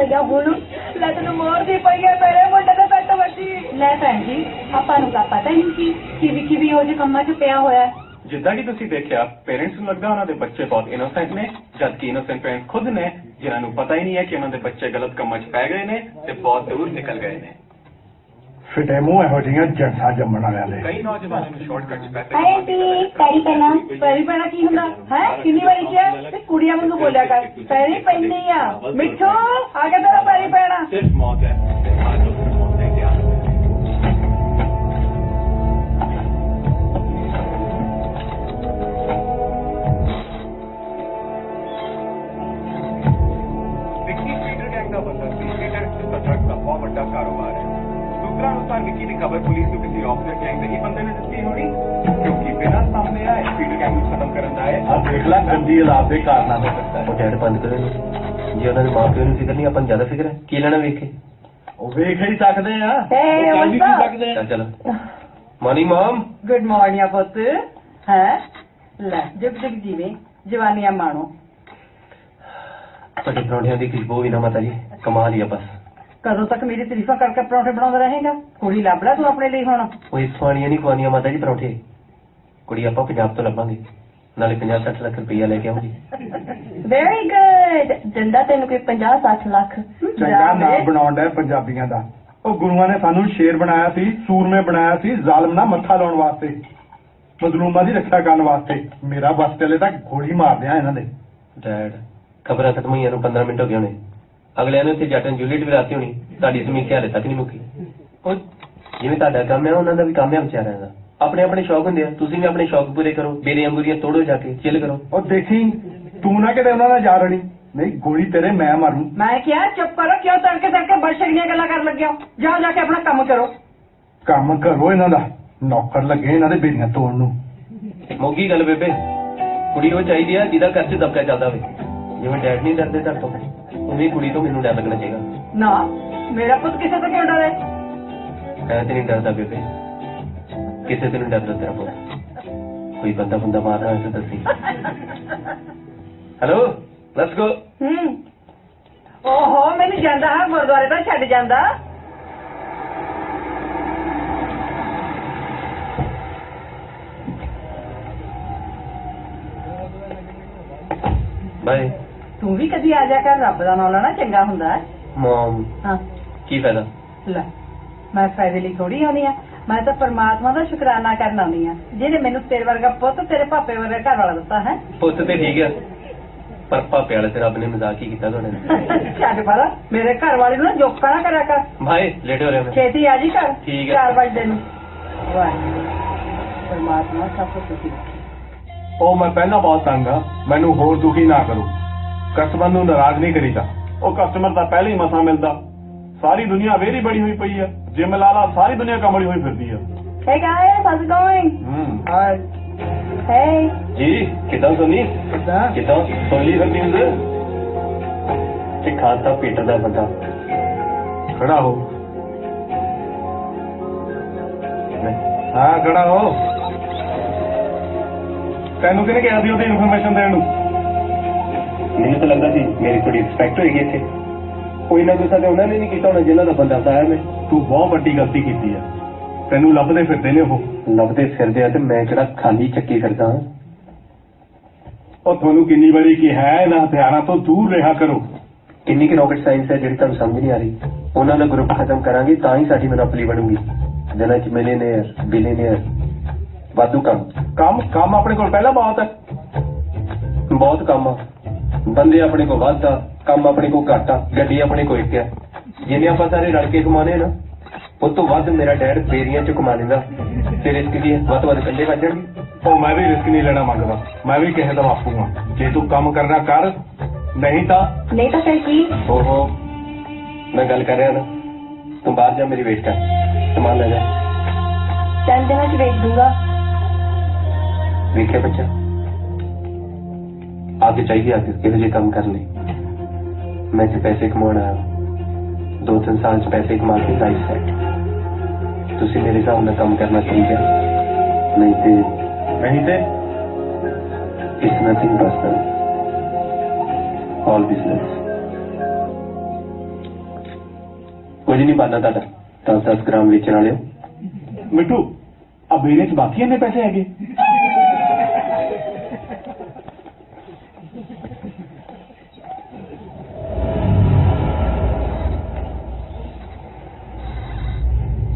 आईया हुण लै तैनूं मोर दी पई है मेरे मुंडे दे पेट वड्डी। लै भैन जी आपां नूं तां पता ही नहीं कि किवी हो जे कम्मां च पिया होया। जिद्दां कि तुसीं देखिया पेरेंट्स नूं लगदा उन्हां दे बच्चे बहुत इनोसेंट ने, जबकि इनोसेंट पेरेंट्स खुद ने जिन्हां नूं पता ही नहीं है कि उन्हां दे बच्चे गलत कम्मां च पै गए ने ते बहुत दूर निकल गए ने। फिटे मूंह इहो जिहियां जंसां जम्मण वालिਆਂ ਦੇ। कई नौजवानों ने शॉर्टकट च पैसे हाय आंटी पैरी पैना की हुंदा है किन्नी बारी किया ते कुड़ियां वांगू बोलिया कर पैरी पैनी आ मिठू आगे तेरा पैरी पैना। सिर्फ मौत है आज उस मौत है क्या विक्की फीडर गैंग का बंदा थी। फीडर ड्रग्स का बहुत बड़ा कारोबार है। दूसरा अनुसार विक्की की खबर पुलिस को किसी ऑफिसर गैंग से ही बंदे ने दित्ती होनी क्योंकि बिना सामने आए फीडर गैंग ਨੂੰ ਖਤਮ ਕਰਨ ਦਾ ਹੈ। अब देख ला गंदी औलाद ਦੇ ਕਾਰਨਾਮੇ ਕਰਦਾ ਹੈ। ਉਹ ਡੈਡ ਬੰਦ ਕਰੋ ਇਹਨੂੰ। ਜੇ ਉਹਨਾਂ ਦੇ ਮਾਂ ਪਿਓ ਨੂੰ ਫਿਕਰ ਨਹੀਂ ਆਪਾਂ ਨੂੰ ਜ਼ਿਆਦਾ ਫਿਕਰ ਹੈ। ਕੀ ਲੈਣਾ ਵੇਖ ਕੇ ਉਹ ਵੇਖ ਹੀ ਸਕਦੇ ਆ Hey, ਉਹ ਕਰ ਵੀ what's up? ਸਕਦੇ ਆ। ਚੱਲ ਚਲੋ ਮਾਰਨਿੰਗ ਮਮ। गुड मॉर्निंग पुत है लै जुग जुग जीवे जवानियां माणो। ਤੁਹਾਡੇ ਪਰੌਂਠਿਆਂ ਦੀ ਖੁਸ਼ਬੂ ਵੀ ਨਾ ਮਾਤਾ ਜੀ ਕਮਾਲ ਹੀ ਆ ਬਸ। कदों तक मेरी तारीफा करके परोठे बनाता रहेगा? कुड़ी लभ ला तू अपने लिए हुण। ਉਹ ਇੱਥੋਂ ਆਣੀਆਂ ਨਹੀਂ ਖਵਾਉਣੀਆਂ ਮਾਤਾ ਜੀ ਪਰੌਂਠੇ। ਕੁੜੀ ਆਪਾਂ ਪੰਜਾਬ ਤੋਂ ਲੱਭਾਂਗੇ ਨਾਲੇ 50-60 ਲੱਖ ਰੁਪਈਆ ਲੈ ਕੇ ਆਉਂਗੀ। वेरी गुड जिंदा तेन कोई 50-60 लाख ਚੰਗਾ ਨਾਮ ਬਣਾਉਣ ਦਾ ਪੰਜਾਬੀਆਂ ਦਾ। ਉਹ ਗੁਰੂਆਂ ਨੇ ਸਾਨੂੰ ਸ਼ੇਰ ਬਣਾਇਆ ਸੀ, ਸੂਰਮੇ ਬਣਾਇਆ ਸੀ, ਜ਼ਾਲਮ ਨਾਲ ਮੱਥਾ ਲਾਉਣ ਵਾਸਤੇ, ਮਜ਼ਲੂਮਾਂ ਦੀ ਰੱਖਿਆ ਕਰਨ ਵਾਸਤੇ। ਮੇਰਾ ਬਸ ਚੱਲੇ ਤਾਂ ਗੋਲੀ ਮਾਰਦੇ ਆ ਇਹਨਾਂ ਦੇ। ਡੈਡ ਖਬਰਾਂ ਖਤਮ ਹੋਈਆਂ ਨੂੰ 15 ਮਿੰਟ ਹੋ ਗਏ ਹੋਣੇ। ਅਗਲਿਆਂ ਨੇ ਉੱਥੇ ਜੱਟ ਐਂਡ ਜੂਲੀਅਟ ਵੀ ਰਾਤੀ ਹੋਣੀ। ਤੁਹਾਡੀ ਸਮੀਖਿਆ ਹਾਲੇ ਤੱਕ ਨਹੀਂ ਮੁੱਕੀ। ਉਹ ਜਿਵੇਂ ਤੁਹਾਡਾ ਕੰਮ ਹੈ ਉਹਨਾਂ ਦਾ ਵੀ ਕੰਮ ਹੈ ਵਿਚਾਰਿਆਂ ਦਾ। ਆਪਣੇ ਆਪਣੇ ਸ਼ੌਕ ਹੁੰਦੇ ਆ। ਤੁਸੀਂ ਵੀ ਆਪਣੇ ਸ਼ੌਕ ਪੂਰੇ ਕਰੋ। ਬੇਰੀਆਂ ਅੰਗੂਰੀਆਂ ਤੋੜੋ ਜਾ ਕੇ ਚਿੱਲ ਕਰੋ। ਉਹ ਦੇਖੀ ਤੂੰ ਨਾ ਕਿਤੇ ਉਹਨਾਂ ਨਾਲ ਜਾ ਰਣੀ ਨਹੀਂ ਗੋਲੀ ਤੇਰੇ ਮੈਂ ਮਾਰੂ। मैं क्या चुप करो क्यों तड़के तड़के बड़शक दी गल्लां कर लगे हो? जाओ जाके अपना काम करो। ਕੰਮ ਕਰੋ ਇਹਨਾਂ ਦਾ ਨੌਕਰ ਲੱਗੇ ਇਹਨਾਂ ਦੇ ਬੇਰੀਆਂ ਤੋੜਨ ਨੂੰ। ਮੋਗੀ ਗੱਲ ਬੇਬੇ ਕੁੜੀ ਉਹ ਚਾਹੀਦੀ ਆ ਜਿਹਦਾ ਘਰ 'ਚ ਦਬਕਾ ਚੱਲਦਾ ਹੋਵੇ। ਜਿਵੇਂ ਡੈਡ ਨਹੀਂ ਡਰਦੇ ਤੁਹਾਡੇ ਤੋਂ ਉਵੇਂ ਕੁੜੀ ਤੋਂ ਮੈਨੂੰ ਡਰ ਲੱਗਣਾ ਚਾਹੀਦਾ। ना मेरा पुत किसे तो क्यों डरे? ਮੈਂ ਤੇ ਨਹੀਂ ਡਰਦਾ ਬੇਬੇ ਕਿਸੇ ਤੇ ਨਹੀਂ ਡਰਦਾ ਤੇਰਾ ਪੁੱਤ। ਕੋਈ ਬੰਦਾ ਬੰਦਾ ਮਾਰਦਾ ਹੋਵੇ ਤਾਂ ਦੱਸੀ। Hello let's go. ओहो मैनू जांदा है गुरुद्वारे तो छड्ड जांदा। ਬਾਏ। तू भी कदी आ जा कर रब दा नाम लेना चंगा हुंदा है। ਮਮ हाँ ਕੀ ਫਾਇਦਾ? ਲੈ मैं फायदे ਲਈ थोड़ी आउणी आ। मैं तो परमात्मा ਦਾ ਸ਼ੁਕਰਾਨਾ ਕਰਨ ਆਉਣੀ ਆ ਜਿਹਨੇ ਮੈਨੂੰ ਤੇਰੇ ਵਰਗਾ ਪੁੱਤ ਤੇਰੇ ਪਾਪੇ ਵਰਗਾ ਘਰ ਵਾਲਾ ਦਿੱਤਾ ਹੈ। ਪੁੱਤ ਤੇ ਠੀਕ ਆ ਪਰ ਪਾਪੇ ਵਾਲੇ ਤੇ ਰੱਬ ਨੇ ਮਜ਼ਾਕ ਹੀ ਕੀਤਾ ਤੁਹਾਡੇ ਨਾਲ। ਛੱਡ ਪਰਾ ਮੇਰੇ ਘਰ ਵਾਲੇ ਨੂੰ ਨਾ ਜੋਕਾ ਨਾ ਕਰਿਆ ਕਰ। ਭਾਈ ਲੇਟ ਹੋ ਰਿਹਾ ਮੈਂ। ਛੇਤੀ ਆ ਜੀ ਘਰ। ਠੀਕ ਹੈ। 4 ਵਜੇ ਨੂੰ। ਵਾਹਿਗੁਰੂ ਪਰਮਾਤਮਾ ਸਭ ਕੁਝ ਸੁਖੀ ਰੱਖੇ। ਉਹ ਮੈਂ ਪਹਿਲਾਂ ਬਹੁਤ ਤੰਗ ਆ ਮੈਨੂੰ ਹੋਰ ਦੁਖੀ ਨਾ ਕਰੋ। ਕਸਟਮਰ ਨੂੰ ਨਾਰਾਜ਼ ਨਹੀਂ ਕਰੀਦਾ। ਉਹ ਕਸਟਮਰ ਤਾਂ ਪਹਿਲੇ ਹੀ ਮਸਾਂ ਮਿਲਦਾ। ਸਾਰੀ ਦੁਨੀਆ ਵੇਰੀ ਬੜੀ ਹੋਈ ਪਈ ਆ। ਜਿਮ ਲਾ ਲਾ ਸਾਰੀ ਦੁਨੀਆ ਕਮਲੀ ਹੋਈ ਫਿਰਦੀ ਆ। Hey guys, how's it going? Hey. ਜੀ ਕਿਦਾਂ ਸੁਣੀ? ਕਿਦਾਂ ਸੁਣ ਲਈ ਫਿਰ ਨਿਊਜ਼? ਤੇ ਖਾਤਾ ਪੀਟਰ ਦਾ ਬੰਦਾ ਖੜਾ ਹੋ। ਹਾਂ ਖੜਾ ਹੋ। ਤੈਨੂੰ ਕਿਹਨੇ ਕਿਹਾ ਸੀ ਉਹਦੀ ਇਨਫੋਰਮੇਸ਼ਨ ਦੇਣ ਨੂੰ? ਮੈਨੂੰ ਤਾਂ ਲੱਗਦਾ ਸੀ ਮੇਰੀ ਥੋੜੀ ਰਿਸਪੈਕਟ ਹੋਏਗੀ ਇੱਥੇ। ਕੋਈ ਨਾ ਕੋਈ ਸਾਡੇ ਉਹਨਾਂ ਨੇ ਨਹੀਂ ਕੀਤਾ ਹੋਣਾ ਜਿਹਨਾਂ ਦਾ ਬੰਦਾ ਆਇਆ ਮੈਂ। ਤੂੰ ਬਹੁਤ ਵੱਡੀ ਗਲਤੀ ਕੀਤੀ ਆ। ਤੈਨੂੰ ਲੱਭਦੇ ਫਿਰਦੇ ਨੇ ਉਹ। ਲੱਭਦੇ ਫਿਰਦੇ ਆ ਤੇ ਮੈਂ ਕਿਹੜਾ ਖਾਲੀ ਚੱਕੀ ਫਿਰਦਾ ਹਾਂ। ਉਹ ਤੁਹਾਨੂੰ ਕਿੰਨੀ ਵਾਰੀ ਕਿਹਾ ਹੈ ਇਹਨਾਂ ਹਥਿਆਰਾਂ ਤੋਂ ਦੂਰ ਰਿਹਾ ਕਰੋ। ਕਿੰਨੀ ਕਿ ਰਾਕਟ ਸਾਇੰਸ ਹੈ ਜਿਹੜੀ ਤੁਹਾਨੂੰ ਸਮਝ ਨਹੀਂ ਆ ਰਹੀ। ਉਹਨਾਂ ਦਾ ਗਰੁੱਪ ਖਤਮ ਕਰਾਂਗੇ ਤਾਂ ਹੀ ਸਾਡੀ ਮੋਨੋਪੋਲੀ ਬਣੂਗੀ। ਜਿਹਨਾਂ ਚ ਮਿਲੀਅਨੇਅਰ ਬਿਲੀਅਨੇਅਰ ਵਾਧੂ ਕੰਮ ਆਪਣੇ ਕੋਲ ਪਹਿਲਾਂ ਬਹੁਤ ਹੈ। ਬਹੁਤ ਕੰਮ ਆ। ਬੰਦੇ ਆਪਣੇ ਕੋਲ ਵੱਧ ਆ ਕੰਮ ਆਪਣੇ ਕੋਲ ਘੱਟ ਆ। ਗੱਡੀ ਆਪਣੇ ਕੋਲ ਇੱਕ ਆ। ਜਿੰਨੇ ਆਪਾਂ ਸਾਰੇ ਰਲ ਕੇ ਕਮਾਉਣੇ ਨਾ ਉਹ ਤੋਂ ਵੱਧ ਮੇਰਾ ਡੈਡ ਬੇਰੀਆਂ ਚ ਕਮਾ ਲੈਂਦਾ। ਤੇ ਰਿਸਕ ਕੀ ਹੈ ਵੱਧ ਤੋਂ ਵੱਧ ਕੰਡੇ ਵੱਜਣਗੇ। ਉਹ ਮੈਂ ਵੀ ਰਿਸਕ ਨਹੀਂ ਲੈਣਾ ਮੰਗਦਾ। ਮੈਂ ਵੀ ਕਿਸੇ ਦਾ ਬਾਪੂ ਹਾਂ। ਜੇ ਤੂੰ ਕੰਮ ਕਰਨਾ ਕਰ ਨਹੀਂ ਤਾਂ ਫਿਰ ਕੀ? ਓਹੋ ਮੈਂ ਗੱਲ ਕਰ ਰਿਹਾ ਨਾ। ਤੂੰ ਬਾਹਰ ਜਾ ਮੇਰੀ ਵੇਟ ਕਰ ਸਮਾਨ ਲੈ ਜਾ। 3 ਦਿਨਾਂ ਚ ਵੇਚ ਦੂੰਗਾ। ਵੇਖਿਆ ਬੱਚਾ आगे चाहिए आगे किसी जी काम कर ली। मैं से पैसे कमाना 2-3 साल से पैसे कमा के लाइफ सेट। तुसी मेरे हिसाब में काम करना चाहिए। नहीं थे it's nothing personal all business. ਕੁਝ ਨਹੀਂ ਬਣਨਾ ਤੁਹਾਡਾ 10-10 ਗ੍ਰਾਮ ਵੇਚਣ ਵਾਲਿਓ। ਮਿੱਠੂ ਆ ਬੇੜੇ ਚ ਬਾਕੀ ਇੰਨੇ ਪੈਸੇ ਹੈਗੇ?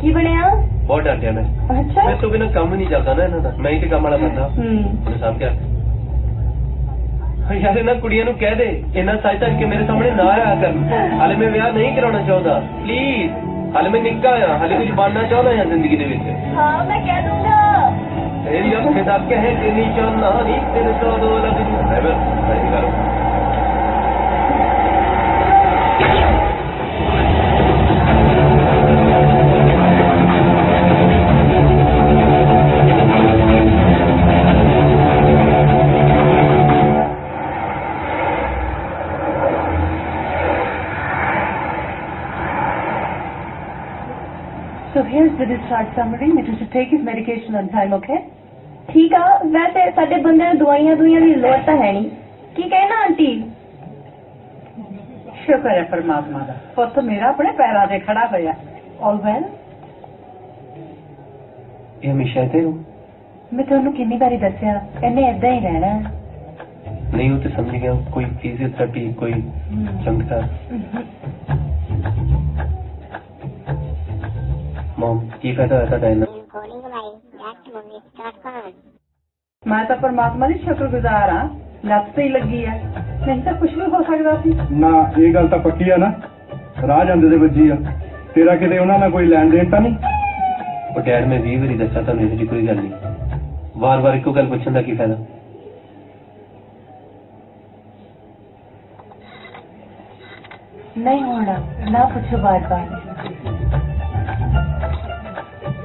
ਕੀ ਬਣਿਆ? ਬਹੁਤ ਡਰ ਗਿਆ ਮੈਂ। ਅੱਛਾ ਮੈਂ ਤੋਂ ਬਿਨਾਂ ਕੰਮ ਨਹੀਂ ਚੱਲਦਾ ਨਾ ਇਹਨਾਂ ਦਾ। ਮੈਂ ਹੀ ਤੇ ਕੰਮ ਵਾਲਾ ਬੰਦਾ। ਉਹਨੇ ਸਭ ਕਿਹਾ ਯਾਰ ਇਹਨਾਂ ਕੁੜੀਆਂ ਨੂੰ ਕਹਿ ਦੇ ਇਹਨਾਂ ਸੱਚ ਸੱਚ ਕੇ ਮੇਰੇ ਸਾਹਮਣੇ ਨਾ ਆਇਆ ਕਰ। ਹਾਲੇ ਮੈਂ ਵਿਆਹ ਨਹੀਂ ਕਰਾਉਣਾ ਚਾਹੁੰਦਾ ਪਲੀਜ਼। ਹਾਲੇ ਮੈਂ ਨਿੱਕਾ ਆ, ਹਾਲੇ ਕੁਝ ਬਣਨਾ ਚਾਹੁੰਦਾ ਹਾਂ ਜ਼ਿੰਦਗੀ ਦੇ ਵਿੱਚ। ਹਾਂ ਮੈਂ ਕਹਿ ਦੂੰਗਾ। ਤੇਰੀ ਅੱਖੇ ਦਾ ਕਹਿ ਤੇ ਨਹੀਂ ਚਾਹੁੰਦਾ ਨਹੀਂ ਤੇਰੇ ਤੋਂ ਦੋ ਲੱਗ ਡਰਾਈਵਰ ਸਹੀ ਕਰੋ। So here's the discharge summary. Mithu should take his medication on time, okay? ਠੀਕ ਆ। ਵੈਸੇ ਸਾਡੇ ਬੰਦੇ ਨੂੰ ਦਵਾਈਆਂ ਦੀ ਲੋੜ ਤਾਂ ਹੈ ਨਹੀਂ। ਕੀ ਕਹਿਣਾ ਆਂਟੀ? ਸ਼ੁਕਰ ਹੈ ਪਰਮਾਤਮਾ ਦਾ, ਪੁੱਤ ਮੇਰਾ ਆਪਣੇ ਪੈਰਾਂ ਤੇ ਖੜਾ ਹੋਇਆ। All well? ਇਹ ਹਮੇਸ਼ਾ ਇੱਥੇ ਰਹੂ? ਮੈਂ ਤੁਹਾਨੂੰ ਕਿੰਨੀ ਵਾਰੀ ਦੱਸਿਆ ਇਹਨੇ ਏਦਾਂ ਹੀ ਰਹਿਣਾ। ਨਹੀਂ ਉਹ ਤੇ ਸਮਝ ਗਿਆ ਕੋਈ ਫਿਜ਼ੀਓਥੈਰੇਪੀ ਕੋਈ ਚਮਤਕਾਰ। ਮਮ ਕੀ ਫਾਇਦਾ ਹੋਇਆ ਤੁਹਾਡਾ ਇਹਨਾਂ? ਮੈਂ ਤਾਂ ਪਰਮਾਤਮਾ ਦੀ ਸ਼ੁਕਰਗੁਜ਼ਾਰ ਹਾਂ ਲੱਤ ਤੇ ਹੀ ਲੱਗੀ ਆ, ਨਹੀਂ ਤਾਂ ਕੁਝ ਵੀ ਹੋ ਸਕਦਾ ਸੀ। ਨਾ ਇਹ ਗੱਲ ਤਾਂ ਪੱਕੀ ਆ ਨਾ, ਰਾਹ ਜਾਂਦੇ ਦੇ ਵੱਜੀ ਆ। ਤੇਰਾ ਕਿਤੇ ਉਹਨਾਂ ਨਾਲ ਕੋਈ ਲੈਣ ਦੇਣ ਤਾਂ ਨਹੀਂ? ਉਹ ਡੈਡ ਮੈਂ 20 ਵਾਰੀ ਦੱਸਿਆ ਤੁਹਾਨੂੰ ਇਹੋ ਜਿਹੀ ਕੋਈ ਗੱਲ ਨਹੀਂ। ਵਾਰ-ਵਾਰ ਇੱਕੋ ਗੱਲ ਪੁੱਛਣ ਦਾ ਕੀ ਫਾਇਦਾ? ਨਹੀਂ ਹੋਣਾ ਨਾ ਪੁੱਛੋ ਬਾਰ-ਬਾਰ।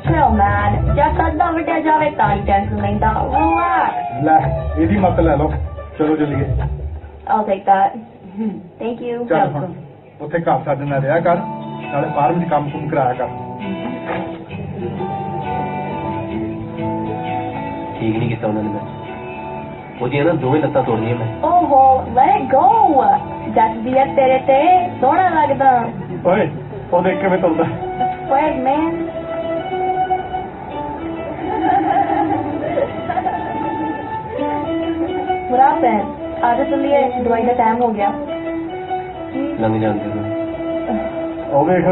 Chill man, ਜਦ ਅੱਧਾ ਵੱਡਿਆ ਜਾਵੇ ਤਾਂ ਹੀ ਟੈਨਸ਼ਨ ਲੈਂਦਾ। Relax. ਲੈ ਇਹਦੀ ਮੱਤ ਲੈ ਲਓ, ਚਲੋ ਚੱਲੀਏ। I'll take that. Thank you. ਚੱਲ ਹੁਣ ਉੱਥੇ ਘਰ ਸਾਡੇ ਨਾਲ ਰਿਹਾ ਕਰ, ਨਾਲੇ ਫਾਰਮ 'ਚ ਕੰਮ ਕੁਮ ਕਰਾਇਆ ਕਰ। ਠੀਕ ਨਹੀਂ ਕੀਤਾ ਉਹਨਾਂ ਨੇ। ਮੈਂ ਉਹਦੀਆਂ ਨਾ ਦੋਵੇਂ ਲੱਤਾਂ ਤੋੜਨੀਆਂ ਮੈਂ। ਓਹੋ let it go. ਜੱਜਦੀ ਆ ਤੇਰੇ ਤੇ ਸੋਹਣਾ ਲੱਗਦਾ। ਓਏ ਉਹ ਦੇਖ ਕਿਵੇਂ ਤੁਰਦਾ। Where's man? What happened? आज चलिए दवाई का टाइम हो गया। ਲੰਘ ਜਾਂਦੇ ਹੋ ਉਹ ਵੇਖ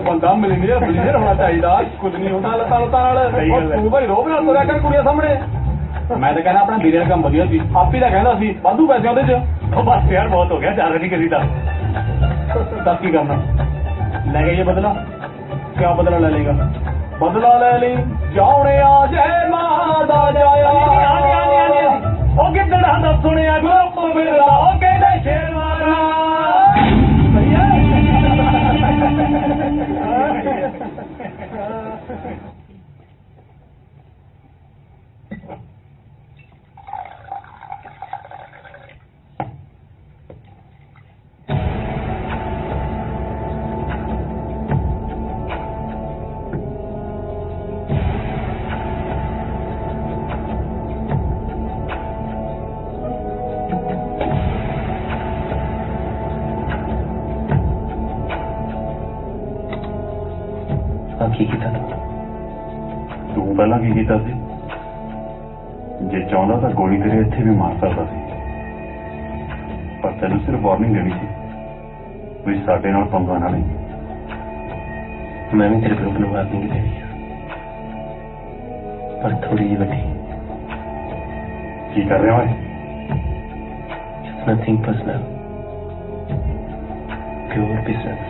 ਬੰਦਾ ਮਿਲੀਨੀਅਰ ਹੋਣਾ ਚਾਹੀਦਾ, ਕੁਝ ਨਹੀਂ ਹੁੰਦਾ ਲੱਤਾਂ ਨਾਲ। ਤੂੰ ਭਾਈ ਰੋਬ ਨਾਲ ਤੁਰਿਆ ਕਰ ਕੁੜੀਆਂ ਸਾਹਮਣੇ। ਮੈਂ ਤਾਂ ਕਹਿੰਦਾ ਆਪਣਾ ਵੀਰੇ ਦਾ ਕੰਮ ਵਧੀਆ ਸੀ, ਆਪੀ ਦਾ ਕਹਿੰਦਾ ਸੀ ਵਾਧੂ ਪੈਸੇ ਉਹਦੇ 'ਚ। ਉਹ ਬਸ ਯਾਰ ਬਹੁਤ ਹੋ ਗਿਆ, ਜ਼ਿਆਦਾ ਨਹੀਂ ਕਰੀਦਾ। ਦੱਸ ਕੀ ਕਰਨਾ? ਲੈ ਗਏ ਬਦਲਾ? ਕਿਆ ਬਦਲਾ ਲੈ ਲੇਗਾ? ਬਦਲਾ ਲੈ ਲਈ ਜਾਉਣਿਆ ਜੈ ਮਾਂ ਦਾ ਜਾਇਆ। ਉਹ ਕਿੱਦੜਾ ਦਾ ਸੁਣਿਆ ਗਰੁੱਪ ਮੇਰਾ ਉਹ ਕਹਿੰਦੇ ਸ਼ੇਰਵਾਨਾ। ਕੀ ਕੀਤਾ ਤੂੰ ਪਹਿਲਾਂ ਕੀ ਕੀਤਾ ਸੀ? ਜੇ ਚਾਹੁੰਦਾ ਤਾਂ ਗੋਲੀ ਤੇਰੇ ਇੱਥੇ ਵੀ ਮਾਰ ਸਕਦਾ ਸੀ, ਪਰ ਤੈਨੂੰ ਸਿਰਫ ਵਾਰਨਿੰਗ ਦੇਣੀ ਸੀ ਵੀ ਸਾਡੇ ਨਾਲ ਪੰਗਾ ਨਾ ਲਈ। ਮੈਂ ਵੀ ਤੇਰੇ ਗਰੁੱਪ ਨੂੰ ਵਾਰਨਿੰਗ ਦੇਣੀ ਆ, ਪਰ ਥੋੜੀ ਜਿਹੀ ਵੱਡੀ। ਕੀ ਕਰ ਰਿਹਾ ਓਏ? It's nothing personal, pure business.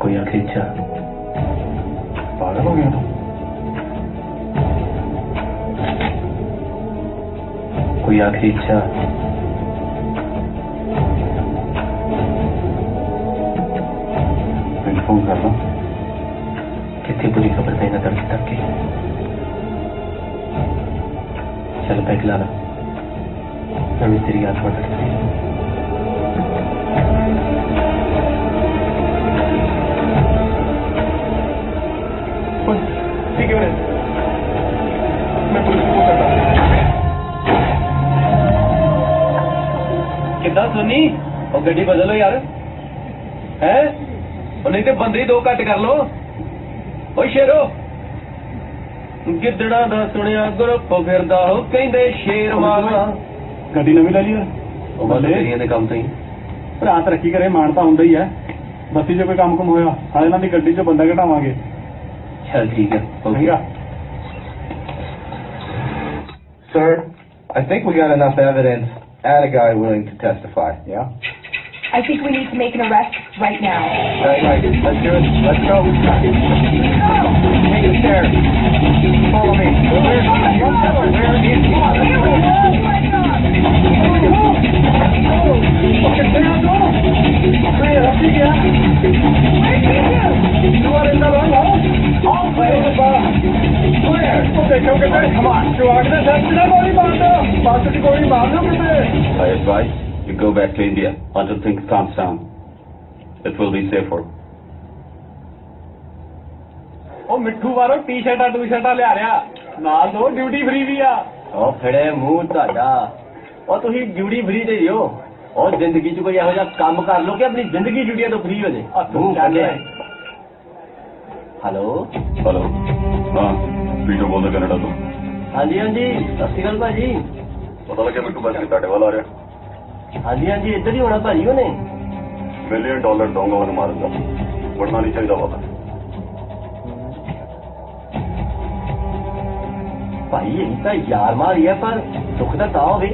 कोई आखिरी इच्छा? पागल हो गया तू? कोई आखिरी इच्छा? फोन कर लो। कितनी बुरी खबर देना तड़के तक के। चल पैक ला ला, मैं तेरी आत्मा तड़पती है। ठीक है सुनी और गड्डी बदलो यार है नहीं तो बंदे ही दो घट कर लो ओ शेरो गिद्दड़ा दा सुनिया ग्रुप फिरदा हो कहंदे शेर मारना ਗੱਡੀ ਨਵੀਂ ਲੈ ਲਈ ਯਾਰ ਉਹ ਬੰਦੇ ਤੇਰੀਆਂ ਦੇ ਕੰਮ ਤੋਂ ਹੀ ਭਰਾ ਤਰੱਕੀ ਕਰੇ ਮਾਣ ਤਾਂ ਹੁੰਦਾ ਹੀ ਹੈ ਬੱਤੀ 'ਚ ਕੋਈ ਕੰਮ ਕੁਮ ਹੋਇਆ ਹਾਂ ਇਹਨਾਂ ਦੀ ਗੱਡੀ 'ਚ ਬੰਦਾ ਘਟਾਵਾਂਗੇ चल ठीक है ਠੀਕ ਆ Sir, I think we got enough evidence and a guy willing to testify. Yeah? I think we need to make an arrest right now. Right. Let's do it. Let's go. Take the stairs. Follow me. Where is he? Come on. I advise you go back to India until things calm down. It will be safer. ਉਹ ਮਿੱਠੂ ਵਾਰੋ ਟੀ-ਸ਼ਰਟਾਂ ਟੂ-ਸ਼ਰਟਾਂ ਲਿਆ ਰਿਆ ਨਾਲ ਦੋ duty free ਵੀ ਆ ਉਹ ਫੜੇ ਮੂੰਹ ਤੁਹਾਡਾ ਉਹ ਤੁਸੀਂ ਡਿਊਟੀ ਫ੍ਰੀ ਤੇ ਜਿਓ ਉਹ ਜ਼ਿੰਦਗੀ 'ਚ ਕੋਈ ਇਹੋ ਜਿਹਾ ਕੰਮ ਕਰ ਲਓ ਕਿ ਆਪਣੀ ਜ਼ਿੰਦਗੀ ਡਿਊਟੀਆਂ ਤੋਂ ਫ੍ਰੀ ਹੋ ਜੇ ਮੂੰਹ ਖੋਲੇ ਹੈਲੋ हेलो हाँ पीटो बोलते कनाडा तो ਹਾਂਜੀ ਹਾਂਜੀ ਸਤਿ ਸ਼੍ਰੀ ਅਕਾਲ ਭਾਜੀ पता लगे मिट्टू बस के ताटे वाला आ रहा ਹਾਂਜੀ ਹਾਂਜੀ ਇੱਧਰ ਹੀ ਹੋਣਾ ਭਾਜੀ ਉਹਨੇ $1 million दूंगा उन्हें मारूंगा बढ़ना नहीं चाहिए वाला ਭਾਈ ਇਹ ਤਾਂ ਯਾਰ ਮਾਰ ਹੀ ਹੈ ਪਰ ਦੁੱਖ ਤਾਂ ਹੋਵੇ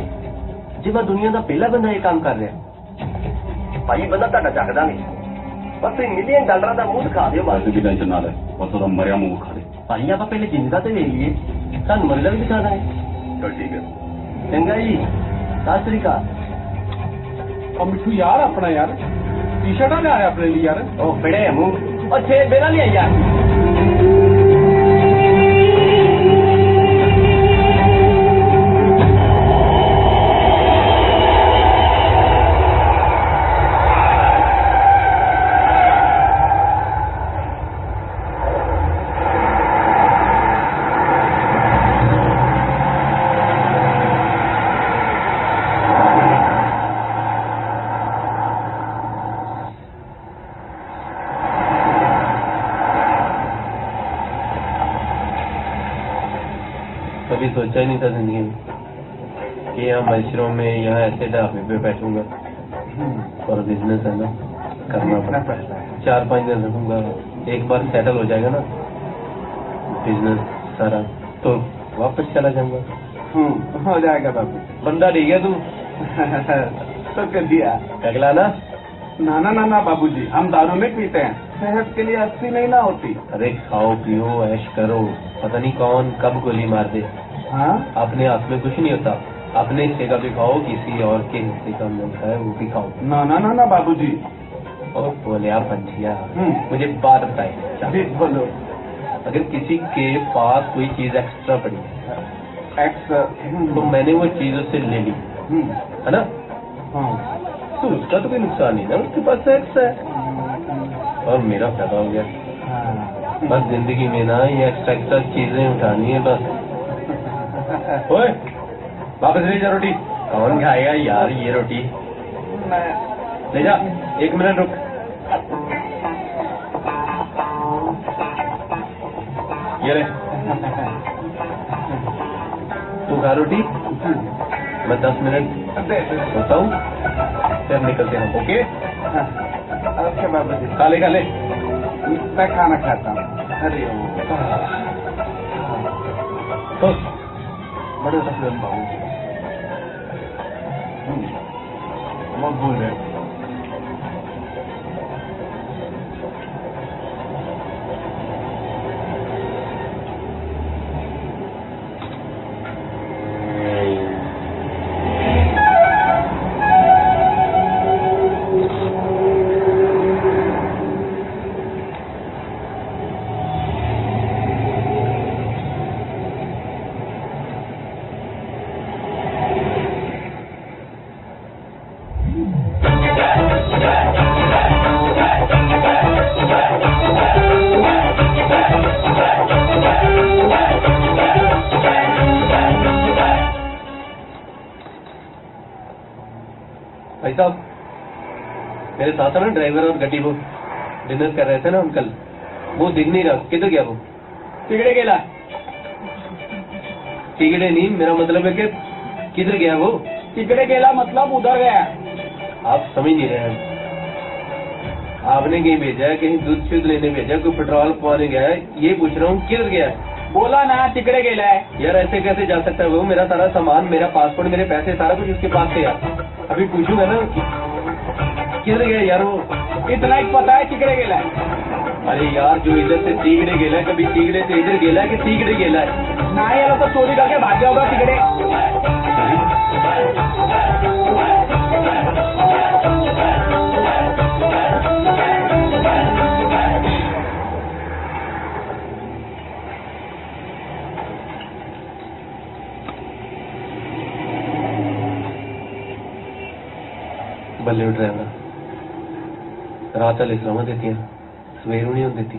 ਜੇ ਮੈਂ ਦੁਨੀਆ ਦਾ ਪਹਿਲਾ ਬੰਦਾ ਇਹ ਕੰਮ ਕਰ ਰਿਹਾ ਭਾਈ ਬੰਦਾ ਤੁਹਾਡਾ ਚੱਕਦਾ ਨਹੀਂ ਬਸ $1 ਮਿਲੀਅਨ ਦਾ ਮੂੰਹ ਦਿਖਾ ਦਿਓ ਬਸ वैसे भी टेंशन ना ले बस थोड़ा मरिया मुंह खा ले ਭਾਈ ਆਪਾਂ ਪਹਿਲੇ ਜਿੰਦਾ ਤੇ ਵੇਖ ਲਈਏ ਤੁਹਾਨੂੰ ਮਰਦਾ ਵੀ ਦਿਖਾ ਦਾਂਗੇ चल ठीक है ਚੰਗਾ ਜੀ ਸਤਿ ਸ੍ਰੀ ਅਕਾਲ ਉਹ ਮਿੱਠੂ ਯਾਰ ਆਪਣਾ ਯਾਰ ਟੀ-ਸ਼ਰਟਾਂ ਲਿਆ ਰਿਹਾ ਆਪਣੇ ਲਈ ਯਾਰ ਉਹ ਫੜੇ ਮੂੰਹ ਉਹ ਛੇ ਬੇਲਾ ਨਹੀਂ ਆਇਆ कभी सोचा ही नहीं था जिंदगी में कि यहाँ मशरों में यहाँ ऐसे ढाबे पे बैठूंगा और बिजनेस है ना करना पड़ता 4-5 दिन रखूंगा एक बार सेटल हो जाएगा ना बिजनेस सारा तो वापस चला जाऊंगा हो जाएगा बाबू. बंदा ठीक है तू तो कर दिया. अगला ना ना बाबूजी, हम दारू नहीं पीते हैं. सेहत के लिए अच्छी नहीं ना होती. अरे खाओ पियो ऐश करो पता नहीं कौन कब गोली मार दे. हाँ अपने हाथ में कुछ नहीं होता अपने हिस्से का भी खाओ किसी और के हिस्से का मिलता है वो भी खाओ. ना बाबूजी. और बोले आप पंछिया मुझे बात बताए बोलो. अगर किसी के पास कोई चीज एक्स्ट्रा पड़ी एक्स्ट्रा तो मैंने वो चीज उससे ले ली है ना तो उसका तो कोई नुकसान नहीं ना उसके पास एक्स है और मेरा फायदा हो गया. बस जिंदगी में ना ये एक्स्ट्रा चीजें उठानी है बस. ओए वापस ले जा रोटी. कौन खाएगा यार ये रोटी. ले जा 1 मिनट रुक. ये ले तू खा रोटी मैं 10 मिनट बताऊं फिर निकलते हैं. ओके ओके बाबूजी. खा ले मैं खाना खाता हूँ. अरे बड़े सफल बाबूजी मकबूल है. भाई साहब, मेरे साथ है ना ड्राइवर और गड्डी, वो डिनर कर रहे थे ना अंकल, वो दिख नहीं रहा, किधर गया वो? तिकडे गेला. टिकटे नहीं, मेरा मतलब है कि किधर गया वो? तिकडे गेला मतलब उधर गया. आप समझ नहीं रहे हैं. आपने कहीं भेजा है, कहीं दूध शूध लेने भेजा, कोई पेट्रोल पवाने गया है, ये पूछ रहा हूँ किधर गया है? बोला ना तिकडे गेलाय. यार ऐसे कैसे जा सकता है वो? मेरा सारा सामान, मेरा पासपोर्ट, मेरे पैसे, सारा कुछ उसके पास थे यार. अभी पूछूंगा ना किधर गया यार वो. इतना ही पता है तिकडे गेलाय. अरे यार, जो इधर से तीगड़े गेला है, कभी तीगड़े से इधर गेला है कि तीगड़े गेला है? नाही आला तर चोरी करके भाग गया होगा तिकडे. बल्ले ड्राइवर, रात वाले सलामा देती हैं, सवेर नहीं होने देती.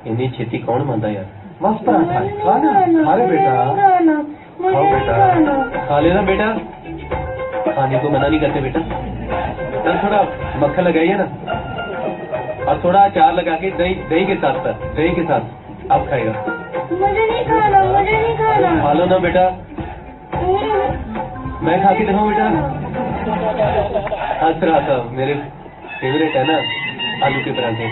इतनी छेती कौन मानता यार? मस्त पराठा है. खा ना. खा रे बेटा. खाओ बेटा, खा लेना बेटा, खाने को मना नहीं करते बेटा. चल थोड़ा मक्खन लगाइए ना, और थोड़ा अचार लगा के दही, दही के साथ सर, दही के साथ आप खाएगा. मुझे नहीं खाना, मुझे नहीं खाना. खा लो ना बेटा, मैं खा के दिखाऊं बेटा. हंस रहा था, मेरे फेवरेट है ना आलू के पराठे.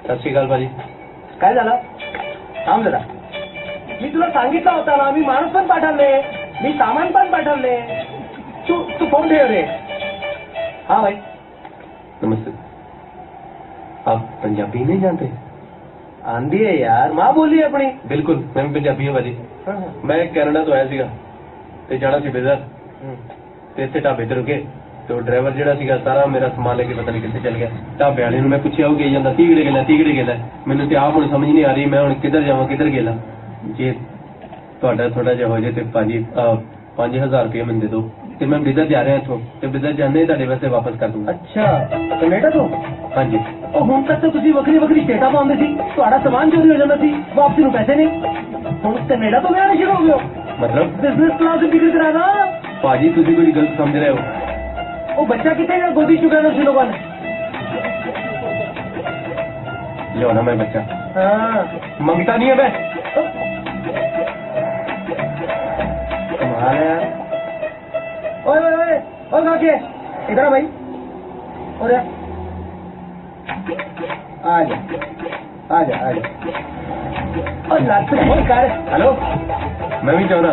सत श्री अकाल भाजी. काय झालं? थांब जरा. मी तुला सांगितलं होता ना, मी माणूस पण पाठवले, मी सामान पण पाठवले. तू तू फोन ठेव रे. हाँ भाई. नमस्ते. आप पंजाबी नहीं जानते? आंधी है यार, माँ बोली अपनी. बिल्कुल, मैं भी पंजाबी हूँ भाजी. मैं कनाडा तो आया सीगा ते जाना सी बिजर, ते इत्थे ढाबे ते रुके, तो ड्राइवर जेड़ा सीगा सारा मेरा समान लेके पता नहीं कित्थे चल गया. ढाबे वाले नूं मैं पुछया, वो कही जांदा तीगड़े गेला. मैनूं ते आप हुण समझ नहीं आ रही, मैं हुण किधर जावां किधर गेला. जे तुहाडा थोड़ा जिहा हो जाए ते भाजी 5000 रुपये मैनूं दे दो, ते मैं बिजर जा रहा इत्थों, ते बिजर जाने तुहाडे वास्ते वापस कर दूंगा. अच्छा कनेडा ਤੋਂ? हाँ जी. ਉਹ ਹੁਣ ਤੱਕ ਤਾਂ ਤੁਸੀਂ ਵੱਖਰੀ ਵੱਖਰੀ ਸਟੇਟਾਂ ਪਾਉਂਦੇ ਸੀ, ਤੁਹਾਡਾ ਸਮਾਨ ਚੋਰੀ ਹੋ ਜਾਂਦਾ ਸੀ, ਵਾਪਸੀ ਨੂੰ ਪੈਸੇ ਨਹੀਂ. ਹੁਣ ਕੈਨੇਡਾ ਤੋਂ ਲਿਆਉਣੇ ਸ਼ੁਰੂ ਹੋ ਗਏ ਹੋ? मतलब ਬਿਜ਼ਨਸ ਕਲਾਸ ਦੀ ਟਿਕਟ ਕਰਾ ਦਾਂ. भाजी तुसी कोई गलत समझ रहे हो. ਉਹ ਬੱਚਾ ਕਿੱਥੇ ਗਿਆ ਗੋਦੀ ਚੁਗਾਣਾ ਸੀ ਲੋਕਾਂ ਨੇ? लो ना मैं बच्चा हाँ मंगता नहीं है मैं. कमाल है यार. ओए ओए ओए ओए काके इधर आ भाई. और आ जा आ जा आ जा. और लात से फोन कर. हेलो, मैं भी चाहना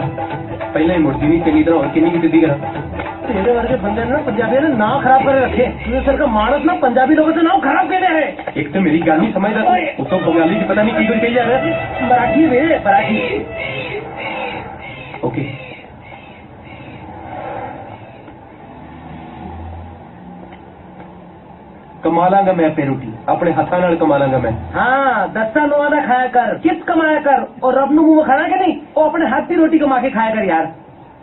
पहले ही मुड़ती नहीं चंगी तरह और किन्नी की सिद्धि करा. तेरे वर्गे बंदे ने ना पंजाबी ने नाम खराब कर रखे. तुझे सर का मानस ना पंजाबी लोगों से नाम खराब कर रहे हैं. एक तो मेरी गाल नहीं समझ रहा, उस तो बंगाली की पता नहीं की कोई कही जा रहा है. मराठी वे मराठी. ओके. कमालांगा मैं अपनी रोटी अपने हाथों नाल कमालांगा मैं. हाँ दस्ता नोआ दा खाया कर, कित कमाया कर, और रब नु मुंह खाना के नहीं, वो अपने हाथ की रोटी कमा के खाया कर यार.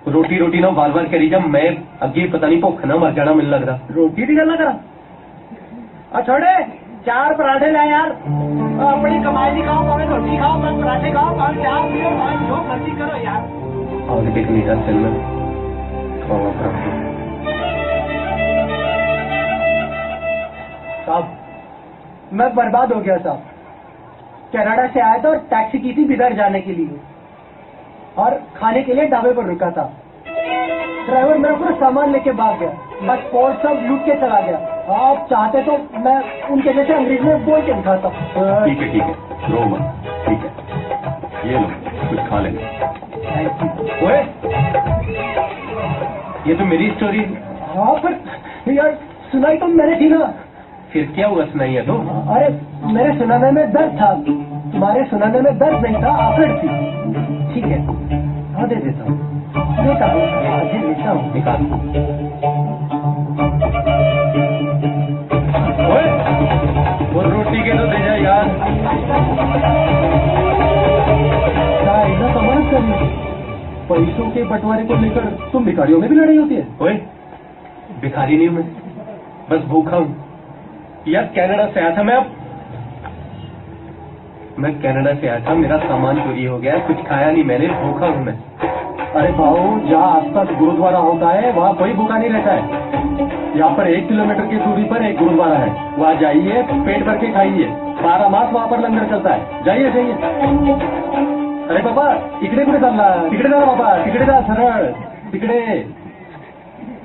रोटी रोटी ना बार बार करी जा, मैं अगे पता नहीं भुख ना मर जाना, मिल लगता. रोटी की गल करा. और छोड़े 4 पराठे ला यार. अपनी कमाई भी खाओ, भावे रोटी खाओ, भावे पराठे खाओ, भावे चाय पियो, भावे जो मर्जी करो यार. और देख नहीं रहा चल में खावा पराठे. साहब मैं बर्बाद हो गया साहब. कनाडा से आया था और टैक्सी की थी बिदर जाने के लिए, और खाने के लिए ढाबे पर रुका था. ड्राइवर मेरा पूरा सामान लेके भाग गया, बस पोर्ट सब लूट के चला गया. आप चाहते तो मैं उनके जैसे अंग्रेज में बोल के दिखाता. ठीक है रो मत. ठीक है, ये लो कुछ खा लेंगे. ओए, ये तो मेरी स्टोरी. हाँ पर यार सुनाई तो मैंने थी ना. फिर क्या हुआ सुनाई है तो? अरे मेरे सुनाने में दर्द था, तुम्हारे सुनाने में दर्द नहीं था, आकड़ थी. ठीक है हाँ दे देता हूँ. लेता हूँ लेता हूँ. निकाल. ओए, वो रोटी के तो दे जा यार. ऐसा कमाल करिए. पैसों के बंटवारे को लेकर तुम भिखारियों में भी लड़ाई होती है. ओए, भिखारी नहीं हूं मैं, बस भूखा हूँ यार। कनाडा से आया था मैं कनाडा से आया था, मेरा सामान चोरी हो गया है, कुछ खाया नहीं मैंने, भूखा हूँ मैं। अरे बाबू, जहाँ आसपास गुरुद्वारा होता है वहाँ कोई भूखा नहीं रहता है। यहाँ पर 1 किलोमीटर की दूरी पर एक गुरुद्वारा है, वहाँ जाइए, पेट भर के खाइए, 12 मास वहाँ पर लंगर चलता है। जाइए जाइए। अरे बाबा, इकडे कुठे चालला? तिकडे जा बाबा, तिकडे जा, सरळ तिकडे.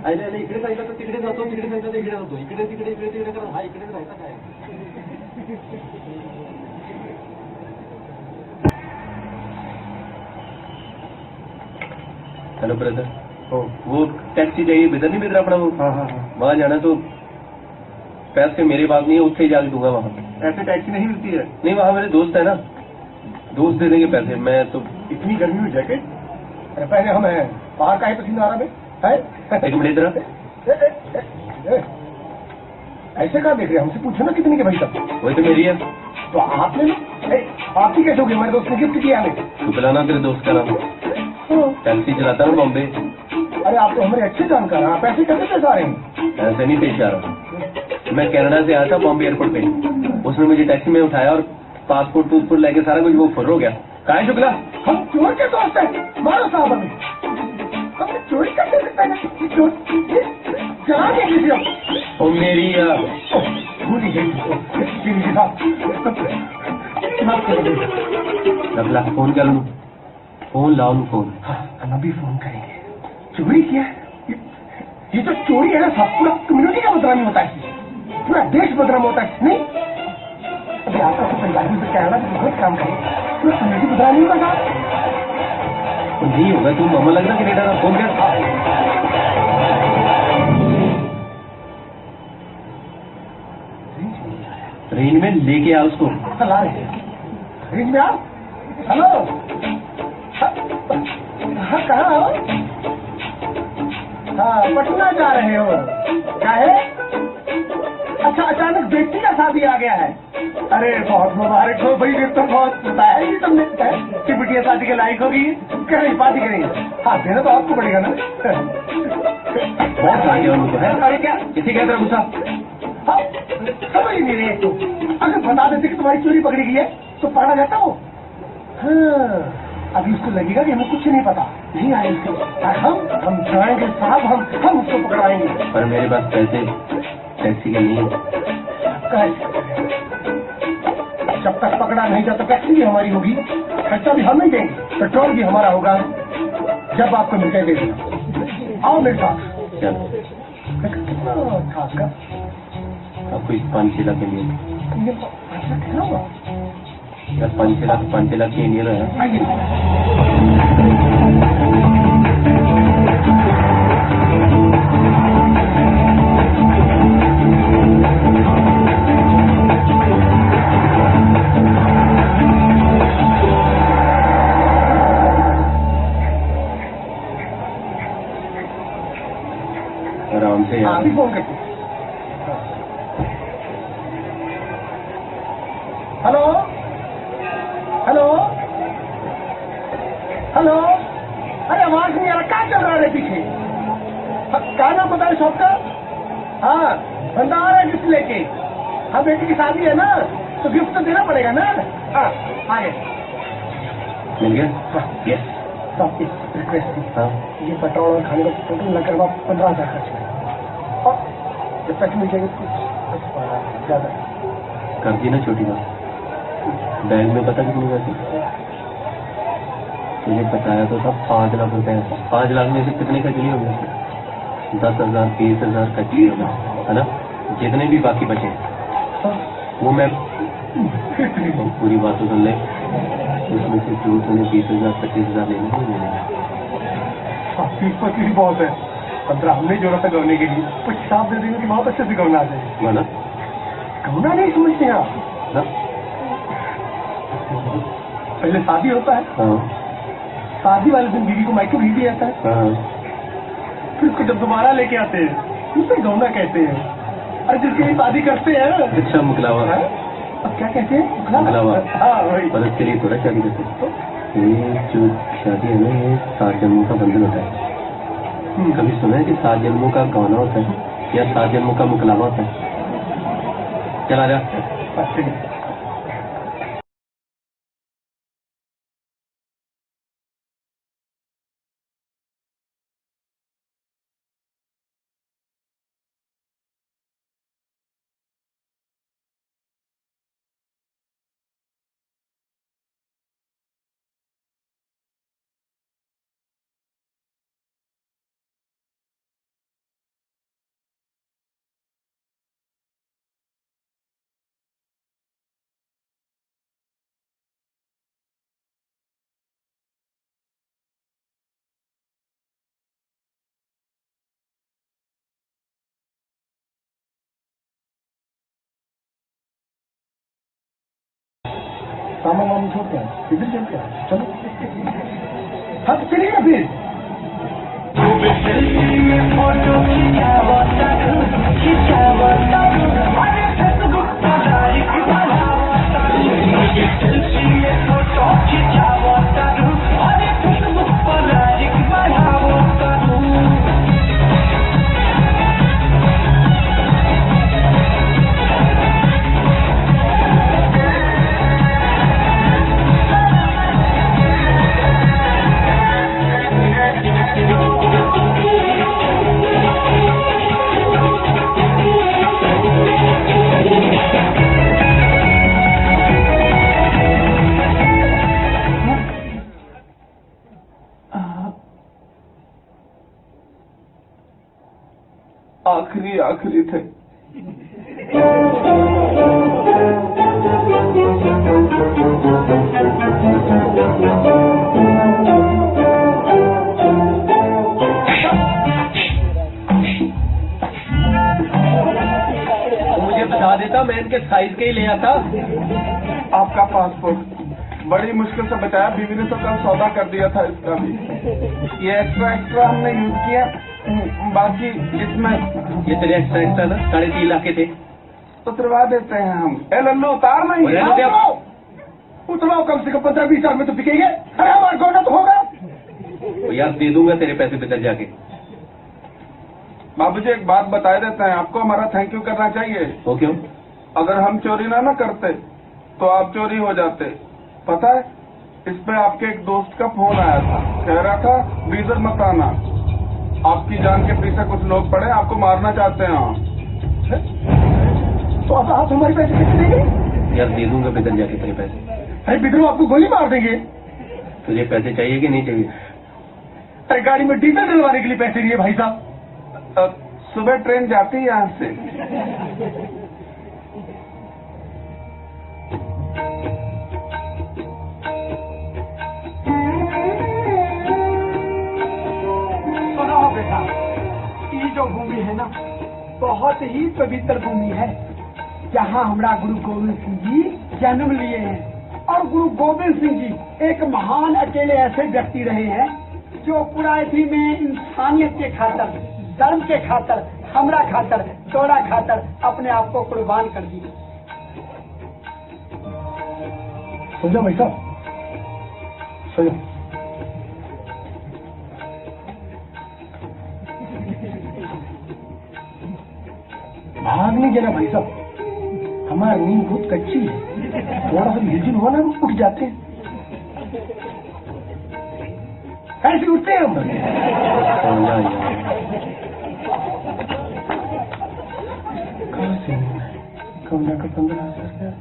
अरे इकडे जायला तर तिकडे जातो, तिकडे जायचं तर इकडे जातो, इकडे तिकडे इकडे तिकडे करा. हा इकडे राहायचा काय? हेलो ब्रदर, वो टैक्सी चाहिए, बिदर नहीं बिदर अपना वो, वहाँ जाना तो पैसे मेरे पास नहीं है, उससे ही जाके दूंगा वहाँ। ऐसे टैक्सी नहीं मिलती है। नहीं, वहाँ मेरे दोस्त है ना, दोस्त दे देंगे पैसे। मैं तो इतनी गर्मी में जैकेट अरे पहले हम हैं, बाहर का ही पसीना आ रहा है? एक मिनट इधर आ। ऐसे कहा देख रहे, हमसे पूछो ना कितने के भाई साहब। वही तो मेरी है। तो आपने आपकी कैसे होगी? हमारे दोस्त ने गिफ्ट किया हमें। तू पिलाना तेरे दोस्त का नाम, टैक्सी चलाता हूँ बॉम्बे। अरे आप तो हमारे अच्छे जानकार हैं, आप ऐसे कैसे पेश आ रहे हैं? ऐसे नहीं पेश आ रहा। मैं कनाडा से आया था बॉम्बे एयरपोर्ट पे, उसने मुझे टैक्सी में उठाया और पासपोर्ट पूसपोर्ट लेके सारा कुछ वो फुर हो गया। कहाँ है शुक्ला? हम चोर के दोस्त हैं, मारो साहब हमें। हमने चोरी करते थे पहले, जला के किसी ओ मेरी भूली गई साहब। रखला, फोन कर लूँ, फोन लाओ फोन। हाँ, हम अभी फोन करेंगे। चोरी किया? ये तो चोरी है ना साहब, पूरा कम्युनिटी का बदनामी होता है, पूरा देश बदनाम होता है। नहीं अभी आपका तो पंजाबी से कनाडा में बहुत काम करे, पूरा कम्युनिटी बदनामी होगा साहब। नहीं होगा, तुम मामा लग रहा कनेडा का। फोन कर। रेंज में लेके आओ उसको। चला रहे रेंज में आओ। हेलो, हाँ कहाँ हो? हाँ पटना जा रहे हो? क्या है? अच्छा, अचानक बेटी का शादी आ गया है। अरे बहुत मुबारक हो भाई, फिर तो बहुत बताया ही तुमने कि बिटिया शादी के लायक होगी। करेंगे, पार्टी करेंगे। हाँ देना तो आपको पड़ेगा ना। बहुत आगे उनको है। अरे क्या किसी का तरह गुस्सा? हाँ समझ ही नहीं रहे तो। अगर बता देते कि तुम्हारी चोरी पकड़ी गई है तो पकड़ा जाता हो। हाँ अभी उसको लगेगा कि हमें कुछ नहीं पता, नहीं आए हम जाएंगे साहब, हम उसको पकड़ाएंगे। पर मेरे पास पैसे टैक्सी के नहीं है। जब तक पकड़ा नहीं जाता टैक्सी भी हमारी होगी, खर्चा भी हम ही देंगे, पेट्रोल भी हमारा होगा। जब आपको मिलकर दे देगा, आओ मेरे साथ। चलो आपको इस 5-6 लाख के लिए यार, 5-6 लाख की इंडियन है। आराम से यार। अभी फोन करते। हेलो हेलो हेलो, अरे आवाज नहीं आ रहा, क्या चल रहा है पीछे? क्या नाम बताए शॉप का? हाँ बंदा आ रहा है गिफ्ट लेके। हाँ बेटी की शादी है ना, तो गिफ्ट तो देना पड़ेगा ना। हाँ आगे मिल गया? यस। रिक्वेस्ट थी, हाँ ये पेट्रोल और खाने का टोटल लगकर 15,000 खर्च है, और जब तक मिल जाएगी कुछ ज्यादा कर दी ना छोटी बात। बैंक में पता कितनी पैसे? तुझे बताया तो था 5 लाख रुपए। 5 लाख में से कितने खर्च नहीं होंगे? 10,000 20,000 खर्च नहीं होगा, है ना? जितने भी बाकी बचे वो मैं पूरी बात तो सुन ले। उसमें से जो तुम्हें 20,000 25,000 लेने नहीं लेने। 20-25 बहुत है, 15 हमने जोड़ा था गौने के लिए, कुछ हिसाब दे देंगे कि बहुत अच्छे से गौना आ जाए। ना गौना नहीं समझते हैं आप? ना पहले शादी होता है, हाँ शादी वाले दिन बीवी को मायके भेज दिया जाता है, हाँ फिर उसको जब दोबारा लेके आते हैं उसे गौना कहते हैं। अरे जिसकी भी शादी करते हैं। अच्छा मुकलावा। अब क्या कहते हैं? मुकलावा। हाँ वही। पर इसके लिए थोड़ा शादी करते हैं। ये जो शादी है ना, ये 7 जन्मों का बंधन होता है। कभी सुना है कि 7 जन्मों का गौना होता है? या 7 जन्मों का मुकलावा होता है। चला जा। सामान वाम छोड़ते हैं, इधर चलते हैं, चलो। हाँ तो चलिए ना फिर। आखिरी थे। मुझे बता देता, मैं इनके साइज के ही ले आता। आपका पासपोर्ट बड़ी मुश्किल से बचाया, बीवी ने तो कल सौदा कर दिया था इसका भी। ये एक्स्ट्रा हमने यूज किया, बाकी इसमें ये तेरे एक्स्ट्रा ना 3.5 लाख के थे। उतरवा देते हैं हम। ए लल्लू उतार नहीं, उतरवाओ कम से कम 15-20 साल में तो बिकेंगे। अरे हमारा गोना तो होगा। यार दे दूंगा तेरे पैसे भीतर जाके। बाबूजी एक बात बता देते हैं आपको, हमारा थैंक यू करना चाहिए। वो क्यों? अगर हम चोरी ना करते तो आप चोरी हो जाते। पता है, इस पे आपके एक दोस्त का फोन आया था, कह रहा था बीजर मत आना, आपकी जान के पीछे कुछ लोग पड़े, आपको मारना चाहते हैं। तो आप हमारे पैसे कितने देंगे? यार दे दूंगा भीतर जाके तेरे पैसे। अरे बिगड़ो, आपको गोली मार देंगे। तुझे पैसे चाहिए कि नहीं चाहिए? अरे गाड़ी में डीजल डलवाने के लिए पैसे नहीं है भाई साहब। सुबह ट्रेन जाती है यहाँ से। सुनो बेटा, ये जो भूमि है ना, बहुत ही पवित्र भूमि है। जहाँ हमारा गुरु गोविंद सिंह जी जन्म लिए हैं। और गुरु गोविंद सिंह जी एक महान अकेले ऐसे व्यक्ति रहे हैं जो पूरा इसी में इंसानियत के खातर, धर्म के खातर, हमरा खातर, तोरा खातर अपने आप को कुर्बान कर दिए। समझो भाई साहब, समझो। भाग नहीं देना भाई साहब, हमारी नींद बहुत कच्ची है। थोड़ा सा हिलजुल हुआ ना, उठ जाते हैं। ऐसे उठते हैं हम। कमरा का 15,000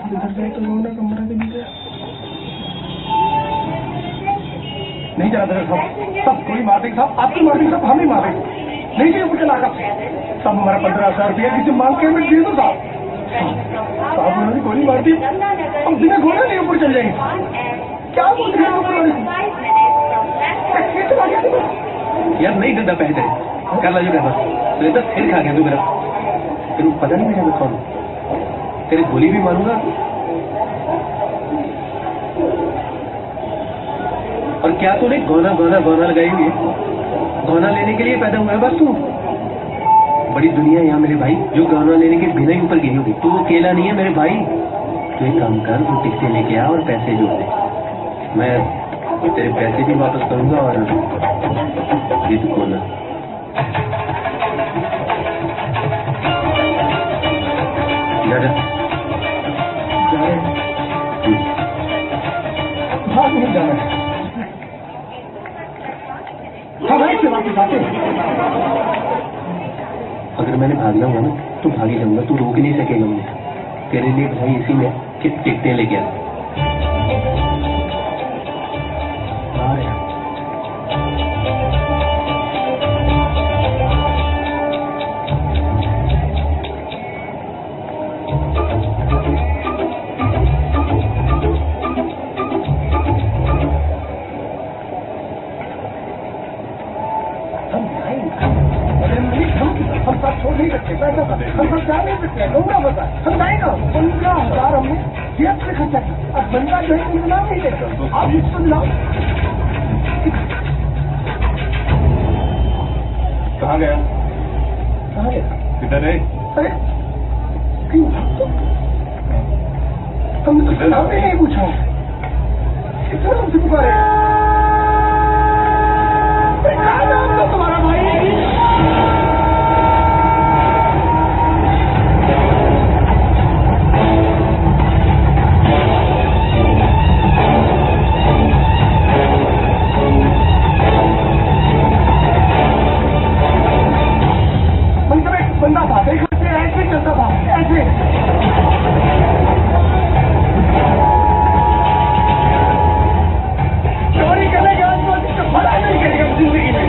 इधर जाए तो लोना कमरा भी नहीं गया। नहीं चला दर साहब, सब कोई मार देंगे साहब, आपकी मार देंगे साहब, हम ही मारेंगे। नहीं चाहिए मुझे लागा सब, हमारा 15,000 रुपया किसी मांग के हमें दे दो साहब। साहब उन्होंने गोली मार दी, हम बिना गोले नहीं ऊपर चल जाएंगे। क्या बोल रहे हैं यार? नहीं देता पैसे, कर ला जो करना। तो तो फिर खा गया तू मेरा। तेरे पता नहीं मेरा कौन, तेरी गोली भी मारूंगा। और क्या तूने गौना गौना गौना लगाई हुई है? गौना लेने के लिए पैदा हुआ है बस तू? बड़ी दुनिया यहाँ मेरे भाई जो गौना लेने के बिना ही ऊपर गई होगी। तू अकेला नहीं है मेरे भाई। तू एक काम कर, तू टिकटे लेके आ और पैसे जोड़ दे। मैं तेरे पैसे भी वापस करूंगा और ये तू खोलना। जा जा। भाग नहीं जाना है, हवाई से वापस आते हैं। अगर मैंने भागना हुआ ना तो भाग ही जाऊंगा, तू रोक नहीं सकेगा मुझे। तेरे लिए भाई इसी में कि टिकटें लेके आ। हम सब छोड़ नहीं सकते, पैसा का हम सब जा नहीं सकते, लोगों बता हम जाएगा 15,000 हमने जेब से खर्चा किया। अब बंदा जो है इंतजाम नहीं देता, आप इसको दिलाओ। कहाँ गया? कहाँ गया? किधर है? अरे क्यों? हमने तो सामने नहीं पूछा, कितना हमसे पुकारे? कहाँ नाम था तुम्हारा भाई? बंदा था, देखा ऐसे चलता था, ऐसे। चोरी करने के बाद तो भला नहीं करेगा जिंदगी में।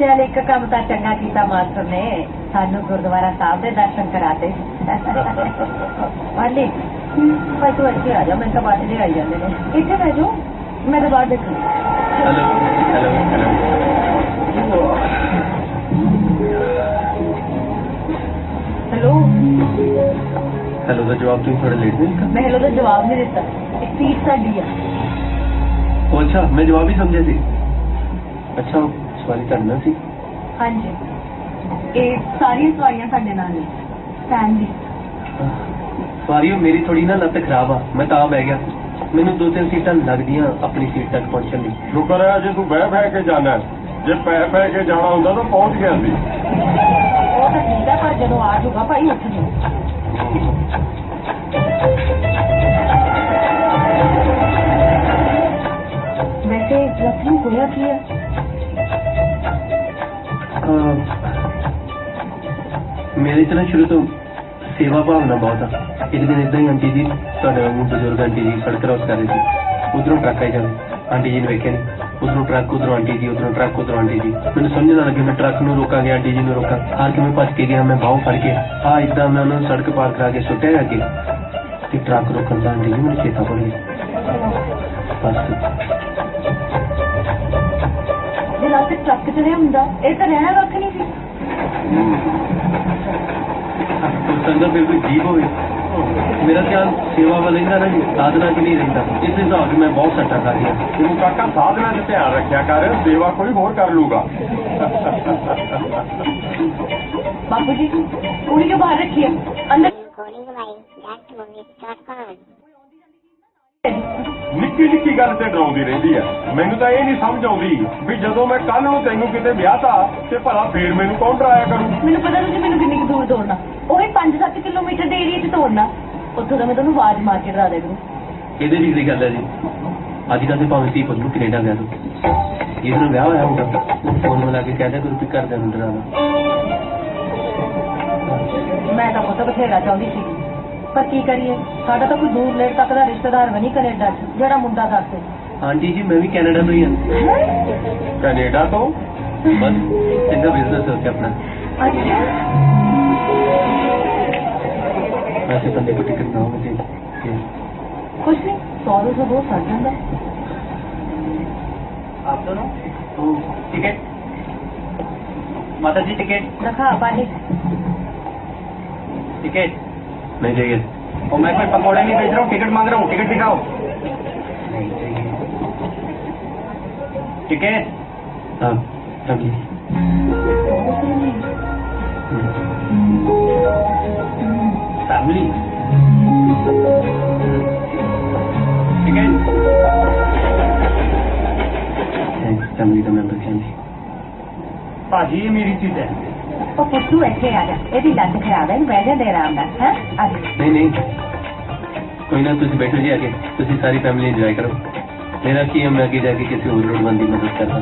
चल एक काम ਤਾਂ ਚੰਗਾ ਕੀਤਾ ਮਾਸਟਰ ਨੇ, ਸਾਨੂੰ ਗੁਰਦੁਆਰਾ ਸਾਹਿਬ ਦੇ ਦਰਸ਼ਨ ਕਰਾਤੇ। ਪਾਲੀ ਭਾਈ ਤੂੰ ਇੱਥੇ ਆ ਜਾ, ਮੈਂ ਤਾਂ ਬਾਅਦ ਦੇ ਆਈ ਜਾਂਦੇ ਨੇ। ਇੱਥੇ ਬਹਿ ਜਾਓ, ਮੈਂ ਤਾਂ ਬਾਹਰ ਦੇਖੂ। Hello hello hello hello hello का जवाब तुम थोड़ा लेट नहीं मैं हेलो ਦਾ ਜਵਾਬ ਨਹੀਂ ਦਿੱਤਾ, ਇੱਕ ਸੀਟ ਸਾਡੀ ਆ। ओ अच्छा, मैं जवाब ही समझे सी। अच्छा सवारी करना सी। ਹਾਂਜੀ ਇਹ ਸਾਰੀਆਂ ਸਵਾਰੀਆਂ ਸਾਡੇ ਨਾਲ ਨੇ ਫੈਮਿਲੀ। सवारी मेरी थोड़ी ना लत खराब आ, मैं ਤਾਂ ਬਹਿ ਗਿਆ। ਮੈਨੂੰ 2-3 ਸੀਟਾਂ ਲੱਗਦੀਆਂ ਆਪਣੀ ਸੀਟ ਤੱਕ ਪਹੁੰਚਣ ਲਈ। ਸ਼ੁਕਰ ਹੈ ਜੇ ਤੂੰ ਬਹਿ ਬਹਿ ਕੇ ਜਾਣਾ, ਜੇ ਪੈ ਪੈ ਕੇ ਜਾਣਾ ਹੁੰਦਾ ਤਾਂ ਪਹੁੰਚ ਗਿਆ ਸੀ। ਉਹ ਤਾਂ ਠੀਕ ਹੈ, ਪਰ ਜਦੋਂ ਆ ਜਾਊਗਾ ਭਾਈ ਉੱਠ ਜਾਓ। ਵੈਸੇ ਲੱਖੂ ਹੋਇਆ ਕੀ ਹੈ? ਮੇਰੇ ਚ ਨਾ ਸ਼ੁਰੂ ਤੋਂ ਸੇਵਾ ਭਾਵਨਾ ਬਹੁਤ ਆ। ਇੱਕ ਦਿਨ ਇਦਾਂ ਹੀ ਆਂਟੀ ਜੀ, ਤੁਹਾਡੇ ਵਾਂਗੂ ਬਜ਼ੁਰਗ ਆਂਟੀ ਜੀ ਸੜਕ ਕ੍ਰਾਸ ਕਰ ਰਹੇ ਸੀ, ਉਧਰੋਂ ਟਰੱਕ ਆਈ ਜਾਵੇ, ਆਂਟੀ ਜੀ ਨੇ ਵੇਖਿਆ ਨਹੀਂ, ਉਧਰੋਂ ਟਰੱਕ, ਉਧਰੋਂ ਆਂਟੀ ਜੀ, ਉਧਰੋਂ ਟਰੱਕ, ਉਧਰੋਂ ਆਂਟੀ ਜੀ। ਮੈਨੂੰ ਸਮਝ ਨਾ ਲੱਗੇ ਮੈਂ ਟਰੱਕ ਨੂੰ ਰੋਕਾਂ ਜਾਂ ਆਂਟੀ ਜੀ ਨੂੰ ਰੋਕਾਂ। ਹਾਰ ਕੇ ਮੈਂ ਭੱਜ ਕੇ ਗਿਆ, ਮੈਂ ਬਾਹੋਂ ਫੜ ਕੇ ਇਦਾਂ ਮੈਂ ਉਹਨਾਂ ਨੂੰ ਸੜਕ ਪਾਰ ਕਰਾ ਕੇ ਸੁੱਟਿਆ ਅੱਗੇ, ਤੇ ਟਰੱਕ ਰੋਕਣ ਦਾ ਆਂਟੀ ਜੀ ਮੈਨੂੰ ਚੇਤਾ ਭੁੱਲ ਗਿਆ। ਬਸ ਜੇ ਰਾਤ ਟਰੱਕ ਚ ਰਿਹਾ ਹੁੰਦਾ ਇਹ ਤਾਂ ਰਹਿਣਾ ਰੱਖ ਨਹੀਂ ਸੀ। ਸੰਗਤ ਬਿਲਕੁਲ ਜੀਵ ਹੋਵੇ। ਮੇਰਾ ਧਿਆਨ ਸੇਵਾ ਵੱਲ ਰਹਿੰਦਾ ਨਾ ਜੀ, ਸਾਧਨਾ ਚ ਨਹੀਂ ਰਹਿੰਦਾ। ਇਸ ਹਿਸਾਬ ਨਾਲ ਮੈਂ ਬਹੁਤ ਸੱਟਾਂ ਖਾਧੀਆਂ। ਤੂੰ ਕਾਕਾ ਸਾਧਨਾ 'ਚ ਧਿਆਨ ਰੱਖਿਆ ਕਰ, ਸੇਵਾ ਕੋਈ ਹੋਰ ਕਰ ਲੂਗਾ। ਬਾਪੂ ਜੀ ਕੁੜੀ ਕਿਉਂ ਬਾਹਰ ਰੱਖੀ ਹੈ ਅੰਦਰ? ਨਿੱਕੀ ਨਿੱਕੀ ਗੱਲ ਤੇ ਡਰਾਉਂਦੀ ਰਹਿੰਦੀ ਆ। ਮੈਨੂੰ ਤਾਂ ਇਹ ਨਹੀਂ ਸਮਝ ਆਉਂਦੀ ਵੀ ਜਦੋਂ ਮੈਂ ਕੱਲ ਨੂੰ ਤੈਨੂੰ ਕਿਤੇ ਵਿਆਹਤਾ ਤੇ ਭਲਾ ਫੇਰ ਮੈਨੂੰ ਕੌਣ ਡਰਾਇਆ ਕਰੂ। ਮੈਨੂੰ ਪਤਾ ਤੁਸੀਂ ਮੈਨੂੰ ਕਿੰਨੀ ਕੁ ਦੂਰ ਤੋੜਨਾ, ਉਹੀ 5-7 ਕਿਲੋਮੀਟਰ ਦੇ ਏਰੀਆ 'ਚ ਤੋੜਨਾ, ਉੱਥੋਂ ਤਾਂ ਮੈਂ ਤੁਹਾਨੂੰ ਆਵਾਜ਼ ਮਾਰ ਕੇ ਡਰਾ ਦੇ ਕਰੂੰ। ਇਹਦੇ ਵੀ ਦੀ ਗੱਲ ਹੈ ਜੀ, ਅੱਜ ਕੱਲ੍ਹ ਤੇ ਭਾਵੇਂ ਧੀ ਪੁੱਤ ਨੂੰ ਕੈਨੇਡਾ ਗਿਆ ਤੂੰ, ਜਿਹਦੇ ਨਾਲ ਵਿਆਹ ਹੋਇਆ ਹੋਊਗਾ ਫੋਨ ਮਿਲਾ ਕੇ ਕਹਿ ਦਿਆ ਕਰੂ ਵੀ ਘਰਦਿਆਂ ਨੂੰ ਡਰਾਉਣਾ। ਮੈਂ ਤਾਂ ਪੁੱਤ ਬਥੇਰਾ ਚਾਹੁੰਦੀ ਸੀ, ਪਰ ਕੀ ਕਰੀਏ, ਸਾਡਾ ਤਾਂ ਕੋਈ ਦੂਰ ਨੇੜੇ ਤੱਕ ਦਾ ਰਿਸ਼ਤੇਦਾਰ ਵੀ ਨਹੀਂ ਕੈਨੇਡਾ 'ਚ ਜਿਹੜਾ ਮੁੰਡਾ ਦੱਸੇ। ਆਂਟੀ ਜੀ ਮੈਂ ਵੀ ਕੈਨੇਡਾ ਤੋਂ ਹੀ ਹਾਂ। ਕੈਨੇਡਾ ਤੋਂ? ਬਸ ਚੰਗਾ ਬਿਜ਼ਨਸ ਹੋ ਗਿਆ ਆਪਣਾ। ਅੱਛਾ ऐसे बंदे को टिकट ना हो मुझे कुछ नहीं, 100-200 बहुत सड़ जाता। आप दोनों टिकट माता जी टिकट रखा पानी। टिकट नहीं चाहिए और मैं कोई पकौड़े नहीं बेच रहा हूँ, टिकट मांग रहा हूँ, टिकट दिखाओ। नहीं चाहिए टिकट हाँ फैमिली फैमिली टिकट फैमिली का मेंबर फैमिली भाजी ये मेरी सीट है। ਉਹ ਪੁੱਤੂ ਇੱਥੇ ਆ ਜਾ, ਇਹਦੀ ਲੱਤ ਖਰਾਬ ਹੈ, ਬਹਿ ਜਾ ਦੇ ਆਰਾਮ ਨਾਲ। ਹੈ ਆ ਜਾ। नहीं नहीं कोई ना तुम बैठो जी आगे तुम सारी फैमिली एंजॉय करो मेरा की है मैं आगे जाके किसी और लोड़वंद की मदद करता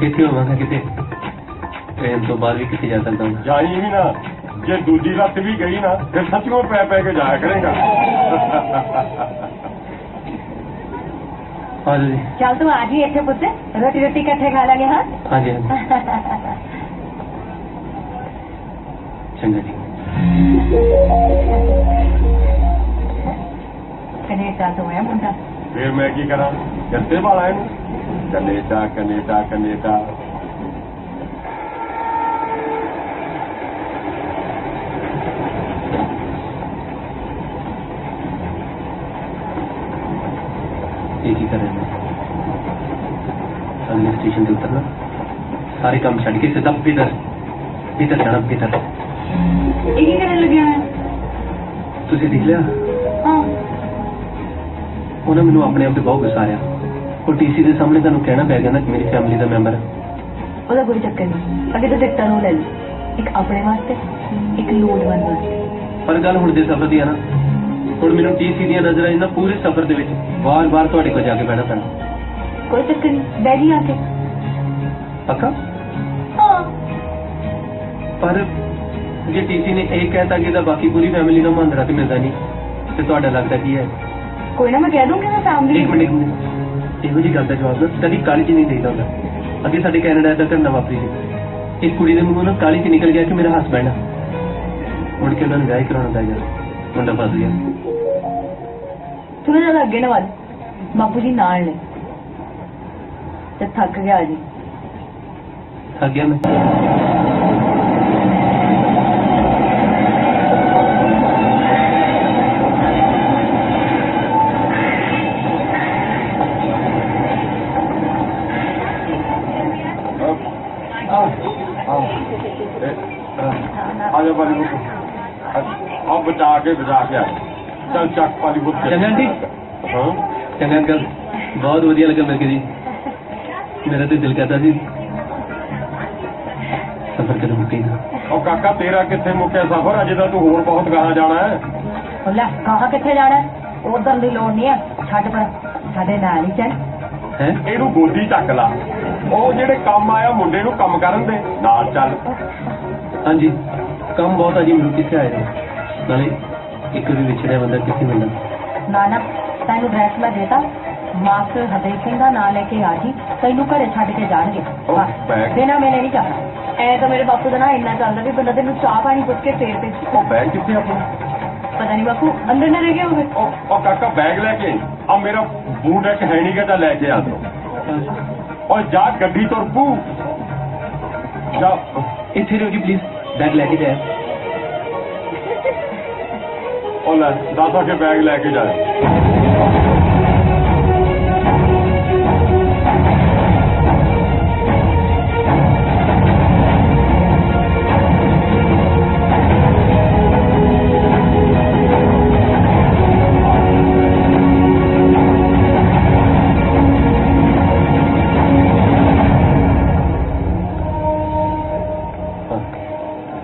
कितने होवांगा कितने ट्रेन तो बाद भी कितने जा सकता हूँ ਜਾਈ ਵੀ ਨਾ, ਜੇ ਦੂਜੀ ਲੱਤ ਵੀ ਗਈ ਨਾ ਫਿਰ ਸੱਚੀਓ ਪੈ ਪੈ ਕੇ ਜਾਇਆ ਕਰੇਗਾ। हाँ जी ਚੱਲ ਤੂੰ ਆ ਜੀ ਇੱਥੇ ਪੁੱਤ, ਰੋਟੀ ਰੋਟੀ ਇਕੱਠੇ ਖਾ ਲਾਂਗੇ। ਹਾਂ हाँ जी हाँ जी चंगा जी ਕਨੇਡਾ ਤੋਂ ਹੈ ਮੁੰਡਾ। ਫਿਰ ਮੈਂ ਕੀ ਕਰਾਂ, ਗੱਤੇ ਵਾਲਾ ਇਹਨੂੰ ਕੈਨੇਡਾ ਕੈਨੇਡਾ ਕੈਨੇਡਾ। ये की कर रहे हैं अगले स्टेशन पे उतरना सारे काम छड़ के सीधा भीतर भीतर जाना भीतर ਇਹ ਕੀ ਕਰਨ ਲੱਗਿਆ ਹੈ? तुझे दिख लिया ਹਾਂ ਉਹਨਾਂ ਮੈਨੂੰ ਆਪਣੇ ਆਪ ਤੇ ਬਹੁਤ ਗੁੱਸਾ ਆਇਆ ਉਹ ਟੀਸੀ ਦੇ ਸਾਹਮਣੇ ਤੁਹਾਨੂੰ ਕਹਿਣਾ ਪੈ ਗਿਆ ਨਾ ਕਿ ਮੇਰੀ ਫੈਮਿਲੀ ਦਾ ਮੈਂਬਰ ਹੈ ਉਹਦਾ ਕੋਈ ਚੱਕਰ ਨਹੀਂ, ਅੱਗੇ ਤਾਂ ਟਿਕਟਾਂ ਨੂੰ ਲੈ ਲਈ, ਇੱਕ ਆਪਣੇ ਵਾਸਤੇ, ਇੱਕ ਲੋੜਵੰਦ ਵਾਸਤੇ। ਪਰ ਗੱਲ ਹੁਣ ਦੇ ਸਫ਼ਰ ਦੀ ਆ ਨਾ ਹੁਣ ਮੈਨੂੰ ਟੀਸੀ ਦੀਆਂ ਨਜ਼ਰਾਂ ਇਹਨਾਂ ਪੂਰੇ ਸਫ਼ਰ ਦੇ ਵਿੱਚ ਵਾਰ-ਵਾਰ ਤੁਹਾਡੇ ਕੋਲ ਜਾ ਕੇ ਬਹਿਣਾ ਪੈਣਾ ਕੋਈ ਚੱਕਰ ਨਹੀਂ, ਬਹਿ ਜੀ ਆ ਕੇ। ਪੱਕਾ ਹਾਂ ਪਰ ਜੇ ਟੀਸੀ ਨੇ ਇਹ ਕਹਿਤਾ ਕਿ ਇਹਦਾ ਬਾਕੀ ਪੂਰੀ ਫੈਮਿਲੀ ਦਾ ਮਹਾਂਦਰਾ ਤੇ ਮਿਲਦਾ ਨਹੀਂ ਤੇ ਤੁਹਾਡਾ ਲੱਗਦਾ ਕੀ ਹੈ ਕੋਈ ਨਾ, ਮੈਂ ਕਹਿ ਦੂੰਗੀ ਮੈਂ ਫੈਮਿਲੀ। ਇੱਕ ਮਿੰਟ ਇਹੋ ਜਿਹੀ ਗੱਲ ਦਾ ਜਵਾਬ ਨਾ ਕਦੀ ਕਾਲੀ ਚ ਨਹੀਂ ਦੇਈਦਾ ਹੁੰਦਾ ਅੱਗੇ ਸਾਡੇ ਕੈਨੇਡਾ ਦਾ ਘਟਨਾ ਵਾਪਰੀ ਸੀ ਇੱਕ ਕੁੜੀ ਦੇ ਮੂੰਹੋਂ ਨਾ ਕਾਲੀ ਚ ਨਿਕਲ ਗਿਆ ਕਿ ਮੇਰਾ ਹਸਬੈਂਡ ਆ ਮੁੜ ਕੇ ਉਹਨਾਂ ਨੂੰ ਵਿਆਹ ਹੀ ਕਰਾਉਣਾ ਪੈ ਗਿਆ ਮੁੰਡਾ ਫਸ ਗਿਆ ਥੋੜਾ ਜਿਹਾ ਅੱਗੇ ਨਾ ਵੱਧ, ਬਾਪੂ ਜੀ ਨਾਲ ਨੇ ਤੇ ਥੱਕ ਗਿਆ ਜੀ। ਥੱਕ ਗਿਆ ਮੈਂ ਆ ਜਾ ਬਾਲੀ ਬੁੱਤ ਆ ਬਚਾ ਕੇ ਆ ਚੱਲ ਚੱਕ ਪਾਲੀ ਬੁੱਤ ਚੰਗਾ ਆਂਟੀ ਹਾਂ ਚੰਗਾ ਅੰਕਲ ਬਹੁਤ ਵਧੀਆ ਲੱਗਾ ਮਿਲ ਕੇ ਜੀ ਮੇਰਾ ਤੇ ਦਿਲ ਕਰਦਾ ਸੀ ਸਫ਼ਰ ਕਦੋਂ ਮੁੱਕੇਗਾ ਉਹ ਕਾਕਾ ਤੇਰਾ ਕਿੱਥੇ ਮੁੱਕਿਆ ਸਫ਼ਰ, ਅਜੇ ਤਾਂ ਤੂੰ ਹੋਰ ਬਹੁਤ ਗਾਹਾਂ ਜਾਣਾ ਹੈ। ਉਹ ਲੈ ਕਹਾਂ ਕਿੱਥੇ ਜਾਣਾ, ਉਧਰ ਦੀ ਲੋੜ ਨਹੀਂ ਹੈ, ਛੱਡ ਪਰ ਸਾਡੇ ਨਾਲ ਹੀ ਚੱਲ। ਹੈ ਇਹਨੂੰ ਗੋਦੀ ਚੱਕ ਲਾ, ਉਹ ਜਿਹੜੇ ਕੰਮ ਆਇਆ ਮੁੰਡੇ ਨੂੰ ਕੰਮ ਕਰਨ ਦੇ ਨਾਲ ਚੱਲ। ਹਾਂਜੀ ਕੰਮ ਬਹੁਤ ਆ ਜੀ ਮੈਨੂੰ ਕਿੱਥੇ ਆਇਆ ਨਾਲੇ ਇੱਕ ਵੀ ਵਿਛੜਿਆ ਬੰਦਾ ਕਿੱਥੇ ਮਿਲਣਾ ਨਾ ਨਾ ਤੈਨੂੰ ਡਰੈਸ ਮੈਂ ਦੇਤਾ, ਮਾਸਟਰ ਹਰਦੇਵ ਸਿੰਘ ਦਾ ਨਾਂ ਲੈ ਕੇ ਆ ਜੀ, ਤੈਨੂੰ ਘਰੇ ਛੱਡ ਕੇ ਜਾਣਗੇ। ਬਸ ਬੈਗ। ਬਿਨਾਂ ਮੈਨੇ ਨਹੀਂ ਜਾਣਾ। ਐ ਤਾਂ ਮੇਰੇ ਬਾਪੂ ਦਾ ਨਾਂ ਇੰਨਾ ਚੱਲਦਾ ਵੀ ਬੰਦਾ ਤੈਨੂੰ ਚਾਹ ਪਾਣੀ ਪੁੱਛ ਕੇ ਫੇਰ ਤੇ ਉਹ ਬੈਗ ਕਿੱਥੇ ਆਪਣਾ? ਪਤਾ ਨਹੀਂ ਬਾਪੂ ਅੰਦਰ ਨਾ ਰਹਿ ਗਏ ਹੋਵੇ। ਉਹ ਕਾਕਾ ਬੈਗ ਲੈ ਕੇ ਆ, ਮੇਰਾ ਬੂਟ ਇੱਕ ਹੈ ਨਹੀਂ ਗਾ ਤਾਂ ਲੈ ਕੇ ਆ ਦੋ। ਔਰ ਜਾ ਗੱਡੀ ਤੁਰ ਪੂ ਜਾ। ਇੱਥੇ ਰਹੋ ਜੀ ਪਲੀਜ਼ ਬੈਗ ਲੈ ਕੇ ਜਾਏ ਉਹ ਲੈ ਦਾਦਾ ਕੇ ਬੈਗ ਲੈ ਕੇ ਜਾਏ।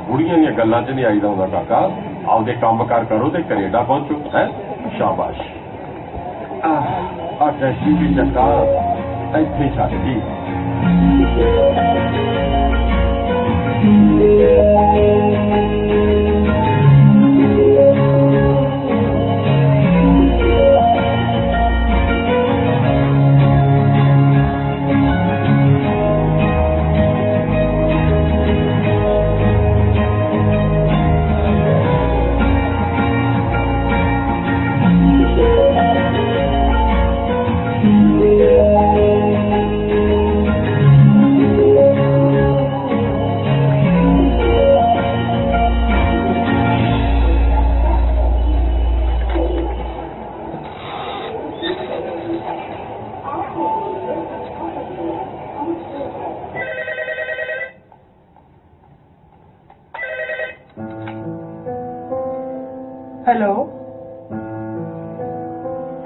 ਬੁੜੀਆਂ ਦੀਆਂ ਗੱਲਾਂ 'ਚ ਨਹੀਂ ਆਈਦਾ ਹੁੰਦਾ ਕਾਕਾ, ਆਪਦੇ ਕੰਮ ਕਾਰ ਕਰੋ ਤੇ ਕੈਨੇਡਾ ਪਹੁੰਚੋ ਹੈ। ਸ਼ਾਬਾਸ਼ ਆ ਟੈਕਸੀ ਵੀ ਚੱਕਾ ਇੱਥੇ ਛੱਡ ਦੀ।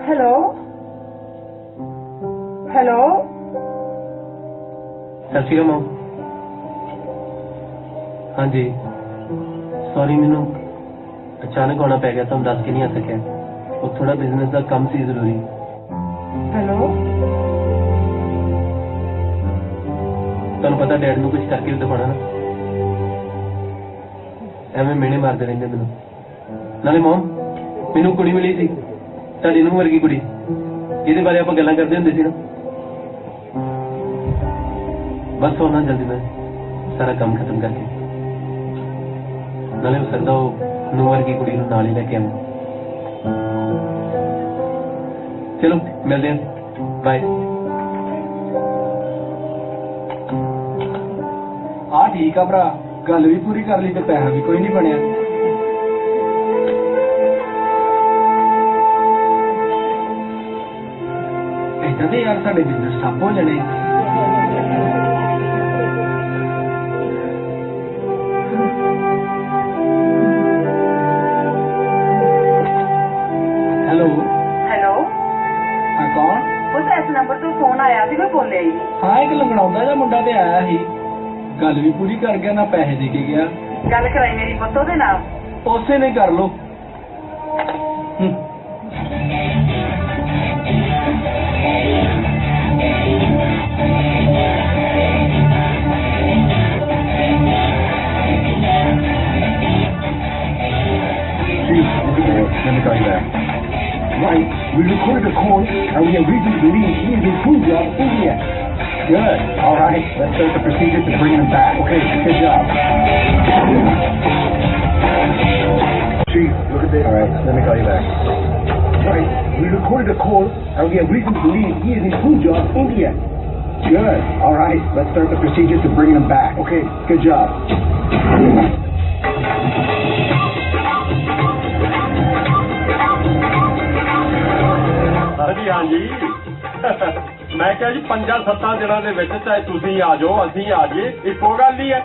ਹੈਲੋ ਹੈਲੋ ਸਤਿ ਸ਼੍ਰੀ ਅਕਾਲ। ਹਾਂਜੀ ਸੌਰੀ, ਮੈਨੂੰ ਅਚਾਨਕ ਆਉਣਾ ਪੈ ਗਿਆ, ਤੁਹਾਨੂੰ ਦੱਸ ਕੇ ਨਹੀਂ ਆ ਸਕਿਆ। ਉਹ ਥੋੜਾ ਬਿਜ਼ਨਸ ਦਾ ਕੰਮ ਸੀ ਜ਼ਰੂਰੀ। ਹੈਲੋ ਤੁਹਾਨੂੰ ਪਤਾ ਡੈਡ ਨੂੰ ਕੁਝ ਕਰਕੇ ਵੀ ਦਿਖਾਉਣਾ ਨਾ, ਐਵੇਂ ਮਿਹਣੇ ਮਾਰਦੇ ਰਹਿੰਦੇ ਮੈਨੂੰ। ਨਾਲੇ ਮੋਮ, ਮੈਨੂੰ ਕੁੜੀ ਮਿਲੀ ਸੀ ਤੁਹਾਡੀ ਨੂੰ ਵਰਗੀ ਕੁੜੀ, ਜਿਹਦੇ ਬਾਰੇ ਆਪਾਂ ਗੱਲਾਂ ਕਰਦੇ ਹੁੰਦੇ ਸੀ ਨਾ। ਬਸ ਹੋਣਾ ਜਲਦੀ ਮੈਂ ਸਾਰਾ ਕੰਮ ਖਤਮ ਕਰਕੇ, ਨਾਲੇ ਹੋ ਸਕਦਾ ਉਹ ਨੂੰ ਵਰਗੀ ਕੁੜੀ ਨੂੰ ਨਾਲ ਹੀ ਲੈ ਕੇ ਆਵਾਂ। ਚਲੋ ਮਿਲਦੇ ਹਾਂ, ਬਾਏ। हाँ ठीक है भरा, गल भी पूरी कर ली ते पैसा भी कोई नहीं बनया। इदां दे यार साडे बिजनेस ठप्प हो जाने। हेलो ਹੈਲੋ हाँ कौन? ਉਸ ਇਸ ਨੰਬਰ ਤੋਂ ਫੋਨ ਆਇਆ ਸੀ, ਮੈਂ ਬੋਲਿਆ ਹੀ ਨਹੀਂ। हाँ एक लंगड़ाउंदा जिहा मुंडा ते आया ही, गल भी पूरी कर गया, ना पैसे दे के गया। ਗੱਲ ਕਰਾਈ ਮੇਰੀ ਪੁੱਤ ਉਹਦੇ ਨਾਲ। उसे ने कर लो। Let me call you back. Right, we recorded a call and we have reason to believe he is in Punjab, India. Good. All right, let's start the procedure to bring him back. Okay, good job. Chief, look at this. All right, let me call you back. Right, we recorded a call and we have reason to believe he is in Punjab, India. Good. All right, let's start the procedure to bring him back. Okay, good job. ਹਾਂਜੀ ਹਾਂਜੀ ਮੈਂ ਕਿਹਾ ਜੀ 5-7 ਦਿਨਾਂ ਦੇ ਵਿੱਚ ਚਾਹੇ ਤੁਸੀਂ ਆ ਜਾਓ ਅਸੀਂ ਆ ਜਾਈਏ, ਇੱਕੋ ਗੱਲ ਹੀ ਹੈ।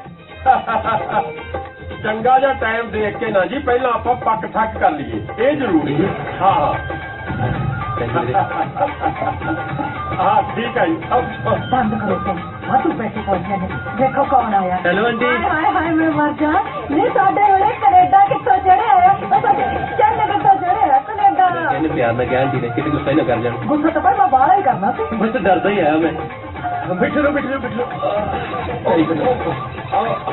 ਚੰਗਾ ਜਿਹਾ ਟਾਈਮ ਦੇਖ ਕੇ ਨਾ ਜੀ ਪਹਿਲਾਂ ਆਪਾਂ ਪੱਕ ਠੱਕ ਕਰ ਲਈਏ, ਇਹ ਜ਼ਰੂਰੀ ਹੈ। ਹਾਂ ਹਾਂ ਹਾਂ ਠੀਕ ਹੈ ਜੀ। ਬੰਦ ਕਰੋ ਫੋਨ, ਵਾਧੂ ਪੈਸੇ ਪਹੁੰਚੇ ਨੇ। ਦੇਖੋ ਕੌਣ ਆਇਆ। Hello aunty. ਹਾਏ ਹਾਏ ਮੈਂ ਮਰ ਜਾ। ਨਹੀਂ ਸਾਡੇ ਵੇਲੇ ਕੈਨੇਡਾ ਕਿੱਥੋਂ ਚੜਿਆ ਆ, ਚੰਨ ਕਿੱਥੋਂ ਚੜਿਆ ਕੈਨੇਡਾ। ਇਹਨੇ ਪਿਆਰ ਨਾਲ ਕਿਹਾ ਆਂਟੀ ਨੇ, ਕਿਤੇ ਗੁੱਸਾ ਹੀ ਨਾ ਕਰ ਜਾਣ। ਗੁੱਸਾ ਤਾਂ ਭਾਈ ਮੈਂ ਬਾਹਰ ਹੀ ਕਰਨਾ ਸੀ। ਬਸ ਡਰਦਾ ਹੀ ਆਇਆ ਮੈਂ। ਬਿਠ ਲਓ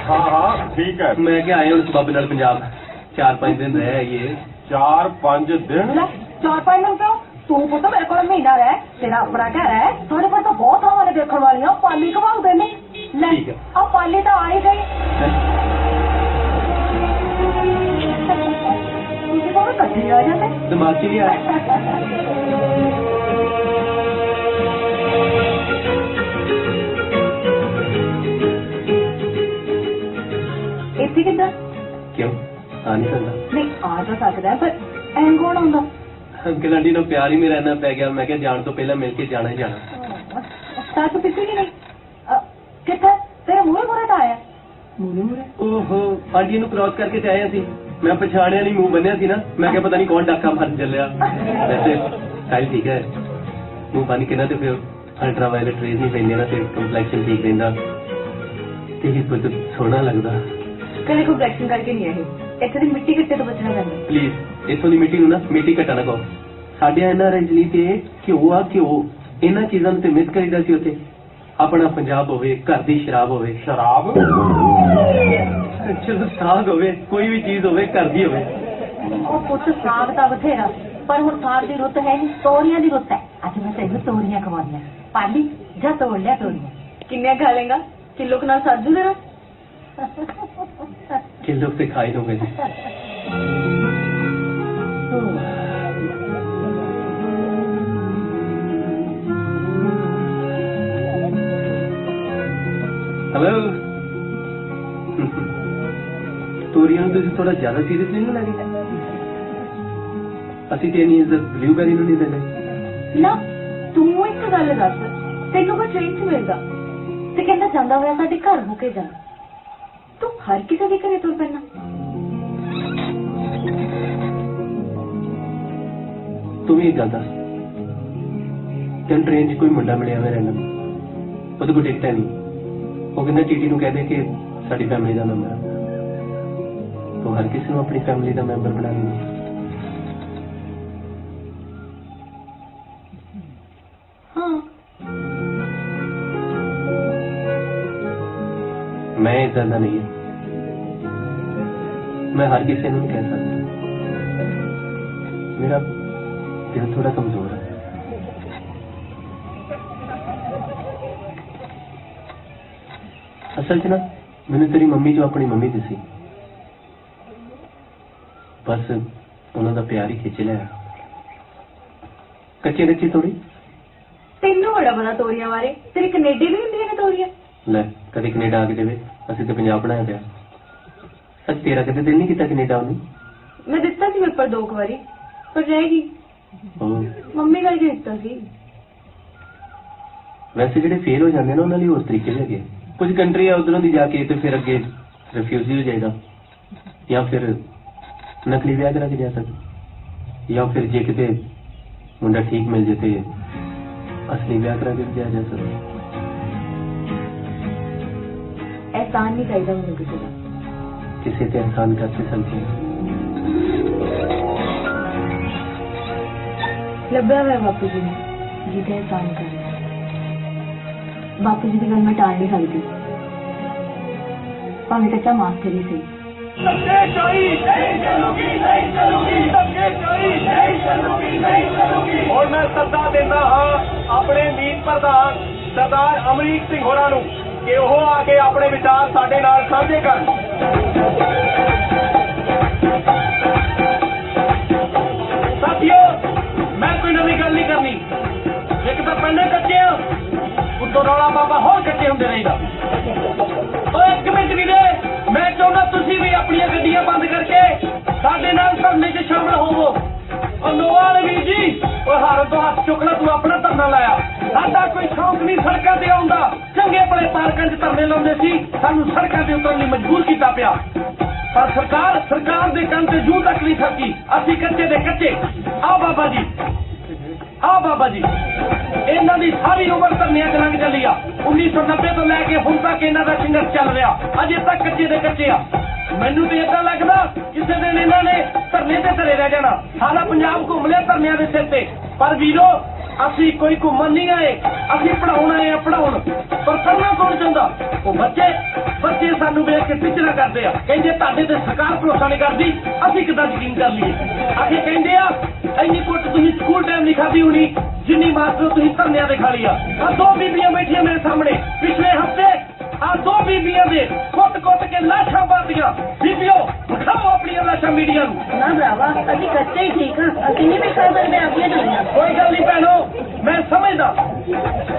ਹਾਂ ਹਾਂ ਠੀਕ ਹੈ। ਮੈਂ ਕਿਹਾ ਆਏ ਹੁਣ ਬਾਬੇ ਨਾਲ ਪੰਜਾਬ 4-5 ਦਿਨ ਰਹਿ ਆਈਏ। 4-5 ਦਿਨ? ਲੈ 4-5 ਦਿਨ ਕਿਉਂ? ਤੂੰ ਪੁੱਤ ਮੇਰੇ ਕੋਲ ਮਹੀਨਾ ਰਹਿ, ਤੇਰਾ ਆਪਣਾ ਘਰ ਹੈ। ਤੁਹਾਡੇ ਕੋਲ ਤਾਂ ਬਹੁਤ ਥਾਵਾਂ ਨੇ ਦੇਖਣ ਵਾਲੀਆਂ, ਪਾਲੀ ਘਵਾਉਂਦੇ ਨੇ। ਲੈ ਠੀਕ ਹੈ। ਆ ਪਾਲੀ ਤਾਂ ਆ ਹੀ ਗਈ। ਤੁਸੀਂ ਦੋਵੇਂ ਇਕੱਠੇ ਆ ਜਾਂਦੇ। ਦਿਮਾਗ 'ਚ ਵੀ ਆਇਆ। ਇੱਥੇ ਕਿੱਦਾਂ? ਕਿਉਂ ਆ ਨਹੀਂ ਸਕਦਾ? ਨਹੀਂ ਆ ਤਾਂ ਸਕਦਾ, ਪਰ ਐਂ ਕੌਣ ਆਉਂਦਾ? ਅੰਕਲ ਆਂਟੀ ਨੂੰ ਪਿਆਰ ਹੀ ਮੇਰਾ ਇੰਨਾ ਪੈ ਗਿਆ, ਮੈਂ ਕਿਹਾ ਜਾਣ ਤੋਂ ਪਹਿਲਾਂ ਮਿਲ ਕੇ ਜਾਣਾ ਹੀ ਜਾਣਾ। ਸੱਚ ਪਿੱਛੇ ਕਿ ਨਹੀਂ? ਕਿੱਥੇ ਤੇਰੇ ਮੂਹਰੇ ਤਾਂ ਆਇਆ। ਮੂਹਰੇ ਓਹੋ ਆਂਟੀ ਨੂੰ ਕ੍ਰਾਸ ਕਰਕੇ ਤੇ ਆਏ ਅਸੀਂ, ਮੈਂ ਪਛਾਣਿਆ ਨਹੀਂ, ਮੂੰਹ ਬੰਨਿਆ ਸੀ ਨਾ, ਮੈਂ ਕਿਹਾ ਪਤਾ ਨਹੀਂ ਕੌਣ ਡਾਕਾ ਮਾਰਨ ਚੱਲਿਆ। ਵੈਸੇ ਸਟਾਈਲ ਠੀਕ ਹੈ, ਮੂੰਹ ਬੰਨ ਕੇ ਨਾ ਤੇ ਫਿਰ ਅਲਟਰਾਵਾਇਲਟ ਰੇਜ਼ ਨਹੀਂ ਪੈਂਦੀਆਂ ਨਾ, ਤੇ ਕੰਪਲੈਕਸ਼ਨ ਠੀਕ ਰਹਿੰਦਾ ਤੇ ਹੀ ਬਹੁਤ ਸੋਹਣਾ ਲੱਗਦਾ। ਕਦੇ ਕੰਪਲੈਕਸ਼ਨ ਕਰਕੇ ਨਹੀਂ ਇਹ, ਇੱਥੇ ਦੀ ਮਿੱਟੀ ਘੱਟੇ ਤੋਂ ਬਚਣਾ ਪੈਂਦਾ। ਪਲੀਜ਼ ਇੱਥੋਂ ਦੀ ਮਿੱਟੀ ਨੂੰ ਨਾ ਮਿੱਟੀ ਘਟਾ ਨਾ ਕਹੋ। ਸਾਡੇ ਇਹਨਾਂ ਰੰਜਨੀ ਤੇ ਘਿਓ ਆ ਘਿਓ, ਇਹਨਾਂ ਚੀਜ਼ਾਂ ਨੂੰ ਤੇ ਮਿਸ ਕਰੀਦਾ ਸੀ ਉੱਥੇ। ਆਪਣਾ ਪੰਜਾਬ ਹੋਵੇ, ਘਰ ਦੀ ਸ਼ਰਾਬ ਹੋਵੇ। ਸ਼ਰਾਬ? ਚਲੋ ਸਾਗ ਹੋਵੇ, ਕੋਈ ਵੀ ਚੀਜ਼ ਹੋਵੇ ਘਰ ਦੀ ਹੋਵੇ। ਉਹ ਪੁੱਤ ਸਾਗ ਤਾਂ ਬਥੇਰਾ, ਪਰ ਹੁਣ ਸਾਗ ਦੀ ਰੁੱਤ ਹੈ ਨਹੀਂ, ਤੋਰੀਆਂ ਦੀ ਰੁੱਤ ਹੈ। ਅੱਜ ਮੈਂ ਤੈਨੂੰ ਤੋਰੀਆਂ ਖਵਾਉਣੀਆਂ। ਪਾਲੀ ਜਾਂ ਤੋੜ ਲਿਆ ਤੋਰੀਆਂ। ਕਿੰਨੀਆਂ ਖਾ ਲੇਗਾ? ਕਿਲੋ ਕੁ ਨਾਲ ਸਾਜੂ ਦੇਣਾ। ਕਿਲੋ ਤੇ ਖਾਈ ਹੋਗੇ ਜੀ। हेलो ਤੋਰੀਆਂ ਨੂੰ ਤੁਸੀਂ ਥੋੜਾ ਜ਼ਿਆਦਾ ਸੀਰੀਅਸ ਨਹੀਂ ਲੱਗਦਾ? ਅਸੀਂ ਤੇ ਨਹੀਂ ਇੱਜ਼ਤ ਬਲੂਬੈਰੀ ਨੂੰ ਨਹੀਂ ਦਿੰਦੇ ਨਾ। ਤੂੰ ਇੱਕ ਗੱਲ ਦੱਸ, ਤੈਨੂੰ ਕੋਈ ਟ੍ਰੇਨ 'ਚ ਮਿਲਦਾ ਤੇ ਕਹਿੰਦਾ ਜਾਂਦਾ ਹੋਇਆ ਸਾਡੇ ਘਰ ਹੋ ਕੇ ਜਾ, ਤੂੰ ਹਰ ਕਿਸੇ ਦੇ ਘਰੇ ਤੁਰ ਪੈਣਾ। ਤੂੰ ਵੀ ਇੱਕ ਗੱਲ ਦੱਸ, ਤੈਨੂੰ ਟ੍ਰੇਨ 'ਚ ਕੋਈ ਮੁੰਡਾ ਮਿਲਿਆ ਮੈਂ ਰਹਿਣਾ ਉਹਦੇ ਕੋਲ ਟਿਕਟ ਹੈ ਨਹੀਂ ਉਹ ਕਹਿੰਦਾ ਟੀਟੀ ਨੂੰ ਕਹਿ ਦੇ ਕਿ ਸਾਡੀ ਫੈਮਿਲੀ ਦਾ ਮੈਂਬਰ ਹੈ ਤੂੰ ਹਰ ਕਿਸੇ ਨੂੰ ਆਪਣੀ ਫੈਮਿਲੀ ਦਾ ਮੈਂਬਰ ਬਣਾ ਲਈ ਹਾਂ मैं इतना नहीं है मैं हर किसी को नहीं कह सकता मेरा दिल थोड़ा कमजोर है असल च ना मैंने तेरी मम्मी जो अपनी मम्मी दसी बस उन्हों का प्यार ही खिंच लिया कच्ची कच्ची थोड़ी ਤੈਨੂੰ ਬੜਾ ਪਤਾ ਤੋਰੀਆਂ ਬਾਰੇ ਤੇਰੇ ਕੈਨੇਡੀ ਵੀ ਹੁੰਦੀਆਂ ਨੇ ਤੋਰੀਆਂ ਲੈ ਕਦੇ ਕੈਨੇਡਾ ਆ ਕੇ ਜਾਵੇ ਅਸੀਂ ਤੇ ਪੰਜਾਬ ਬਣਾਇਆ ਪਿਆ ਸੱਚ ਤੇਰਾ ਕਦੇ ਦਿਲ ਨਹੀਂ ਕੀਤਾ ਕੈਨੇਡਾ ਆਉਣ ਨੂੰ ਮੈਂ ਦਿੱਤਾ ਸੀ ਪੇਪਰ 2 ਵਾਰੀ ਪਰ ਰਹੇਗੀ ਮੰਮੀ ਕਰਕੇ ਦਿੱਤਾ ਸੀ ਵੈਸੇ ਜਿਹੜੇ ਫੇਲ ਹੋ ਜਾਂਦੇ ਨੇ ਉਹਨਾਂ ਲਈ ਉਸ ਤਰੀਕੇ ਦੇ ਹੈਗੇ ਕੁਝ ਕੰਟਰੀ ਆ ਉਧਰੋਂ ਦੀ ਜਾ ਕੇ ਤੇ ਫਿਰ ਅੱਗੇ ਰਿਫਿਊਜੀ ਹੋ ਜਾਏਗਾ ਜਾਂ ਫਿਰ ਨਕਲੀ ਵਿਆਹ ਕਰਾ ਕੇ ਜਾ ਸਕਦੇ ਜਾਂ ਫਿਰ ਜੇ ਕਿਤੇ ਮੁੰਡਾ ਠੀਕ ਮਿਲ ਜੇ ਤੇ असली ब्याह करा के जाया जा सकता एहसान नहीं चाहिए मुझे किसी का किसी पे एहसान करते चलते हैं लब्या हुआ बापू जी ने जिसे एहसान कर बापू जी की गल मैं टाल नहीं सकती भावे कच्चा माफ करी सही और मैं सदा देना हाँ अपने मीत प्रधान सरदार अमरीक सिंह होरां नूं कि वो आके अपने विचार साडे नाल साझे करन साथियों मैं कोई नवी गल नहीं करनी एक तो पहले कच्चे उत्तों रौला बाबा होर कच्चे हुंदे रहीदा एक मिनट भी दे मैं चाहुंदा तुसीं भी अपनी गड्डियां बंद करके साडे नाल धरने च शामिल होवो नोवाल वीर जी हार तो हाथ चुकना तू अपना धरना लाया साडा कोई शौक नहीं सड़कों ते आउंदा चंगे भले पार्कां च धरने लाउंदे सी सानू सड़कों ते उतरन लई मजबूर कीता पिया पर सरकार दे कंन ते जूं तक नहीं थकी असीं कच्चे दे कच्चे आ बाबा जी इन्हां दी सारी उम्र धरनियां च लंघ चली आ 1990 तो लैके हुण तक इन्हां दा संघर्ष चल रहा अजे तक कच्चे दे कच्चे आ मैनू तो इदा लगदा किसी दिन इन्हां ने धरने ते धरे रह जाना सारा पंजाब घूम लिया धरनियां दे सिर ते पर वीरो असीं कोई घूमन नहीं आए असीं पढ़ाउण आए पढ़ाउण पर करना कौन चाहुंदा वो बच्चे सानू वेख के टिचरा करदे आ कहंदे तुहाडे ते सरकार भरोसा नहीं करदी असीं किदां यकीन कर लईए आखे कहंदे आ इन्नी कुट तुसीं स्कूल टाइम नहीं खाधी होनी जिन्नी मास्टर तुसीं धरनियां दे खा लिया आ दो बीबियां बैठियां मेरे सामने पिछले हफ्ते आ दो बीबियां दे कुट के लाशां पातियां बीबियों दिखाओ अपनी लाशां मीडिया नूं ना भरावा अभी कच्चे ही ठीक हाँ अभी नहीं भी खा सकते आपकी दुनिया कोई गल नहीं भैनो मैं समझदा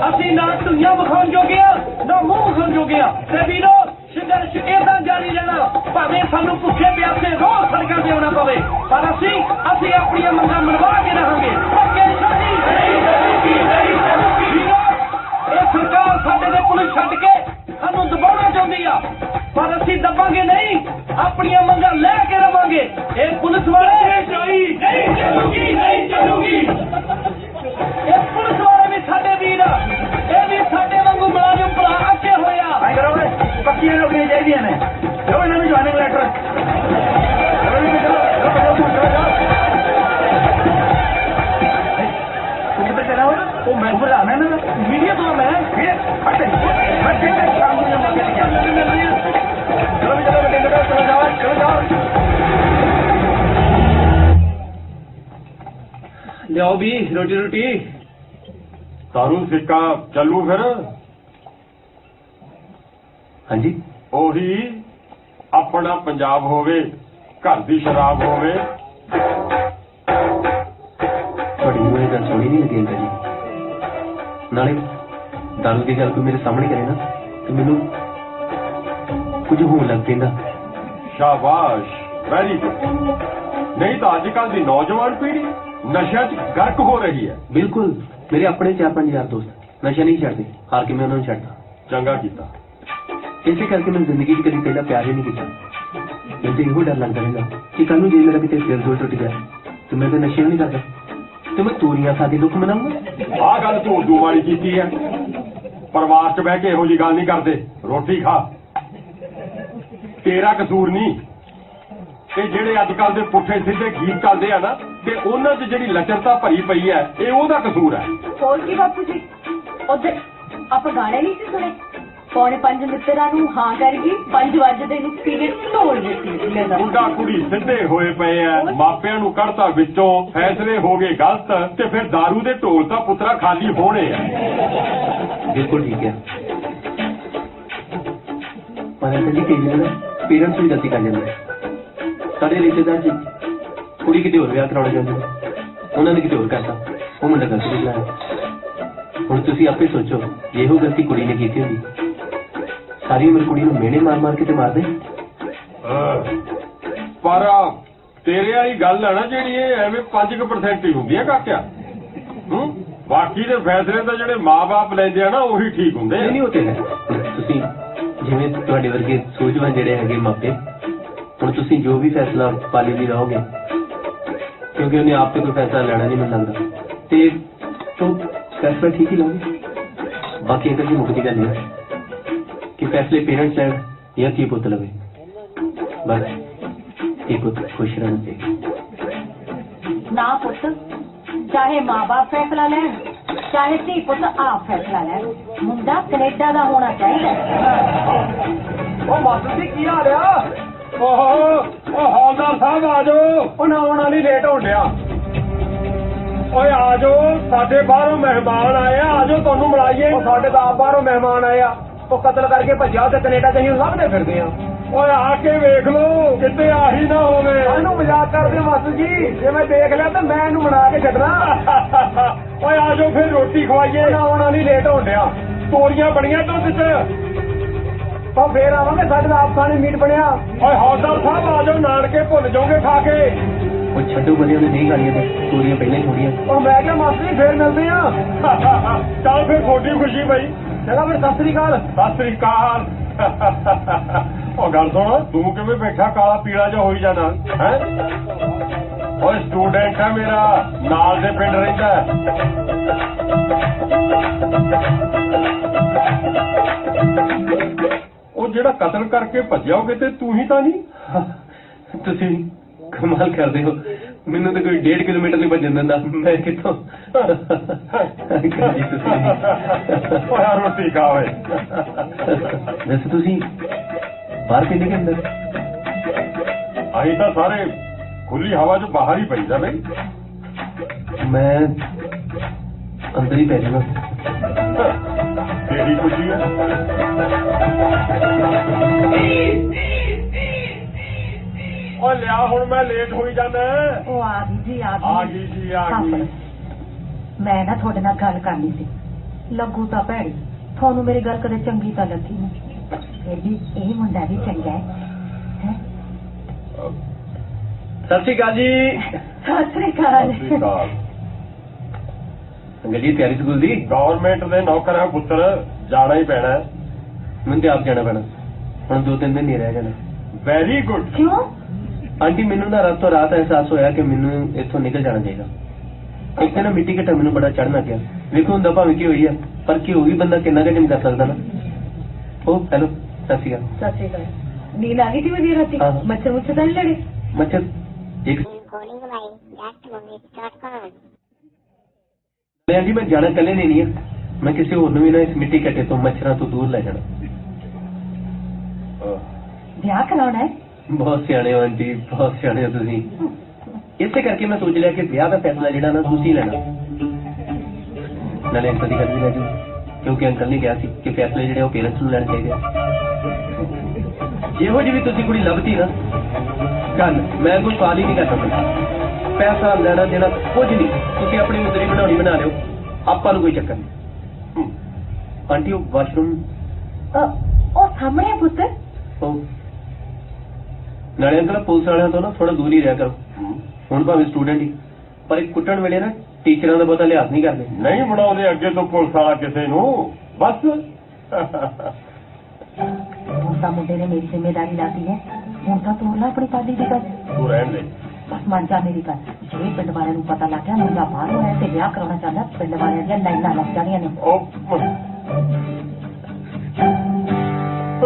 असीं ना दुनिया विखाउण जोगे ना मूंह विखाउण जोगे ते वीरो संघर्ष इदां जारी रहना भावें सानू भुखे प्यासे रोज सड़कां ते आउणा पवे पर असीं अपणियां मंगां मनवा के रहांगे धक्केशाही नहीं चलूगी वीरो ये सरकार साडे ते पुलिस छड्ड के सानू दबाउणा चाहुंदी आ पर असीं दबांगे नहीं अपनियां मंगां लै के रवांगे ये पुलिस वाले नहीं चलूगी ये पुलिस वाले भी साडे वीर ये भी साडे वांगू मुलाजिम भरा अगे होया पक्कियां नौकरियां चाहिदियां ने जो इन्हां नूं ज्वाइनिंग लैटर वो मैं बुलाना ना मीडिया तो मैं शाम को चलो जाओ लियाओ भी रोटी तारू सिक्का चलू फिर हाँ जी ਉਹੀ ਆਪਣਾ ਪੰਜਾਬ ਹੋਵੇ ਘਰ ਦੀ ਸ਼ਰਾਬ ਹੋਵੇ ਤੁਹਾਡੀ ਨੂੰ ਇਹ ਗੱਲ ਸੋਹਣੀ ਨਹੀਂ ਲੱਗੀ ਅੰਕਲ ਜੀ ਨਾਲੇ ਦਾਰੂ ਦੀ ਗੱਲ ਕੋਈ ਮੇਰੇ ਸਾਹਮਣੇ ਕਰੇ ਨਾ ਤੇ ਮੈਨੂੰ ਕੁਝ ਹੋਣ ਲੱਗ ਪੈਂਦਾ ਸ਼ਾਬਾਸ਼ ਵੈਰੀ ਗੁੱਡ ਨਹੀਂ ਤਾਂ ਅੱਜ ਕੱਲ ਦੀ ਨੌਜਵਾਨ ਪੀੜ੍ਹੀ ਨਸ਼ਿਆਂ 'ਚ ਗਰਕ ਹੋ ਰਹੀ ਹੈ ਬਿਲਕੁਲ ਮੇਰੇ ਆਪਣੇ 4-5 ਯਾਰ ਦੋਸਤ ਨਸ਼ਾ ਨਹੀਂ ਛੱਡਦੇ ਹਾਰ ਕੇ ਮੈਂ ਉਹਨਾਂ ਨੂੰ ਛੱਡਦਾ ਚੰਗਾ ਕੀਤਾ ਇਸੇ ਕਰਕੇ ਮੈਂ ਜ਼ਿੰਦਗੀ 'ਚ ਕਦੀ ਪਹਿਲਾਂ ਪਿਆਰ ਹੀ ਨਹੀਂ ਕੀਤਾ ਮੈਨੂੰ ਤਾਂ ਇਹੋ ਡਰ ਲੱਗਦਾ ਰਹਿੰਦਾ ਕਿ ਕੱਲ ਨੂੰ ਜੇ ਮੇਰਾ ਕਿਤੇ ਸਿਰ ਦੋਲ ਟੁੱਟ ਗਿਆ ਤੇ ਮੈਂ ਤਾਂ ਨਸ਼ੇ ਨਹੀਂ ਕਰਦਾ ਤੇ ਮੈਂ ਤੋਰੀਆਂ ਖਾ ਕੇ ਦੁੱਖ ਮਨਾਉਂਗਾ। ਆਹ ਗੱਲ ਤੂੰ ਉਦੋਂ ਵਾਲੀ ਕੀਤੀ ਹੈ। ਪਰਿਵਾਰ 'ਚ ਬਹਿ ਕੇ ਇਹੋ ਜਿਹੀ ਗੱਲ ਨਹੀਂ ਕਰਦੇ। ਰੋਟੀ ਖਾ, ਤੇਰਾ ਕਸੂਰ ਨਹੀਂ। ਇਹ ਜਿਹੜੇ ਅੱਜ ਕੱਲ ਦੇ ਪੁੱਠੇ ਸਿੱਧੇ ਗੀਤ ਚੱਲਦੇ ਆ ਨਾ, ਤੇ ਉਹਨਾਂ 'ਚ ਜਿਹੜੀ ਲਚਰਤਾ ਭਰੀ ਪਈ ਹੈ, ਇਹ ਉਹਦਾ ਕਸੂਰ ਹੈ। ਹੋਰ ਕੀ ਬਾਪੂ ਜੀ, ਉੱਧਰ ਆਪਾਂ ਗਾਣੇ ਨਹੀਂ ਸੀ ਸੁਣੇ? 4:45 ਮਿੱਤਰਾਂ ਨੂੰ ਹਾਂ ਕਰ ਗਈ, 5 ਵਜੇ ਨੂੰ ਪੀਰੀਅਡ ਢੋਲ ਦਿੱਤੀ। ਮੁੰਡਾ ਕੁੜੀ ਸਿੱਧੇ ਹੋਏ ਪਏ ਆ, ਮਾਪਿਆਂ ਨੂੰ ਕੱਢਤਾ ਵਿੱਚੋਂ, ਫੈਸਲੇ ਹੋ ਗਏ ਗਲਤ, ਤੇ ਫਿਰ ਦਾਰੂ ਦੇ ਢੋਲ ਤਾਂ ਪੁੱਤਰਾ ਖਾਲੀ ਹੋਣੇ ਆ। ਬਿਲਕੁਲ ਠੀਕ ਹੈ, ਪਰ ਅੰਕਲ ਜੀ ਕਈ ਵਾਰ ਪੇਰੈਂਟਸ ਵੀ ਗਲਤੀ ਕਰ ਜਾਂਦੇ। ਸਾਡੇ ਰਿਸ਼ਤੇਦਾਰ ਜੀ ਕੁੜੀ ਕਿਤੇ ਹੋਰ ਵਿਆਹ ਕਰਾਉਣਾ ਚਾਹੁੰਦੇ ਨੇ, ਉਹਨਾਂ ਨੇ ਕਿਤੇ ਹੋਰ ਕਰਤਾ, ਉਹ ਮੁੰਡਾ ਗਲਤੀ ਨਿਕਲਿਆ। ਹੁਣ ਤੁਸੀਂ ਆਪੇ ਸੋਚੋ, ਜੇ ਇਹੋ ਗਲਤੀ ਕੁੜੀ ਨੇ ਕੀਤੀ ਹੁੰਦੀ, ਸਾਰੀ ਉਮਰ ਕੁੜੀ ਨੂੰ ਮਿਹਣੇ ਮਾਰ ਮਾਰ ਕੇ ਤੇ ਮਾਰਦੇ। ਪਰ ਤੇਰੇ ਵਾਲੀ ਗੱਲ ਹੈ ਨਾ ਜਿਹੜੀ, ਇਹ ਐਵੇਂ 5% ਹੀ ਹੁੰਦੀ ਹੈ ਕਾਕਿਆ। ਬਾਕੀ ਦੇ ਫੈਸਲੇ ਤਾਂ ਜਿਹੜੇ ਮਾਂ-ਬਾਪ ਲੈਂਦੇ ਆ ਨਾ, ਉਹੀ ਠੀਕ ਹੁੰਦੇ ਆ। ਨਹੀਂ ਉਹ ਤੇ ਹੈ, ਤੁਸੀਂ ਜਿਵੇਂ ਤੁਹਾਡੇ ਵਰਗੇ ਸੂਝਵਾਨ ਜਿਹੜੇ ਹੈਗੇ ਮਾਪੇ, ਹੁਣ ਤੁਸੀਂ ਜੋ ਵੀ ਫੈਸਲਾ ਪਾਲੀ ਵੀ ਰਹੋਗੇ, ਕਿਉਂਕਿ ਉਹਨੇ ਆਪ ਤੇ ਕੋਈ ਫੈਸਲਾ ਲੈਣਾ ਨਹੀਂ ਮੈਨੂੰ ਲੱਗਦਾ, ਤੇ ਉਹ ਫੈਸਲਾ ਠੀਕ ਹੀ ਲਓਗੇ। ਬਾਕੀ ਅੰਕਲ ਜੀ ਮੁੱਕਦੀ ਗੱਲ ਹੈ ਕਿ ਫੈਸਲੇ ਪੇਰੈਂਟਸ ਲੈਣ ਜਾਂ ਧੀ ਪੁੱਤ ਲਵੇ, ਬਸ ਧੀ ਪੁੱਤ ਖੁਸ਼ ਰਹਿਣਾ ਚਾਹੀਦਾ। ਨਾ ਪੁੱਤ, ਚਾਹੇ ਮਾਂ-ਬਾਪ ਫੈਸਲਾ ਲੈਣ, ਚਾਹੇ ਧੀ ਪੁੱਤ ਆਪ ਫੈਸਲਾ ਲੈਣ, ਮੁੰਡਾ ਕੈਨੇਡਾ ਦਾ ਹੋਣਾ ਚਾਹੀਦਾ। ਉਹ ਮਾਸਟਰ ਜੀ ਕੀ ਹਾਲ ਆ? ਉਹ ਹੌਲਦਾਰ ਸਾਹਿਬ ਆ ਜਾਓ। ਉਹ ਨਾ ਆਉਣ ਵਾਲੀ ਲੇਟ ਹੋਣ ਡਿਆ। ਓਏ ਆ ਜਾਓ, ਸਾਡੇ ਬਾਹਰੋਂ ਮਹਿਮਾਨ ਆਏ ਆ ਜਾਓ, ਤੁਹਾਨੂੰ ਮਿਲਾਈਏ। ਉਹ ਸਾਡੇ ਤਾਂ ਆਪ ਬਾਹਰੋਂ ਮਹਿਮਾਨ ਆਏ ਆ, ਉਹ ਕਤਲ ਕਰਕੇ ਭੱਜਿਆ ਤੇ ਕੈਨੇਡਾ 'ਚ ਅਸੀਂ ਲੱਭਦੇ ਫਿਰਦੇ ਆ। ਓਏ ਆ ਕੇ ਵੇਖ ਲਓ, ਕਿਤੇ ਆਹੀ ਨਾ ਹੋਵੇ। ਇਹਨੂੰ ਮਜ਼ਾਕ ਕਰਦੇ ਹੋ ਮਾਸਟਰ ਜੀ, ਜੇ ਮੈਂ ਦੇਖ ਲਿਆ ਤਾਂ ਮੈਂ ਇਹਨੂੰ ਮਨਾ ਕੇ ਛੱਡਣਾ। ਓਏ ਆ ਜਾਓ ਫਿਰ ਰੋਟੀ ਖਵਾਈਏ। ਨਾ ਆਉਣ ਵਾਲੀ ਲੇਟ ਹੋਣ ਡਿਆ। ਤੋਰੀਆਂ ਬਣੀਆਂ ਦੁੱਧ 'ਚ। ਉਹ ਫੇਰ ਆਵਾਂਗੇ, ਸਾਡੇ ਦਾ ਆਪ ਖਾਣੇ ਮੀਟ ਬਣਿਆ। ਓਏ ਹੌਲਦਾਰ ਸਾਹਿਬ ਆ ਜਾਓ, ਨਾਨਕੇ ਭੁੱਲ ਜਾਓਗੇ ਖਾ ਕੇ। ਉਹ ਛੱਡੋ ਬਲੇ, ਉਹਨੇ ਨਹੀਂ ਖਾਣੀਆਂ ਤੇ ਤੋਰੀਆਂ ਪਹਿਲਾਂ ਹੀ ਥੋੜੀਆਂ। ਉਹ ਮੈਂ ਕਿਹਾ ਮਾਸਟਰ ਜੀ ਫੇਰ ਮਿਲਦੇ ਆ। ਚੱਲ ਫਿਰ ਤੁਹਾਡੀ ਖੁਸ਼ੀ ਬਈ। ਚੰਗਾ ਫਿਰ ਸਤਿ ਸ੍ਰੀ ਅਕਾਲ। ਸਤਿ ਸ੍ਰੀ ਅਕਾਲ। ਉਹ ਗੱਲ ਸੁਣ, ਤੂੰ ਕਿਵੇਂ ਬੈਠਾ ਕਾਲਾ ਪੀਲਾ ਜਿਹਾ ਹੋਈ ਜਾਣਾ ਹੈ? ਓਏ ਸਟੂਡੈਂਟ ਹੈ ਮੇਰਾ, ਨਾਲ ਦੇ ਪਿੰਡ ਰਹਿੰਦਾ। ਉਹ ਜਿਹੜਾ ਕਤਲ ਕਰਕੇ ਭੱਜਿਆ ਉਹ ਕਿਤੇ ਤੂੰ ਹੀ ਤਾਂ ਨਹੀਂ? ਤੁਸੀਂ ਕਮਾਲ ਕਰਦੇ ਹੋ, ਮੈਨੂੰ ਤਾਂ ਕੋਈ 1.5 ਕਿਲੋਮੀਟਰ ਨਹੀਂ ਭੱਜਣ ਦਿੰਦਾ, ਮੈਂ ਕਿੱਥੋਂ। ਜੀ ਤੁਸੀਂ ਓਏ ਰੋਟੀ ਖਾ ਓਏ। ਵੈਸੇ ਤੁਸੀਂ ਬਾਹਰ ਕਿੰਨੇ ਕੇ ਅੰਦਰ? ਅਸੀਂ ਤਾਂ ਸਾਰੇ ਖੁੱਲੀ ਹਵਾ 'ਚ ਬਾਹਰ ਹੀ ਪਈਦਾ ਬਈ। ਮੈਂ ਅੰਦਰ ਹੀ ਪੈ ਜਾਵਾਂ। ਤੇਰੀ ਖੁਸ਼ੀ ਹੈ। ਓ ਲਿਆ ਹੁਣ, ਮੈਂ ਲੇਟ ਹੋਈ ਜਾਂਦਾ। ਉਹ ਆ ਗਈ ਜੀ, ਆ ਆ ਗਈ। ਗਈ ਜੀ, ਆ ਗਈ। ਮੈਂ ਨਾ ਤੁਹਾਡੇ ਨਾਲ ਗੱਲ ਕਰਨੀ ਸੀ। ਲੱਗੂ ਤਾਂ ਭੈੜੀ, ਤੁਹਾਨੂੰ ਮੇਰੀ ਗੱਲ ਕਦੇ ਚੰਗੀ ਤਾਂ ਲੱਗੀ ਨਹੀਂ, ਫਿਰ ਵੀ ਇਹ ਮੁੰਡਾ ਵੀ ਚੰਗਾ ਹੈ। ਸਤਿ ਸ਼੍ਰੀ ਅਕਾਲ ਜੀ। ਸਤਿ ਸ੍ਰੀ ਅਕਾਲ। ਸਤਿ ਸ੍ਰੀ ਅਕਾਲ। ਅੰਕਲ ਜੀ ਤਿਆਰੀ ਸਕੂਲ ਦੀ? ਗਵਰਨਮੈਂਟ ਦੇ ਨੌਕਰਾਂ ਪੁੱਤਰ, ਜਾਣਾ ਹੀ ਪੈਣਾ। ਮੈਨੂੰ ਤੇ ਆਪ ਜਾਣਾ ਪੈਣਾ, ਹੁਣ 2-3 ਦਿਨ ਨਹੀਂ ਰਹਿ ਜਾਣਾ। Very good. ਕਿਉਂ? ਆਂਟੀ ਮੈਨੂੰ ਨਾ ਰਾਤੋਂ ਰਾਤ ਅਹਿਸਾਸ ਹੋਇਆ ਕਿ ਮੈਨੂੰ ਇੱਥੋਂ ਨਿਕਲ ਜਾਣਾ ਚਾਹੀਦਾ। ਇੱਕ ਦਿਨ ਮਿੱਟੀ ਘਟਾ ਮੈਨੂੰ ਬੜਾ ਚੜ੍ਹਨਾ ਗਿਆ। ਵੇਖੋ ਹੁੰਦਾ ਭਾਵੇਂ ਕੀ ਹੋਈ ਆ, ਪਰ ਕੀ ਹੋ ਗਈ ਬੰਦਾ ਕਿੰਨਾ ਕੁ ਨਹੀਂ ਕਰ ਸਕਦਾ ਨਾ। ਉਹ ਹੈਲੋ, ਸਤਿ ਸ਼੍ਰੀ ਅਕਾਲ। ਸਤਿ ਸ੍ਰੀ ਅਕਾਲ। ਨੀਂਦ ਆ ਗਈ ਸੀ ਵਧੀਆ ਰਾਤੀ? ਹਾਂ। ਮੱਛਰ ਮੁੱਛਰ ਤਾਂ ਨਹੀਂ ਲੜੇ? ਮੱਛਰ ਇੱਕ ਮੈਂ ਜੀ, ਮੈਂ ਜਾਣਾ ਕੱਲੇ ਨਹੀਂ ਆ, ਮੈਂ ਕਿਸੇ ਹੋਰ ਨੂੰ ਵੀ ਨਾ ਇਸ ਮਿੱਟੀ ਘਟੇ ਤੋਂ ਮੱਛਰਾਂ ਤੋਂ ਦੂਰ ਲੈ ਜਾਣਾ। ਵਿਆਹ ਕਰਾਉਣਾ ਹੈ? ਬਹੁਤ ਸਿਆਣੇ ਹੋ ਆਂਟੀ, ਬਹੁਤ ਸਿਆਣੇ ਹੋ ਤੁਸੀਂ। ਇਸੇ ਕਰਕੇ ਮੈਂ ਸੋਚ ਲਿਆ ਕਿ ਵਿਆਹ ਦਾ ਫੈਸਲਾ ਜਿਹੜਾ ਨਾ ਤੁਸੀਂ ਲੈਣਾ। ਨਾਲੇ ਅੰਕਲ ਦੀ ਗੱਲ ਵੀ ਲੈ ਜੂ, ਕਿਉਂਕਿ ਅੰਕਲ ਨੇ ਕਿਹਾ ਸੀ ਕਿ ਫੈਸਲੇ ਜਿਹੜੇ ਉਹ ਪੇਰੈਂਟਸ ਨੂੰ ਲੈਣੇ ਚਾਹੀਦੇ ਆ। ਜਿਹੋ ਜਿਹੀ ਵੀ ਤੁਸੀਂ ਕੁੜੀ ਲੱਭਦੀ ਨਾ ਗੱਲ, ਮੈਂ ਕੋਈ ਸਵਾਲ ਹੀ ਨਹੀਂ ਕਰਦਾ। ਪੈਸਾ ਲੈਣਾ ਦੇਣਾ ਕੁਝ ਨਹੀਂ, ਤੁਸੀਂ ਆਪਣੀ ਮੁੰਦਰੀ ਬਣਾਉਣੀ ਬਣਾ ਲਿਓ, ਆਪਾਂ ਨੂੰ ਕੋਈ ਚੱਕਰ ਨਹੀਂ। ਆਂਟੀ ਉਹ ਵਾਸ਼ਰੂਮ ਉਹ ਸਾਹਮਣੇ ਪੁੱਤ। ਉਹ ਨਾਲੇ ਅੰਕਲ ਪੁਲਿਸ ਵਾਲਿਆਂ ਤੋਂ ਨਾ ਥੋੜਾ ਦੂਰ ਹੀ ਰਿਹਾ ਕਰੋ। ਹੁਣ ਭਾਵੇਂ ਸਟੂਡੈਂਟ ਹੀ, ਪਰ ਇੱਕ ਕੁੱਟਣ ਵੇਲੇ ਨਾ ਟੀਚਰਾਂ ਦਾ ਬਹੁਤਾ ਲਿਹਾਜ਼ ਨਹੀਂ ਕਰਦੇ। ਨਹੀਂ ਬਣਾਉਂਦੇ ਅੱਗੇ ਤੋਂ ਪੁਲਿਸ ਵਾਲਾ ਕਿਸੇ ਨੂੰ, ਬਸ। ਹੁਣ ਤਾਂ ਮੁੰਡੇ ਨੇ ਮੇਰੀ ਜ਼ਿੰਮੇਵਾਰੀ ਲਾਤੀ ਹੈ, ਹੁਣ ਤਾਂ ਤੂੰ ਨਾ ਆਪਣੀ ਪਾਲੀ ਦੀ ਗੱਲ। ਤੂੰ ਰਹਿਣ ਦੇ, बस मान जा मेरी गल, जे पिंड वाले नूं पता लग गया मुंडा बाहर होया ते विआह कराउणा चाहंदा, पिंड वाले दी लाइनां लग जाणियां ने।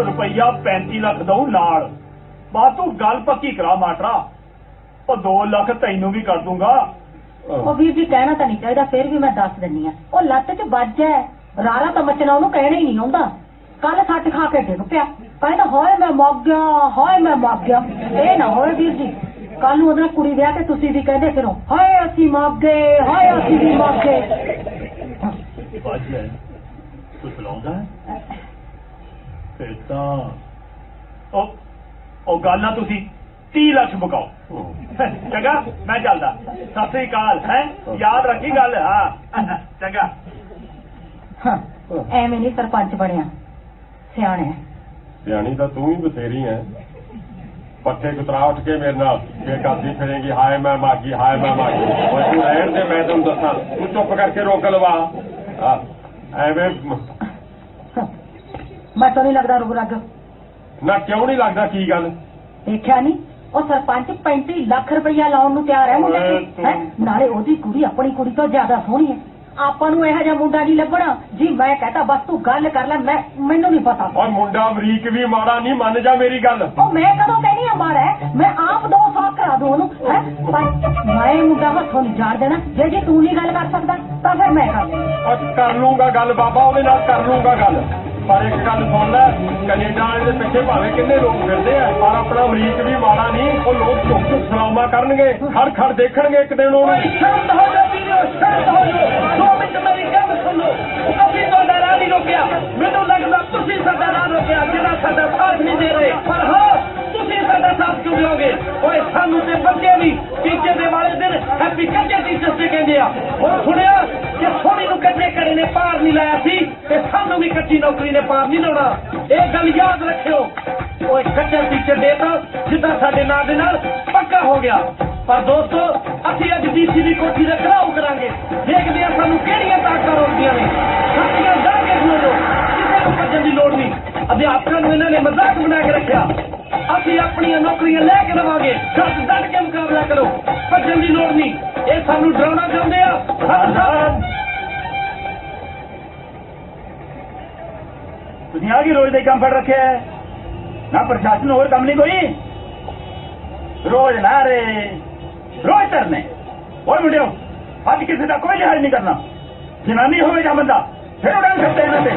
रुपया 35 ਲੱਖ ਦਊ ਨਾਲ, ਬਾਅਦ ਤੂੰ ਗੱਲ ਪੱਕੀ ਕਰਾ ਮਾਟਰਾ। ਉਹ 2 ਲੱਖ ਤੈਨੂੰ ਵੀ ਕਰ ਦੂੰਗਾ। ਉਹ ਵੀਰ ਜੀ ਕਹਿਣਾ ਤਾਂ ਨਹੀਂ ਚਾਹੀਦਾ, ਫਿਰ ਵੀ ਮੈਂ ਦੱਸ ਦਿੰਨੀ ਆ, ਉਹ ਲੱਤ 'ਚ ਵੱਜ ਹੈ, ਰਾਰਾ ਤਾਂ ਮਚਣਾ ਉਹਨੂੰ ਕਹਿਣਾ ਹੀ ਨਹੀਂ ਆਉਂਦਾ। ਕੱਲ ਸੱਟ ਖਾ ਕੇ ਡਿੱਗ ਪਿਆ, ਕਹਿੰਦਾ ਹਾਏ ਮੈਂ ਮਰ ਗਿਆ, ਹਾਏ ਮੈਂ ਮਰ ਗਿਆ। ਇਹ ਨਾ ਹੋਏ ਵੀਰ ਜੀ, ਕੱਲ ਨੂੰ ਉਹਦੇ ਕੁੜੀ ਵਿਆਹ ਕੇ ਤੁਸੀਂ ਵੀ ਕਹਿੰਦੇ ਫਿਰੋ ਹਾਏ ਅਸੀਂ ਮਰ ਗਏ, ਹਾਏ ਅਸੀਂ ਵੀ ਮਰ ਗਏ। ਵੱਜ ਹੈ ਤੂੰ ਬੁਲਾਉਂਦਾ ਫਿਰ ਤਾਂ ਉਹ ਗੱਲ ਨਾ ਤੁਸੀਂ 30 ਲੱਖ ਮੁਕਾਓ। ਚੰਗਾ ਮੈਂ ਚੱਲਦਾ, ਸਤਿ ਸ੍ਰੀ ਅਕਾਲ। ਹੈ ਯਾਦ ਰੱਖੀ ਗੱਲ। ਹਾਂ ਚੰਗਾ। ਐਵੇਂ ਨਹੀਂ ਸਰਪੰਚ ਬਣਿਆ, ਸਿਆਣੇ। ਸਿਆਣੀ ਤਾਂ ਤੂੰ ਹੀ ਬਥੇਰੀ ਹੈ। ਪੱਠੇ ਕੁਤਰਾ ਉੱਠ ਕੇ ਮੇਰੇ ਨਾਲ ਇਹ ਕਰਦੀ ਫਿਰੇਗੀ ਹਾਏ ਮੈਂ ਮਾਗੀ, ਹਾਏ ਮੈਂ ਮਾਗੀ। ਉਹ ਤੂੰ ਰਹਿਣ ਦੇ, ਮੈਂ ਤੈਨੂੰ ਦੱਸਾਂ, ਤੂੰ ਚੁੱਪ ਕਰਕੇ ਰੋਕ ਲਵਾ। ਐਵੇਂ ਮੈਂ ਤਾਂ ਨਹੀਂ ਲੱਗਦਾ ਰੁਗ ਰੱਗ ਨਾ। ਕਿਉਂ ਨਹੀਂ ਲੱਗਦਾ? ਕੀ ਗੱਲ ਦੇਖਿਆ ਨਹੀਂ, ਉਹ ਸਰਪੰਚ 35 ਲੱਖ ਰੁਪਇਆ ਲਾਉਣ ਨੂੰ ਤਿਆਰ ਹੈ ਮੁੰਡੇ ਤੇ। ਨਾਲੇ ਉਹਦੀ ਕੁੜੀ ਆਪਣੀ ਕੁੜੀ ਤੋਂ ਜ਼ਿਆਦਾ ਸੋਹਣੀ ਹੈ। ਆਪਾਂ ਨੂੰ ਇਹੋ ਜਿਹਾ ਮੁੰਡਾ ਨਹੀਂ ਲੱਭਣਾ ਜੀ। ਮੈਂ ਕਹਤਾ ਬਸ ਤੂੰ ਗੱਲ ਕਰ ਲੈ, ਮੈਨੂੰ ਨਹੀਂ ਪਤਾ। ਔਰ ਮੁੰਡਾ ਅਮਰੀਕ ਵੀ ਮਾੜਾ ਨਹੀਂ, ਮੰਨ ਜਾ ਮੇਰੀ ਗੱਲ। ਉਹ ਮੈਂ ਕਦੋਂ ਕਹਿਣੀ ਆ ਮਾੜਾ ਹੈ, ਮੈਂ ਆਪ 2 ਸਾਲ ਕਰਾ ਦੂੰ ਉਹਨੂੰ। ਪਰ ਮੈਂ ਮੁੰਡਾ ਹੱਥੋਂ ਨਹੀਂ ਜਾਣ ਦੇਣਾ। ਜੇ ਤੂੰ ਨਹੀਂ ਗੱਲ ਕਰ ਸਕਦਾ ਤਾਂ ਫਿਰ ਮੈਂ ਕਰ ਲੂੰ। ਕਰ ਲੂੰਗਾ ਗੱਲ ਬਾਬਾ, ਉਹਦੇ ਨਾਲ ਕਰ ਲੂੰਗਾ ਗੱਲ। ਪਰ ਇੱਕ ਗੱਲ ਸੁਣ ਲੈ, ਕੈਨੇਡਾ ਵਾਲੇ ਦੇ ਪਿੱਛੇ ਭਾਵੇਂ ਕਿੰਨੇ ਲੋਕ ਫਿਰਦੇ ਆ, ਪਰ ਆਪਣਾ ਅਮਰੀਕ ਵੀ ਮਾੜਾ ਨਹੀਂ। ਉਹ ਲੋਕ ਝੁੱਕ ਝੁੱਕ ਸਲਾਮਾਂ ਕਰਨਗੇ, ਖੜ ਖੜ ਦੇਖਣਗੇ ਇੱਕ ਦਿਨ ਉਹਨੂੰ। ਸ਼ਾਂਤ ਹੋ ਜਾ ਵੀਰੋ, ਸ਼ਾਂਤ ਹੋ ਜਾ। 2 ਮਿੰਟ ਮੇਰੀ ਗੱਲ ਸੁਣੋ। ਅਸੀਂ ਤੁਹਾਡਾ ਰਾਹ ਨਹੀਂ ਰੋਕਿਆ, ਮੈਨੂੰ ਲੱਗਦਾ ਤੁਸੀਂ ਸਾਡਾ ਰਾਹ ਰੋਕਿਆ, ਜਿਹੜਾ ਸਾਡਾ ਸਾਥ ਨਹੀਂ ਦੇ ਰਹੇ। ਪਰ ਹਾਂ, ਤੁਸੀਂ ਸਾਡਾ ਸਾਥ ਕਿਉਂ ਦਿਓਗੇ? ਓਏ ਸਾਨੂੰ ਤੇ ਬੱਚੇ ਵੀ ਟੀਚੇ ਦੇ ਵਾਲੇ ਦਿਨ ਹੈਪੀ ਕੱਚੇ ਟੀਚਰਸ ਦੇ ਕਹਿੰਦੇ ਆ। ਉਹ ਸੁਣਿਆ ਕਿ ਸੋਹਣੀ ਨੂੰ ਕੱਚੇ ਘੜੇ ਨੇ ਪਾਰ ਨਹੀਂ ਲਾਇਆ ਸੀ, ਤੇ ਸਾਨੂੰ ਵੀ ਕੱਚੀ ਨੌਕਰੀ ਨੇ ਪਾਰ ਨਹੀਂ ਲਾਉਣਾ। ਇਹ ਗੱਲ ਯਾਦ ਰੱਖਿਓ। ਓਏ ਕੱਚਾ ਟੀਚਰ ਡੇ ਤਾਂ ਜਿੱਦਾਂ ਸਾਡੇ ਨਾਂ ਦੇ ਨਾਲ ਪੱਕਾ ਹੋ ਗਿਆ। ਪਰ ਦੋਸਤੋ, ਅਸੀਂ ਅੱਜ ਡੀਸੀ ਦੀ ਕੋਠੀ ਦਾ ਘਰਾਓ ਕਰਾਂਗੇ। ਦੇਖਦੇ ਆ ਸਾਨੂੰ ਕਿਹੜੀਆਂ ਤਾਕਤਾਂ ਰੋਕਦੀਆਂ ਨੇ। ਸਾਡੀਆਂ ਜਾ ਕੇ ਸੁਣੋ, ਕਿਸੇ ਨੂੰ ਭੱਜਣ ਦੀ ਲੋੜ ਨਹੀਂ। ਅਧਿਆਪਕਾਂ ਨੂੰ ਇਹਨਾਂ ਨੇ ਮਜ਼ਾਕ ਬਣਾ ਕੇ ਰੱਖਿਆ। ਅਸੀਂ ਆਪਣੀਆਂ ਨੌਕਰੀਆਂ ਲੈ ਕੇ ਦੇਵਾਂਗੇ। ਡਟ ਕੇ ਮੁਕਾਬਲਾ ਕਰੋ, ਭੱਜਣ ਦੀ ਲੋੜ ਨਹੀਂ। ਇਹ ਸਾਨੂੰ ਡਰਾਉਣਾ ਚਾਹੁੰਦੇ ਆ। ਤੁਸੀਂ ਆ ਗਈ ਰੋਜ਼ ਦਾ ਕੰਮ ਫੜ ਰੱਖਿਆ ਨਾ, ਪ੍ਰਸ਼ਾਸਨ ਹੋਰ ਕੰਮ ਨਹੀਂ ਕੋਈ। ਰੋਜ਼ ਨਾਰੇ, ਰੋਜ਼ ਧਰਨੇ। ਓਏ ਮੁੰਡਿਓ, ਅੱਜ ਕਿਸੇ ਦਾ ਕੋਈ ਲਿਹਾਜ਼ ਨਹੀਂ ਕਰਨਾ। ਜਨਾਨੀ ਹੋਵੇ ਜਾਂ ਬੰਦਾ, ਫਿਰ ਉਡਾਣ ਸਕਦੇ ਇਹਨਾਂ ਤੇ।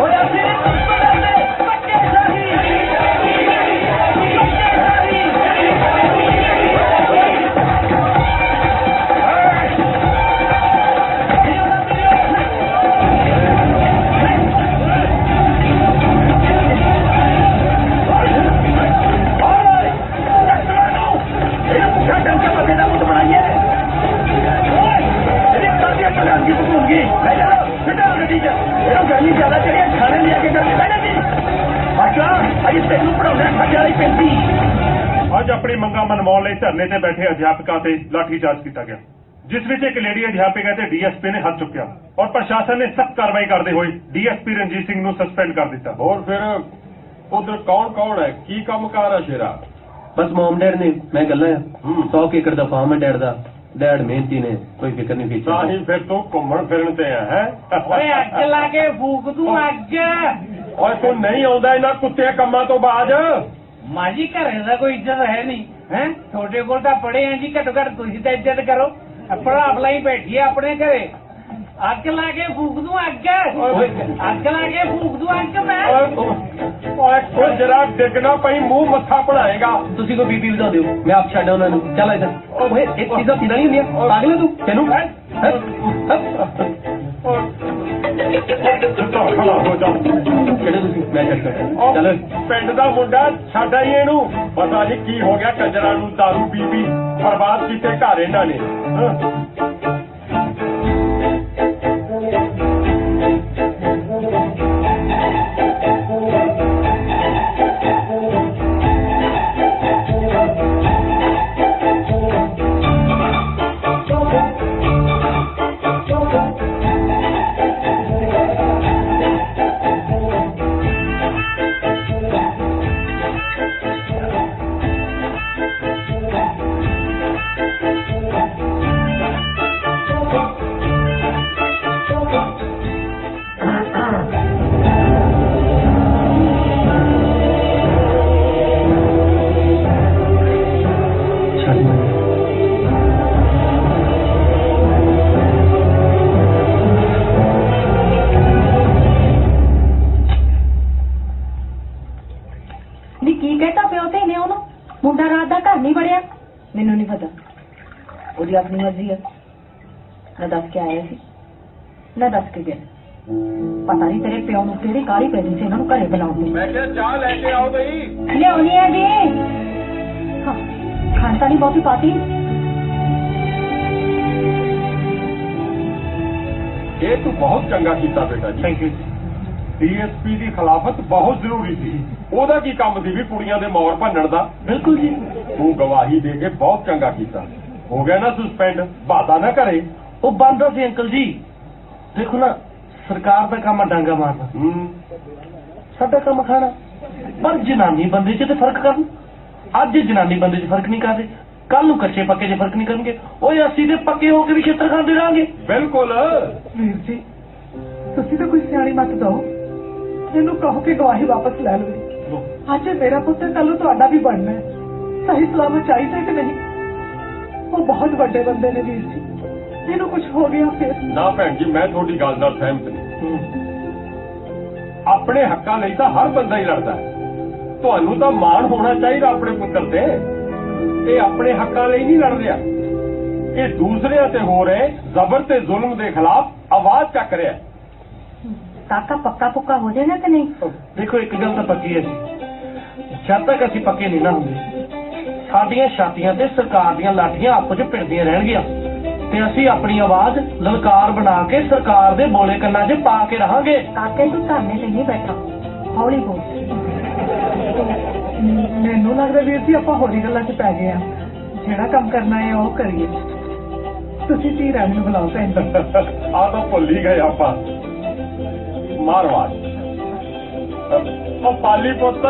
ਓਏ ਅਸੀਂ ਪੱਕੇ ਸਾਹੀ ਅੱਜ ਆਪਣੀ ਮੰਗਾਂ ਮਨਵਾਉਣ ਲਈ ਧਰਨੇ ਤੇ ਬੈਠੇ ਅਧਿਆਪਕਾਂ ਤੇ ਲਾਠੀਚਾਰਜ ਕੀਤਾ ਗਿਆ, ਜਿਸ ਵਿੱਚ ਇੱਕ ਲੇਡੀ ਅਧਿਆਪਕਾ ਤੇ ਡੀਐਸਪੀ ਨੇ ਹੱਥ ਚੁੱਕਿਆ ਔਰ ਪ੍ਰਸ਼ਾਸਨ ਨੇ ਸਖਤ ਕਾਰਵਾਈ ਕਰਦੇ ਹੋਏ ਡੀਐਸਪੀ ਰਣਜੀਤ ਸਿੰਘ ਨੂੰ ਸਸਪੈਂਡ ਕਰ ਦਿੱਤਾ। ਹੋਰ ਫਿਰ ਉਧਰ ਕੌਣ ਹੈ, ਕੀ ਕੰਮਕਾਰ ਹੈ ਸ਼ੇਰਾ? ਬਸ ਮੋਮ ਡੈਡ ਨੇ, ਮੈਂ ਗੱਲਾਂ ਆ 100 ਏਕੜ ਦਾ ਫਾਰਮ ਹੈ ਡੈਡ ਦਾ। ਡੈਡ ਮਿਹਨਤੀ ਨੇ, ਕੋਈ ਫਿਕਰ ਨਹੀਂ ਪੀਛੇ। ਤਾਂ ਹੀ ਫਿਰ ਤੂੰ ਘੁੰਮਣ ਫਿਰਨ ਤੇ ਆ ਹੈ। ਓਏ ਅੱਗ ਲਾ ਕੇ ਫੂਕ ਦੂੰ ਅੱਗ। ਓਏ ਤੂੰ ਨਹੀਂ ਆਉਂਦਾ ਇਹਨਾਂ ਕੁੱਤੇ ਕੰਮਾਂ ਤੋਂ ਬਾਅਦ। ਮਾਜੀ ਘਰੇ ਦਾ ਕੋਈ ਇੱਜ਼ਤ ਹੈ ਨਹੀਂ ਹੈ। ਤੁਹਾਡੇ ਕੋਲ ਤਾਂ ਪੜੇ ਆ ਜੀ, ਘੱਟੋ ਘੱਟ ਤੁਸੀਂ ਤਾਂ ਇੱਜ਼ਤ ਕਰੋ। ਆਪਣਾ ਭਲਾਈ ਬੈਠੀ ਆਪਣੇ ਘਰੇ। ਅੱਗ ਲਾ ਕੇ ਫੂਕ ਦੂੰ ਅੱਗ। ਅੱਗ ਲਾ ਕੇ ਫੂਕ ਦੂੰ ਅੱਗ ਮੈਂ। ਓਏ ਜਰਾ ਡਿੱਗਣਾ ਪਈ, ਮੂੰਹ ਮੱਥਾ ਬਣਾਏਗਾ। ਤੁਸੀਂ ਕੋਈ ਬੀਬੀ ਵਧਾ ਦਿਓ, ਮੈਂ ਆਪ ਛੱਡ ਉਹਨਾਂ ਨੂੰ। ਚੱਲ ਇੱਧਰ। ਓਏ ਇੱਕ ਚੀਜ਼ ਦਾ ਪੀਣਾ ਨਹੀਂ ਹੁੰਦੀਆਂ, ਪਾਗਲ ਹੈ ਤੂੰ? ਤੈਨੂੰ ਕਿਹੜੇ ਤੁਸੀਂ? ਮੈਂ ਛੱਡ ਚੱਲ। ਪਿੰਡ ਦਾ ਮੁੰਡਾ ਛੱਡ ਆਈ ਇਹਨੂੰ। ਪਤਾ ਨਹੀਂ ਕੀ ਹੋ ਗਿਆ ਕੰਜਰਾਂ ਨੂੰ, ਦਾਰੂ ਪੀ ਪੀ ਬਰਬਾਦ ਕੀਤੇ ਘਰ ਇਹਨਾਂ ਨੇ। ना दस के आया सी ना दस के गया पता नहीं तेरे प्यो नूं किहड़ी काहली पैदी सी इन्हां नूं घरे बुलाउण दी मैं क्या चाह लेके आओ बई लियाउणी है जी हाँ खाण तां नहीं बहुती पाती ये तू बहुत चंगा कीता बेटा जी थैंक यू ਡੀਐਸਪੀ ਦੀ ਖਿਲਾਫਤ ਬਹੁਤ ਜ਼ਰੂਰੀ ਸੀ ਉਹਦਾ ਕੀ ਕੰਮ ਸੀ ਵੀ ਕੁੜੀਆਂ ਦੇ ਮੌਰ ਭੰਨਣ ਦਾ ਬਿਲਕੁਲ ਜੀ ਤੂੰ ਗਵਾਹੀ ਦੇ ਕੇ ਬਹੁਤ ਚੰਗਾ ਕੀਤਾ ਹੋ ਗਿਆ ਨਾ ਸਸਪੈਂਡ ਬਾਦਾ ਨਾ ਕਰੇ ਉਹ ਬੰਦਾ ਸੀ ਅੰਕਲ ਜੀ ਦੇਖੋ ਨਾ ਸਰਕਾਰ ਦਾ ਕੰਮ ਆ ਡਾਂਗਾ ਮਾਰਨਾ ਸਾਡਾ ਕੰਮ ਖਾਣਾ ਪਰ ਜਨਾਨੀ ਬੰਦੇ 'ਚ ਤੇ ਫਰਕ ਕਰਨ ਅੱਜ ਜਨਾਨੀ ਬੰਦੇ 'ਚ ਫਰਕ ਨਹੀਂ ਕਰਦੇ ਕੱਲ ਨੂੰ ਕੱਚੇ ਪੱਕੇ 'ਚ ਫਰਕ ਨਹੀਂ ਕਰਨਗੇ ਓਏ ਅਸੀਂ ਤੇ ਪੱਕੇ ਹੋ ਕੇ ਵੀ ਖੇਤਰ ਖਾਂਦੇ ਰਹਾਂਗੇ ਬਿਲਕੁਲ ਵੀਰ ਜੀ ਤੁਸੀਂ ਤਾਂ ਕੋਈ ਸਿਆਣੀ ਮੱਤ ਦੋ ਇਹਨੂੰ ਕਹੋ ਕਿ ਗਵਾਹੀ ਵਾਪਸ ਲੈ ਲਵੇ ਅੱਜ ਮੇਰਾ ਪੁੱਤ ਕੱਲ ਨੂੰ ਤੁਹਾਡਾ ਵੀ ਬਣਨਾ ਹੈ ਸਹੀ ਸਲਾਮਤ ਚਾਹੀਦਾ ਕਿ ਨਹੀਂ ਉਹ ਬਹੁਤ ਵੱਡੇ ਬੰਦੇ ਨੇ ਵੀਰ ਜੀ ਇਹਨੂੰ ਕੁਝ ਹੋ ਗਿਆ ਫਿਰ ਨਾ ਭੈਣ ਜੀ ਮੈਂ ਤੁਹਾਡੀ ਗੱਲ ਨਾਲ ਸਹਿਮਤ ਨਹੀਂ ਆਪਣੇ ਹੱਕਾਂ ਲਈ ਤਾਂ ਹਰ ਬੰਦਾ ਹੀ ਲੜਦਾ ਹੈ ਤੁਹਾਨੂੰ ਤਾਂ ਮਾਣ ਹੋਣਾ ਚਾਹੀਦਾ ਆਪਣੇ ਪੁੱਤਰ ਤੇ ਇਹ ਆਪਣੇ ਹੱਕਾਂ ਲਈ ਨਹੀਂ ਲੜ ਰਿਹਾ ਇਹ ਦੂਸਰਿਆਂ ਤੇ ਹੋ ਰਹੇ ਜ਼ਬਰ ਤੇ ਜ਼ੁਲਮ ਦੇ ਖਿਲਾਫ ਆਵਾਜ਼ ਚੱਕ ਰਿਹਾ ਕਾਕਾ ਪੱਕਾ ਪੁੱਕਾ ਹੋ ਜਾਏਗਾ ਕਿ ਨਹੀਂ ਦੇਖੋ ਇੱਕ ਗੱਲ ਤਾਂ ਪੱਕੀ ਹੈ ਜੀ ਜਦ ਤੱਕ ਅਸੀਂ ਪੱਕੇ ਨਹੀਂ ਨਾ ਹੁੰਦੇ ਸਾਡੀਆਂ ਛਾਤੀਆਂ ਤੇ ਸਰਕਾਰ ਦੀਆਂ ਲਾਠੀਆਂ ਆਪਸ ਵਿੱਚ ਭਿੜਦੀਆਂ ਰਹਿਣਗੀਆਂ ਤੇ ਅਸੀਂ ਆਪਣੀ ਆਵਾਜ਼ ਲਲਕਾਰ ਬਣਾ ਕੇ ਸਰਕਾਰ ਦੇ ਬੋਲੇ ਕੰਨਾਂ 'ਚ ਪਾ ਕੇ ਰਹਾਂਗੇ ਕਾਕੇ ਤੂੰ ਧਰਨੇ ਤੇ ਨਹੀਂ ਬੈਠਾ ਹੌਲੀ ਬੋਲ ਮੈਨੂੰ ਲੱਗਦਾ ਵੀਰ ਜੀ ਆਪਾਂ ਹੋਰੀ ਗੱਲਾਂ 'ਚ ਪੈ ਗਏ ਆ ਜਿਹੜਾ ਕੰਮ ਕਰਨਾ ਹੈ ਉਹ ਕਰੀਏ ਤੁਸੀਂ ਧੀ ਰਾਣੀ ਨੂੰ ਬੁਲਾਓ ਭੈਣ ਜੀ ਆ ਤਾਂ ਭੁੱਲ ਹੀ ਗਏ ਆਪਾਂ ਮਾਰਵਾੜ ਉਹ ਪਾਲੀ ਪੁੱਤ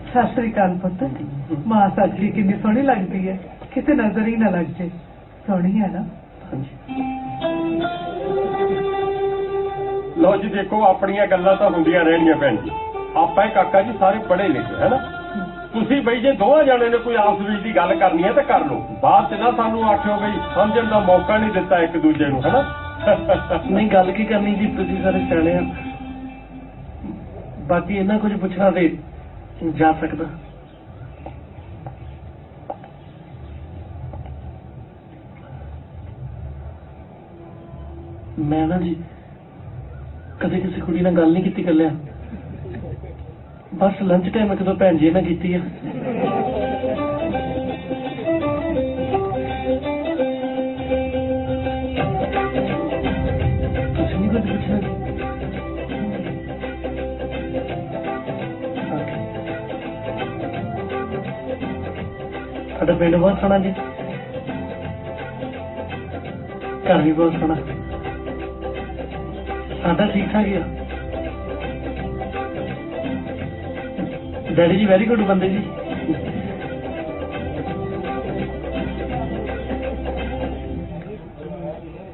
ਸਤਿ ਸ੍ਰੀ ਅਕਾਲ ਪੁੱਤ ਮਾਂ ਸਾਡੀ ਕਿੰਨੀ ਸੋਹਣੀ ਲੱਗਦੀ ਹੈ ਕਿਤੇ ਨਜ਼ਰ ਹੀ ਨਾ ਲੱਗ ਜੇ ਸੋਹਣੀ ਹੈ ਨਾ ਲੋ ਜੀ ਦੇਖੋ ਆਪਣੀਆਂ ਗੱਲਾਂ ਤਾਂ ਹੁੰਦੀਆਂ ਰਹਿਣੀਆਂ ਭੈਣ ਜੀ ਆਪਾਂ ਕਾਕਾ ਜੀ ਸਾਰੇ ਪੜ੍ਹੇ ਲਿਖੇ ਹੈ ਨਾ ਤੁਸੀਂ ਬਈ ਜੇ ਦੋਵਾਂ ਜਾਣੇ ਨੇ ਕੋਈ ਆਪਸ ਵਿੱਚ ਦੀ ਗੱਲ ਕਰਨੀ ਹੈ ਤਾਂ ਕਰ ਲਓ ਬਾਅਦ ਚ ਨਾ ਸਾਨੂੰ ਆਖਿਓ ਬਈ ਸਮਝਣ ਦਾ ਮੌਕਾ ਨਹੀਂ ਦਿੱਤਾ ਇੱਕ ਦੂਜੇ ਨੂੰ ਹੈਨਾ ਨਹੀਂ ਗੱਲ ਕੀ ਕਰਨੀ ਜੀ ਤੁਸੀਂ ਸਾਰੇ ਸਿਆਣੇ ਆ ਬਾਕੀ ਇਹਨਾਂ ਕੁਝ ਪੁੱਛਣਾ ਤੇ ਜਾ ਸਕਦਾ ਮੈਂ ਨਾ ਜੀ ਕਦੇ ਕਿਸੇ ਕੁੜੀ ਨਾਲ ਗੱਲ ਨਹੀਂ ਕੀਤੀ ਕੱਲਿਆ ਬਸ ਲੰਚ ਟਾਈਮ ਇੱਕ ਦੋ ਭੈਣ ਜੀ ਨਾਲ ਕੀਤੀ ਆ ਤੁਸੀਂ ਨਹੀਂ ਕੁਝ ਪੁੱਛਣਾ ਸਾਡਾ ਪਿੰਡ ਬਹੁਤ ਸੋਹਣਾ ਜੀ ਘਰ ਵੀ ਬਹੁਤ ਸੋਹਣਾ ਸਾਡਾ ਠੀਕ ਠਾਕ ਹੀ ਆ ਡੈਡੀ ਜੀ ਵੈਰੀ ਗੁੱਡ ਬੰਦੇ ਜੀ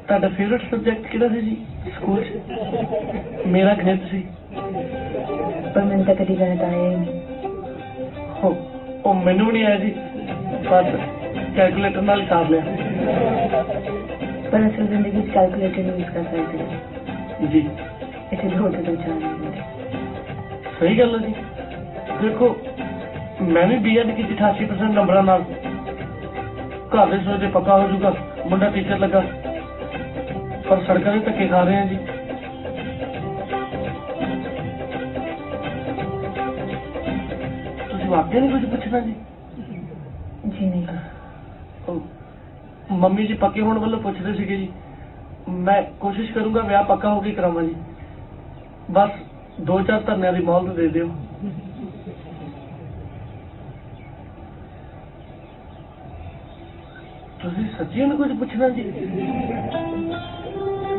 ਤੁਹਾਡਾ ਫੇਵਰਿਟ ਸਬਜੈਕਟ ਕਿਹੜਾ ਸੀ ਜੀ ਸਕੂਲ 'ਚ ਮੇਰਾ ਗਣਿਤ ਸੀ ਪਰ ਮੈਨੂੰ ਤਾਂ ਕਦੀ ਗਣਿਤ ਆਇਆ ਹੀ ਨਹੀਂ ਉਹ ਮੈਨੂੰ ਵੀ ਨਹੀਂ ਆਇਆ ਜੀ ਬਸ ਕੈਲਕੂਲੇਟਰ ਨਾਲ ਹਿਸਾਬ ਲਿਆ ਪਰ ਅਸਲ ਜ਼ਿੰਦਗੀ 'ਚ ਕੈਲਕੂਲੇਟਰ ਨਹੀਂ ਯੂਜ਼ ਕਰ ਸਕਦੇ ਜੀ ਇੱਥੇ ਦੋ ਤੇ ਦੋ ਚਾਰ ਨਹੀਂ ਹੁੰਦੇ ਸਹੀ ਗੱਲ ਹੈ ਜੀ ਦੇਖੋ ਮੈਂ ਵੀ ਬੀਐਡ ਕੀਤੀ 88% ਨੰਬਰਾਂ ਨਾਲ ਘਰ ਦੇ ਸੋਚਦੇ ਪੱਕਾ ਹੋ ਜਾਊਗਾ ਮੁੰਡਾ ਟੀਚਰ ਲੱਗਾ ਪਰ ਸੜਕਾਂ ਦੇ ਧੱਕੇ ਖਾ ਰਹੇ ਆ ਜੀ ਤੁਸੀਂ ਵਾਕਿਆ ਨਹੀਂ ਕੁਝ ਪੁੱਛਣਾ ਜੀ ਜੀ ਨਹੀਂ ਮੰਮੀ ਜੀ ਪੱਕੇ ਹੋਣ ਵੱਲੋਂ ਪੁੱਛਦੇ ਸੀਗੇ ਜੀ ਮੈਂ ਕੋਸ਼ਿਸ਼ ਕਰੂੰਗਾ ਵਿਆਹ ਪੱਕਾ ਹੋ ਕੇ ਕਰਾਵਾਂ ਜੀ ਬਸ 2-4 ਧਰਨਿਆਂ ਦੀ ਮੌਲਤ ਦੇ ਦਿਓ ਤੁਸੀਂ ਸੱਚੀ ਨੂੰ ਕੁਝ ਪੁੱਛਣਾ ਜੀ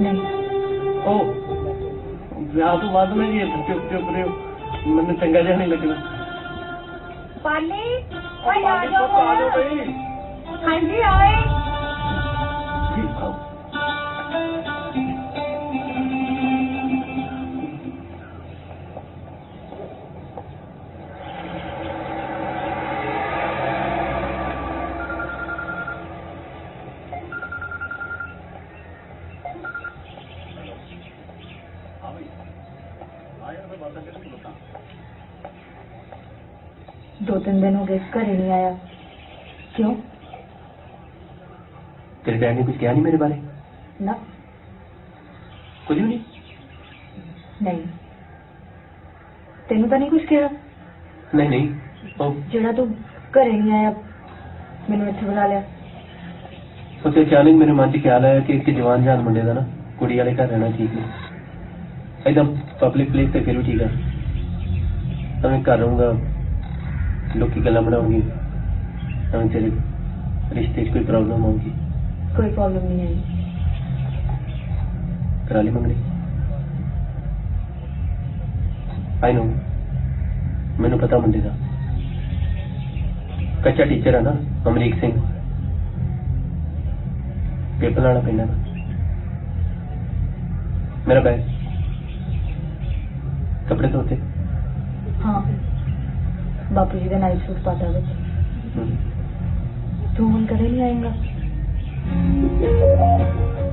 ਨਹੀਂ ਉਹ ਵਿਆਹ ਤੋਂ ਬਾਅਦ ਮੈਂ ਜੀ ਚੁੱਪ ਰਹੇ ਹੋ ਮੈਨੂੰ ਚੰਗਾ ਜਿਹਾ ਨਹੀਂ ਲੱਗਣਾ ਪਾਲੀ ਓਏ ਆ ਆ ਜਾਓ ਬਈ ਹਾਂਜੀ ਆਏ ਜੀ ਆਓ दो तीन दिन हो गए घर ही नहीं आया क्यों तेरे डैड ने कुछ कहा नहीं मेरे बारे? ना कुछ भी नहीं? नहीं तेनू तो नहीं कुछ कहा? नहीं नहीं ਉਹ ਜਿਹੜਾ ਤੂੰ ਘਰੇ ਨਹੀਂ ਆਇਆ ਮੈਨੂੰ ਇੱਥੇ ਬੁਲਾ ਲਿਆ। ਉੱਥੇ ਅਚਾਨਕ ਮੇਰੇ ਮਨ 'ਚ ਖਿਆਲ ਆਇਆ ਕਿ ਇੱਕ ਜਵਾਨ ਜਾਨ ਮੁੰਡੇ ਦਾ ਨਾ ਕੁੜੀ ਵਾਲੇ ਘਰ ਰਹਿਣਾ ਠੀਕ ਨਹੀਂ। एकदम पब्लिक प्लेस पे फिर भी ठीक है। तो मैं कर रहूँगा लोग की गला बनाऊंगी तो तेरे रिश्ते कोई प्रॉब्लम होगी? कोई प्रॉब्लम नहीं है। करा ली मंगनी? आई नो मैनू पता मुंडे का कच्चा टीचर है ना अमरीक सिंह पेपर लाना पैना मेरा बैग कपड़े धोते? हाँ बापू जी का नाइट सूट पाता है। तू मन करे नहीं आएगा?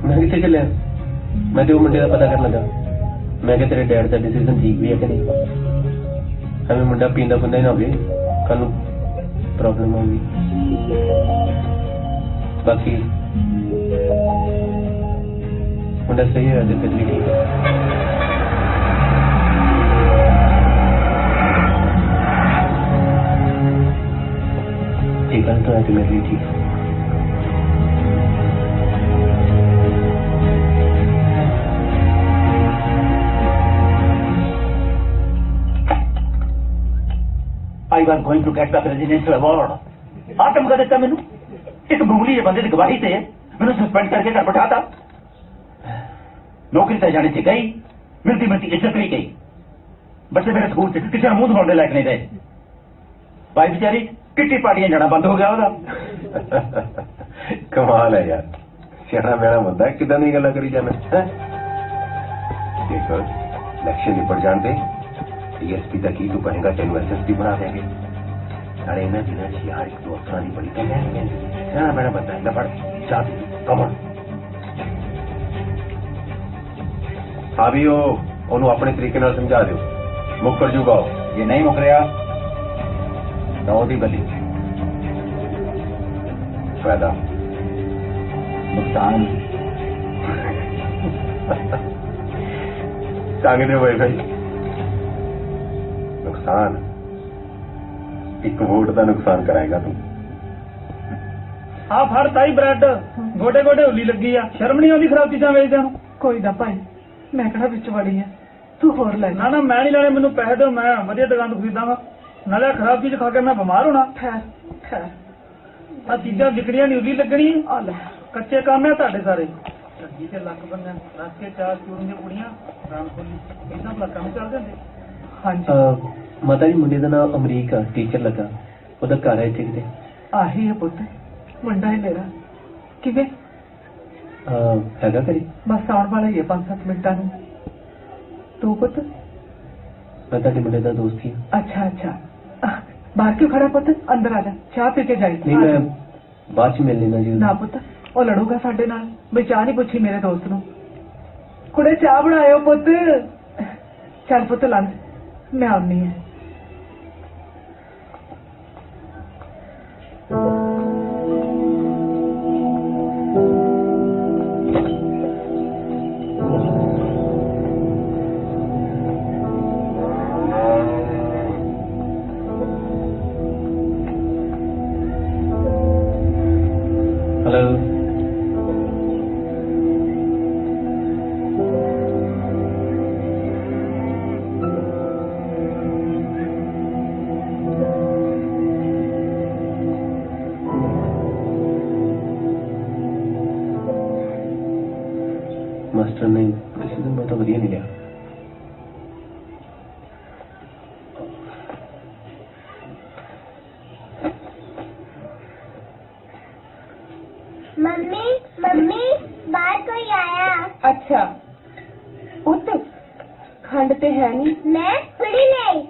मैं कितने चलिया मैं तो मुंडे का पता कर लगा मैं क्या तेरे डैड का डिसीजन ठीक भी है कि नहीं हमें मुंडा पींदा पुंदा ही ना हो कल प्रॉब्लम होगी। बाकी मुंडा सही है तो फिर भी ठीक है। ठीक है तो है तो मेरे लिए ठीक है। I was going to get the presidential award. आतम का देता मैनू एक मामूली बंदे की गवाही से मैंने सस्पेंड करके घर बैठाता। नौकरी से जाने से गई मिलती मिलती इज्जत नहीं गई। बच्चे मेरे स्कूल से किसी मुंह धोने लायक नहीं रहे। भाई बेचारी किट्टी पार्टियां जाना बंद हो गया ਉਹਦਾ। कमाल है यार सियाना मेरा बंदा किदा नहीं गल्ला करी जाना देखो इलेक्शन निपट जाते डीएसपी तक ही तू कहेगा तेन एसएसपी बना देंगे। अरे इन्हें दिनों यार एक दो अफसर नहीं पड़ी सियाना मेरा बंदा है पढ़ जा कमन हाँ भी ਉਹਨੂੰ ਆਪਣੇ ਤਰੀਕੇ ਨਾਲ ਸਮਝਾ ਦਿਓ ਮੁੱਕਰ ਜੂਗਾ ये नहीं मुक रहा दाऊदी बली फायदा नुकसान सांगने भाई भाई नुकसान एक वोट का नुकसान कराएगा तू। हाँ फड़ ताई ब्रेड गोडे गोडे उली लगी आ शर्म नहीं आती खराब चीजा वेचदे ਨੂੰ। ਕੋਈ ਨਾ ਭਾਈ ਮੈਂ ਕਿਹੜਾ ਵਿੱਚ ਵੜੀ ਆ ਤੂੰ ਹੋਰ ਲੈ ਨਾ ਨਾ ਮੈਂ ਨਹੀਂ ਲੈਣੇ ਮੈਨੂੰ ਪੈਸੇ ਦਿਓ ਮੈਂ ਵਧੀਆ ਦੁਕਾਨ ਤੋਂ ਖਰੀਦਾਂਗਾ ਨਾਲੇ ਖਰਾਬ ਚੀਜ਼ ਖਾ ਕੇ ਮੈਂ ਬਿਮਾਰ ਹੋਣਾ। ਠਹਿਰ ਠਹਿਰ ਆ ਚੀਜ਼ਾਂ ਵਿਕਣੀਆਂ ਨਹੀਂ ਉਲੀ ਲੱਗਣੀ ਆ ਲੈ ਕੱਚੇ ਕੰਮ ਆ ਤੁਹਾਡੇ ਸਾਰੇ ਠੱਗੀ ਤੇ ਲੱਕ ਬੰਨਿਆ ਰੱਖ ਕੇ ਚਾਰ ਚੂਰਨ ਦੀਆਂ ਕੁੜੀਆਂ ਰਾਮ ਖੋਲੀ ਇਦਾਂ ਭਲਾ ਕੰਮ ਚੱਲ ਜਾਂਦੇ। ਹਾਂਜੀ ਮਾਤਾ ਜੀ ਮੁੰਡੇ ਦਾ ਨਾਮ ਅਮਰੀਕ ਆ ਟੀਚਰ ਲੱਗਾ ਉਹਦਾ ਘਰ ਹੈ ਇੱਥੇ ਕਿਤੇ? ਆਹੀ ਹੈ ਪੁੱਤ ਮੁੰਡਾ ਹੈ ਮੇਰਾ ਕਿਵੇਂ ਹੈਗਾ ਕਰੀ ਬਸ ਆਉਣ ਵਾਲਾ ਹੀ ਹੈ 5-7 ਮਿੰਟਾਂ ਨੂੰ। ਤੂੰ ਪੁੱਤ? ਮੈਂ ਤੁਹਾਡੇ ਮੁੰਡੇ ਦਾ ਦੋਸਤ ਹੀ ਹਾਂ। ਅੱਛਾ ਅੱਛਾ ਬਾਹਰ ਕਿਉਂ ਖੜਾ ਪੁੱਤ ਅੰਦਰ ਆ ਜਾ ਚਾਹ ਪੀ ਕੇ ਜਾਈ। ਨਹੀਂ ਮੈਂ ਬਾਅਦ ਚ ਮਿਲ ਲੈਣਾ ਜੀ। ਨਾ ਪੁੱਤ ਉਹ ਲੜੂਗਾ ਸਾਡੇ ਨਾਲ ਵੀ ਚਾਹ ਨਹੀਂ ਪੁੱਛੀ ਮੇਰੇ ਦੋਸਤ ਨੂੰ। ਕੁੜੇ ਚਾਹ ਬਣਾਇਓ ਪੁੱਤ। ਚੱਲ ਪੁੱਤ ਲੰਘ ਮੈਂ ਆਉਣੀ ਹੈ। हेलो मास्टर ने डिसीजन बहुत बढ़िया नहीं लिया। मम्मी मम्मी बाहर कोई आया। अच्छा पुत खंड ते है नहीं मैं खुड़ी नहीं।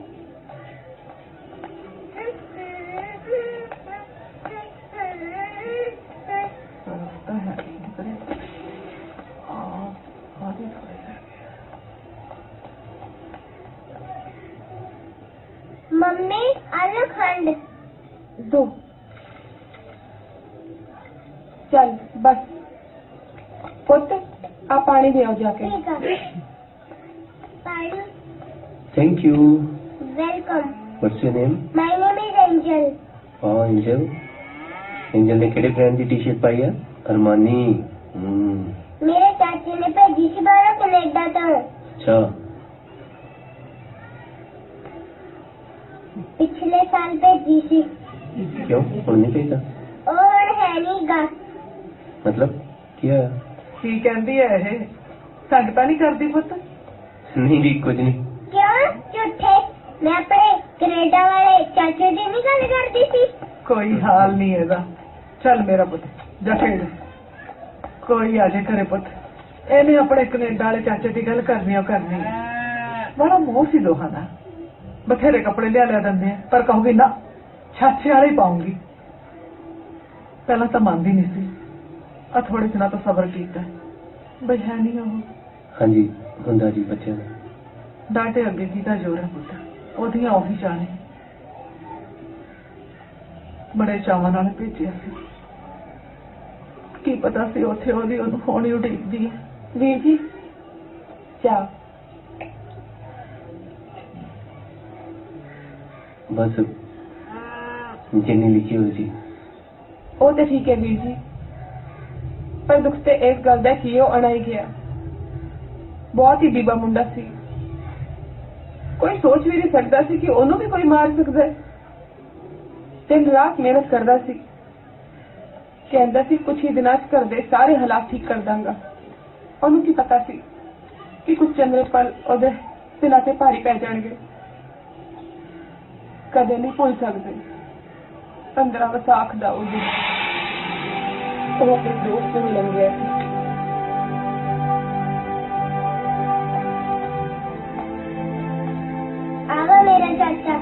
मम्मी आलू खंड दो चल बस पुत आप पानी ले आओ जाके। ठीक है। पानी। Thank you. Welcome. What's your name? My name is angel. हाँ एंजल। एंजल ने केड़े ब्रांड की टी शर्ट पाई है? अरमानी। मेरे चाची ने भेजी थी बाहर कनाडा तो। अच्छा। पिछले साल भेजी थी। क्यों हुण नहीं भेजा? और है नहीं गा। मतलब क्या? की कहती है ये संगता नहीं करती पुत? नहीं जी कुछ नहीं। क्यों झूठे? मैं अपने कनाडा वाले चाचे की नहीं गल करती थी। कोई हाल नहीं है। चल मेरा पुत जा खेल। कोई आजे करे पुत इन्हें अपने कनेडा वाले चाचे की गल करनी बड़ा मोह सी दोहां दा। बथेरे कपड़े लिया देंगे पर कहूगी ना चाचे वाले ही पाऊंगी। पहला तो मानती नहीं सी आ थोड़े दिनों तो सबर किया बई है नहीं वो। हाँ जी हुंदा जी बच्चे डांटे अगे कीता जोर है पुत ओदियां ऑफी जाने बड़े चावां नाल भेजिया सी। की पता सी उथे ओदी ओनू होनी उड़ीकदी है। वीर जी चाह बस जिन्नी लिखी हुई थी। वो तो ठीक है वीर जी पर दुख ते इस गल दा कि ओह अणाई गया। बहुत ही बीबा मुंडा सी। कोई सोच भी नहीं सकता सी कि ओनू भी कोई मार सकता है। दिन रात मेहनत करता सी कहता सी कुछ ही दिनों च घर दे सारे हालात ठीक कर दांगा। ओनू की पता सी कि कुछ चंद्रे पल ओदे दिलां ते भारी पै जाणगे। कदे नहीं भूल सकते 15 विसाख दा उस दिन वो अपने दोस्त से मिलन गया सी। आवा मेरा चाचा।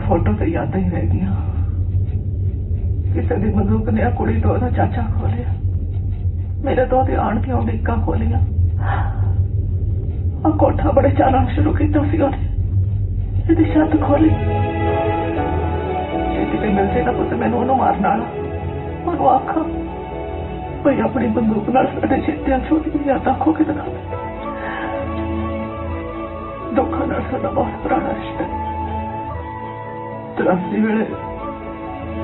फोटो तो याद ही रह गया। किसी दिन बंदूक ने कुड़ी तो चाचा खोलिया मेरे दो आन के उड़ीका खोलिया और कोठा बड़े चालान शुरू किया छत खोली छेती मिलते ना पुत मैनू ओनू मारना और आखा भाई अपनी बंदूक नाल साडे चेतियां छोटी यादां खो के दिखा दुखा नाल साडा बहुत पुराना रिश्ता है। 83 वेले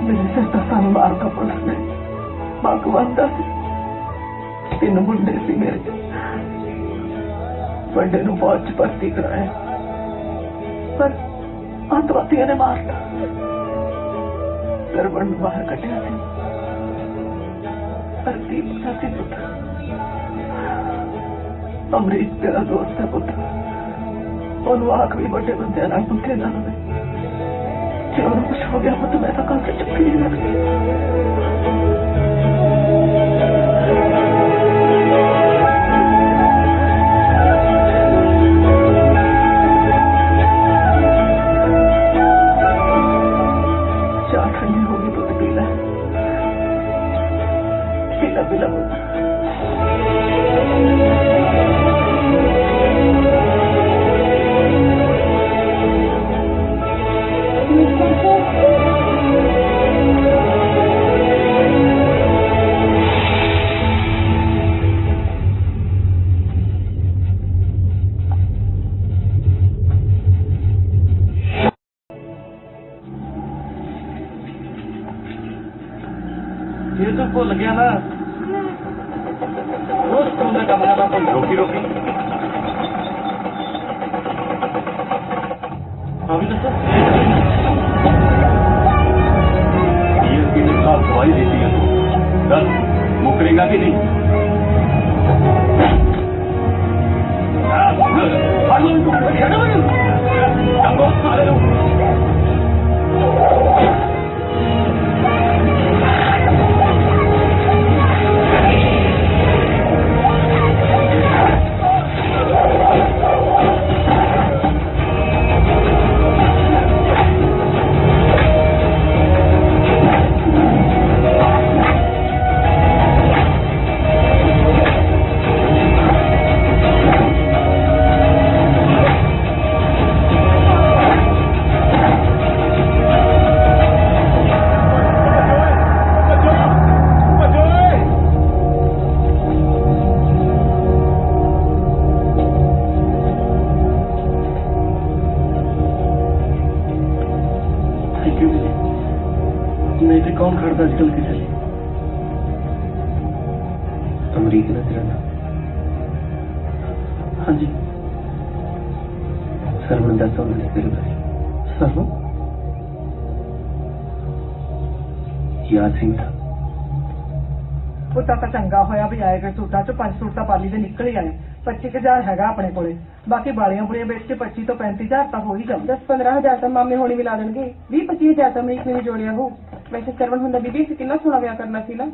मेरे सिर का सन मारता पुलिस ने भगवान दा सी 3 मुंडे सी मेरे बड़े नू फौज च भर्ती कराया पर आतंकवादियों ने मारता सरबन बाहर कटिया सी पर की पता सी पुत्र अमरीक तेरा दोस्त है पुत्र ओनू आख भी बड़े बंदे नाल पुठे ना लवे जो कुछ हो गया तो मैं तो कल से चुप ही लगती। चाय ठंडी होगी तो पी ले पीला पीला ये तो भुल गया ना रोज स्कूल का काम करना भुल रोकी रोकी अभी तो डीएसपी ने साफ दवाई देती है दस मुकरेगा कि नहीं नहीं तो कौन खड़ता आजकल किसी से? अमरीक ना तेरा नाम? हाँ जी। सरवण दस उन्होंने तेरे बारे सरवण याद सी था ਉਹ ਤਾਂ ਚੰਗਾ ਹੋਇਆ ਵੀ ਆਏਗਾ ਸੂਟਾਂ ਚੋਂ 5 ਸੂਟ ਤਾਂ ਪਾਲੀ ਦੇ ਨਿਕਲ ਹੀ ਆਏ 25,000 ਹੈਗਾ ਆਪਣੇ ਕੋਲੇ ਬਾਕੀ ਬਾਲੀਆਂ ਬੁਲੀਆਂ ਵੇਚ ਕੇ 25 ਤੋਂ 35,000 ਤਾਂ ਹੋ ਹੀ ਜਾਂਦਾ 10-15,000 ਤਾਂ ਮਾਮੇ ਹੋਣੀ ਮਿਲਾ ਦੇਣਗੇ 20-25,000 ਤਾਂ ਅਮਰੀਕ ਨੇ ਵੀ ਜੋੜਿਆ ਹੋ ਵੈਸੇ ਸਰਵਣ ਹੁੰਦਾ ਬੀਬੀ ਅਸੀਂ ਕਿੰਨਾ ਸੋਹਣਾ ਵਿਆਹ ਕਰਨਾ ਸੀ ਨਾ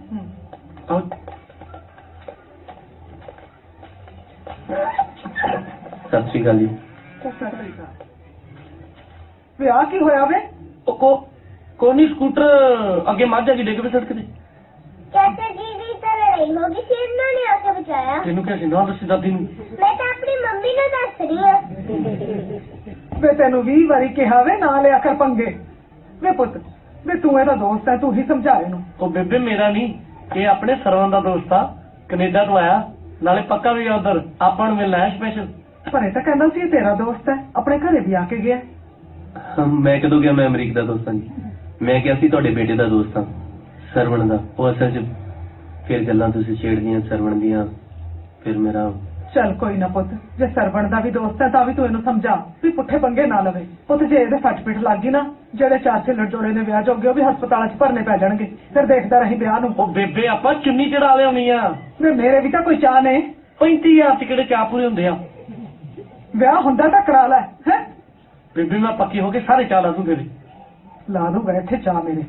ਸਤਿ ਸ਼੍ਰੀ ਅਕਾਲ ਜੀ ਵਿਆਹ ਕੀ ਹੋਇਆ ਵੇ कोनी स्कूटर आगे मार जाएगी देख सड़क पे चाचा जी की तो लड़ाई होगी फिर इन्होंने आके बचाया तेनू कैसे ना दसी दादी मैं तो अपनी मम्मी को दस रही हूँ ਵੇ ਤੈਨੂੰ 20 ਵਾਰੀ ਕਿਹਾ ਵੇ ਨਾ ਲਿਆ ਕਰ ਪੰਗੇ ਵੇ ਪੁੱਤ ਵੇ ਤੂੰ ਇਹਦਾ ਦੋਸਤ ਹੈ ਤੂੰ ਹੀ ਸਮਝਾ ਇਹਨੂੰ ਉਹ ਬੇਬੇ ਮੇਰਾ ਨਹੀਂ ਇਹ ਆਪਣੇ ਸਰਵਨ ਦਾ ਦੋਸਤ ਆ ਕੈਨੇਡਾ ਤੋਂ ਆਇਆ ਨਾਲੇ ਪੱਕਾ ਵੀ ਆ ਉਧਰ ਆਪਾਂ ਨੂੰ ਮਿਲਣਾ ਹੈ ਸਪੈਸ਼ਲ ਪਰ ਇਹ ਤਾਂ ਕਹਿੰਦਾ ਸੀ ਇਹ ਤੇਰਾ ਦੋਸਤ ਹੈ ਆਪਣੇ ਘਰੇ ਵੀ ਆ ਕੇ ਗਿਆ ਮੈਂ ਕਦੋਂ ਗਿਆ ਮੈਂ ਅਮਰੀਕ ਦਾ ਦੋਸਤ ਹਾਂ ਜੀ ਮੈਂ ਕਿਹਾ ਸੀ ਤੁਹਾਡੇ ਬੇਟੇ ਦਾ ਦੋਸਤ ਹਾਂ ਸਰਵਣ ਦਾ ਉਹ ਅਸਲ 'ਚ ਫਿਰ ਗੱਲਾਂ ਤੁਸੀਂ ਛੇੜਦੀਆਂ ਸਰਵਣ ਦੀਆਂ ਫਿਰ ਮੇਰਾ ਚੱਲ ਕੋਈ ਨਾ ਪੁੱਤ ਜੇ ਸਰਵਣ ਦਾ ਵੀ ਦੋਸਤ ਹੈ ਤਾਂ ਵੀ ਤੂੰ ਇਹਨੂੰ ਸਮਝਾ ਵੀ ਪੁੱਠੇ ਪੰਗੇ ਨਾ ਲਵੇ ਪੁੱਤ ਜੇ ਇਹਦੇ ਫੱਟ ਪਿੱਟ ਲੱਗ ਗਈ ਨਾ ਜਿਹੜੇ ਚਾਰ ਛਿੱਲੜ ਜੋੜੇ ਨੇ ਵਿਆਹ ਜੋਗੇ ਉਹ ਵੀ ਹਸਪਤਾਲਾਂ 'ਚ ਭਰਨੇ ਪੈ ਜਾਣਗੇ ਫਿਰ ਦੇਖਦਾ ਰਹੀ ਵਿਆਹ ਨੂੰ ਉਹ ਬੇਬੇ ਆਪਾਂ ਚੁੰਨੀ ਚੜਾ ਲਿਆਉਣੀ ਆ ਵੇ ਮੇਰੇ ਵੀ ਤਾਂ ਕੋਈ ਚਾਹ ਨੇ 35,000 ਚ ਕਿਹੜੇ ਚਾਹ ਪੂਰੇ ਹੁੰਦੇ ਆ ਵਿਆਹ ਹੁੰਦਾ ਤਾਂ ਕਰਾ ਲੈ ਹੈ ਬੇਬੇ ਮੈਂ ਪੱਕੀ ਹੋ ਕੇ ਸਾਰੇ ਚਾਹ ਲਾ ਦੂੰ ਤੇਰੀ ਲਾ ਦੂੰਗਾ ਇੱਥੇ ਚਾਹ ਮੇਰੇ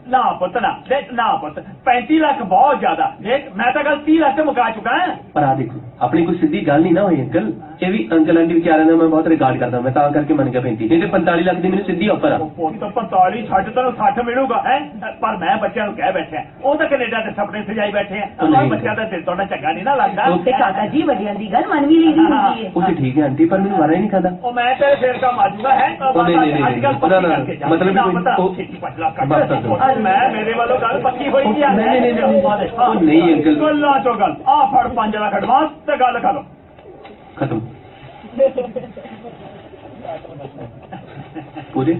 ਨਾ ਪੁੱਤ ਨਾ ਦੇਖ ਨਾ ਪੁੱਤ 35 ਲੱਖ ਬਹੁਤ ਜ਼ਿਆਦਾ ਦੇਖ ਮੈਂ ਤਾਂ ਗੱਲ 30 ਲੱਖ ਤੇ ਮੁਕਾ ਚੁੱਕਾ ਹਾਂ ਪਰ ਆ ਦੇਖੋ ਆਪਣੀ ਕੋਈ ਸਿੱਧੀ ਗੱਲ ਨਹੀਂ ਨਾ ਹੋਈ ਅੰਕਲ ਇਹ ਵੀ ਅੰਕਲ ਆਂਟੀ ਵਿਚਾਰਿਆਂ ਦਾ ਮੈਂ ਬਹੁਤ ਰਿਗਾਰਡ ਕਰਦਾ ਮੈਂ ਤਾਂ ਕਰਕੇ ਮੰਨ ਗਿਆ 35 ਨਹੀਂ ਤੇ 45 ਲੱਖ ਦੀ ਮੈਨੂੰ ਸਿੱਧੀ ਆਫਰ ਆ ਪੁੱਤ 45 ਛੱਡ ਤੈਨੂੰ 60 ਮਿਲੂਗਾ ਹੈ ਪਰ ਮੈਂ ਬੱਚਿਆਂ ਨੂੰ ਕਹਿ ਬੈਠਿਆ ਉਹ ਤਾਂ ਕੈਨੇਡਾ ਦੇ ਸੁਪਨੇ ਸਜਾਈ ਬੈਠੇ ਆ ਪਰ ਬੱਚਿਆਂ ਦਾ ਦਿਲ ਤੁਹਾਡਾ ਚੰਗਾ ਨਹੀਂ ਨਾ ਲੱਗਦਾ ਤੇ ਕਾਕਾ ਜੀ ਵੱਡਿਆਂ ਦੀ ਗੱਲ ਮਨ ਵੀ ਲਈ ਹੁੰਦੀ ਹੈ ਉਹ ਤੇ ਠੀਕ ਹੈ ਆਂਟੀ ਪਰ ਮੈਨੂੰ ਵਾਰਾ ਹੀ ਨਹੀਂ ਖਾਂਦਾ ਉਹ ਮੈਂ ਤੇਰੇ ਫੇਰ ਕੰਮ ਆ ਜਾਊਗਾ ਹੈ ਅੱਜ ਕੱਲ ਪੱਕੀ ਕਰਕੇ ਜਾ ਮਤਲਬ ਛੇਤੀ 5 ਲੱਖ ਕੱਢ ਮੈਂ ਮੇਰੇ ਵੱਲੋਂ ਗੱਲ ਪੱਕੀ ਹੋਈ ਆ ਨਹੀਂ ਅੰਕਲ ਗੱਲਾਂ ਚੋਂ ਗੱਲ ਆ ਫੜ 5 ਲੱਖ ਐਡਵਾਂਸ ਤੇ ਗੱਲ ਕਰੋ ਖਤਮ ਪੂਰੇ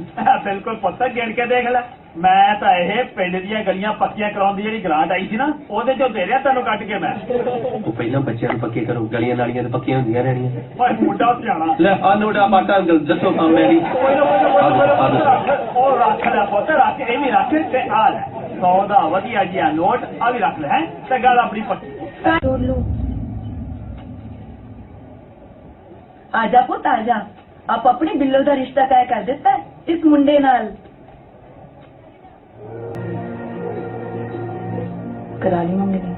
ਬਿਲਕੁਲ ਪਤਾ ਗਿਣ ਕੇ ਦੇਖ ਲੈ ਮੈਂ ਤਾਂ ਇਹ ਪਿੰਡ ਦੀਆਂ ਗਲੀਆਂ ਪੱਕੀਆਂ ਕਰਾਉਣ ਦੀ ਜਿਹੜੀ ਗ੍ਰਾਂਟ ਆਈ ਸੀ ਨਾ ਉਹਦੇ ਚੋਂ ਦੇ ਰਿਹਾ ਤੈਨੂੰ ਕੱਟ ਕੇ ਮੈਂ ਉਹ ਪਹਿਲਾਂ ਬੱਚਿਆਂ ਨੂੰ ਪੱਕੇ ਕਰੋ ਗਲੀਆਂ ਨਾਲੀਆਂ ਤੇ ਪੱਕੀਆਂ ਹੁੰਦੀਆਂ ਰਹਿਣੀਆਂ ਓਏ ਮੁੰਡਾ ਸਿਆਣਾ ਲੈ ਆ ਨੋੜਾ ਬਾਟਾ ਅੰਕਲ ਦੱਸੋ ਕੰਮ ਮੇਰੀ ਉਹ ਰੱਖ ਲੈ ਪੁੱਤ ਰੱਖ ਇਹ ਵੀ ਰੱਖ ਤੇ ਆ ਲੈ 100 ਦਾ ਵਧੀਆ ਜਿਹਾ ਨੋਟ ਆ ਵੀ ਰੱਖ ਲੈ ਹੈ ਤੇ ਗੱਲ ਆਪਣੀ ਪੱਕੀ ਟੋਲੂ ਆਜਾ ਪੁੱਤ ਆਜਾ ਆਪ ਆਪਣੇ ਬਿੱਲੋ ਦਾ ਰਿਸ਼ਤਾ ਤੈਅ ਕਰ ਦਿੱਤਾ ਇਸ ਮੁੰਡੇ ਨਾਲ ਕਰਾ ਲਈ ਮੰਮੀ ਨੇ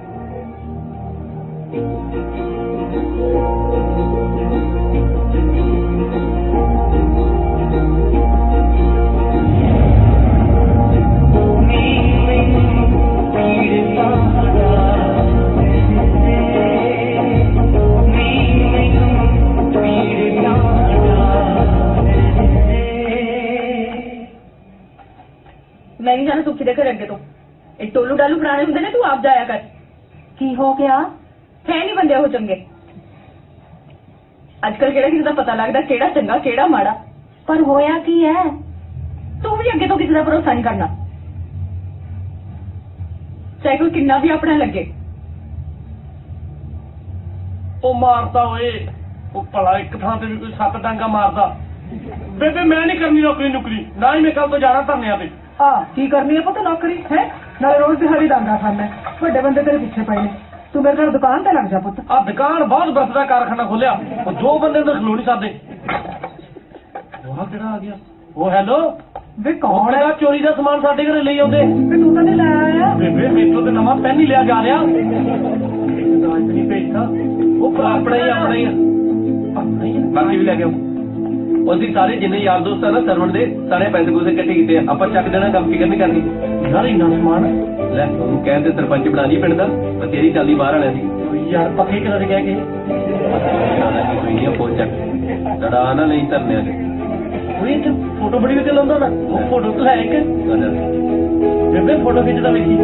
मैं नहीं जाना तू किधर अगे तो एक टोलू डालू बनाने होंगे ना तू आप जाया कर की हो गया है नहीं बंदे हो चंगे अजकल केड़ा किसी का पता लगता केड़ा चंगा केड़ा माड़ा पर होया की है तू भी अगे तो किसी का भरोसा नहीं करना चाहे कोई किन्ना भी अपना लगे ਉਹ ਮਾਰਦਾ ਓਏ ਉਹ ਭਲਾ ਇੱਕ ਥਾਂ ਤੇ ਵੀ ਕੋਈ 7 ਡਾਂਗਾ ਮਾਰਦਾ ਬੇਬੇ ਮੈਂ ਨਹੀਂ ਕਰਨੀ ਨੌਕਰੀ ਨੁਕਰੀ ਨਾ ਹੀ ਮੈਂ ਕੱਲ ਤੋਂ ਜਾਣਾ ਧਰਨਿਆਂ ਤੇ ਆ ਕੀ ਕਰਨੀ ਹੈ ਪੁੱਤ ਨੌਕਰੀ ਹੈ ਨਾਲੇ ਰੋਜ਼ ਦਿਹਾੜੀ ਡਾਂਗਾ ਖਾਣਾ ਵੱਡੇ ਬੰਦੇ ਤੇਰੇ ਪਿੱਛੇ ਪਏ ਨੇ ਤੂੰ ਮੇਰੇ ਨਾਲ ਦੁਕਾਨ ਤੇ ਲੱਗ ਜਾ ਪੁੱਤ ਆ ਦੁਕਾਨ ਬਹੁਤ ਬਰਸਦਾ ਕਾਰਖਾਨਾ ਖੋਲਿਆ ਉਹ 2 ਬੰਦੇ ਨੂੰ ਖਲੋ ਨਹੀਂ ਸਕਦੇ ਉਹ ਕਿਹੜਾ ਆ ਗਿਆ ਉਹ ਹੈਲੋ ਵੇ ਕੌਣ ਹੈ ਚੋਰੀ ਦਾ ਸਮਾਨ ਸਾਡੇ ਘਰੇ ਲਈ ਆਉਂਦੇ ਤੇ ਤੂੰ ਤਾਂ ਨਹੀਂ ਲੈ ਆਇਆ ਬੇਬੇ ਮੇਥੋਂ ਤੇ ਨਵਾਂ ਪੈਨ ਹੀ ਲਿਆ ਜਾ ਰਿਹਾ ਨਹੀਂ ਭੇਜਦਾ ਉਹ ਆਪਣਾ ਹੀ ਬਾਕੀ ਵੀ ਲੈ ਕੇ ਉਹਦੀ ਸਾਰੇ ਜਿੰਨੇ ਯਾਰ ਦੋਸਤ ਆ ਨਾ ਸਰਵਣ ਦੇ ਸਾਰੇ ਪੈਸੇ ਪੂਸੇ ਇਕੱਠੇ ਕੀਤੇ ਆ ਆਪਾਂ ਚੱਕ ਦੇਣਾ ਕੰਮ ਫਿਕਰ ਨਹੀਂ ਕਰਨੀ ਯਾਰ ਇੰਨਾ ਸਮਾਨ ਲੈ ਉਹਨੂੰ ਕਹਿੰਦੇ ਸਰਪੰਚ ਬਣਾ ਲਈ ਪਿੰਡ ਦਾ ਬਤੇਰੀ ਚੱਲਦੀ ਬਾਹਰ ਵਾਲਿਆਂ ਦੀ ਯਾਰ ਪੱਕੇ ਕਿਹਨਾਂ ਦੇ ਕਹਿ ਕੇ ਕੋਈ ਨਹੀਂ ਪਹੁੰਚ ਚੱਕ ਲੜਾ ਨਾ ਲਈ ਧਰਨਿਆਂ ਦੇ ਉਹੀ ਇੱਥੇ ਫੋਟੋ ਬੜੀ ਵੀ ਲਾਉਂਦਾ ਨਾ ਉਹ ਫੋਟੋ ਤਾਂ ਹੈ ਇੱਕ ਬੇਬੇ ਫੋਟੋ ਖਿੱਚਦਾ ਵੇਖੀ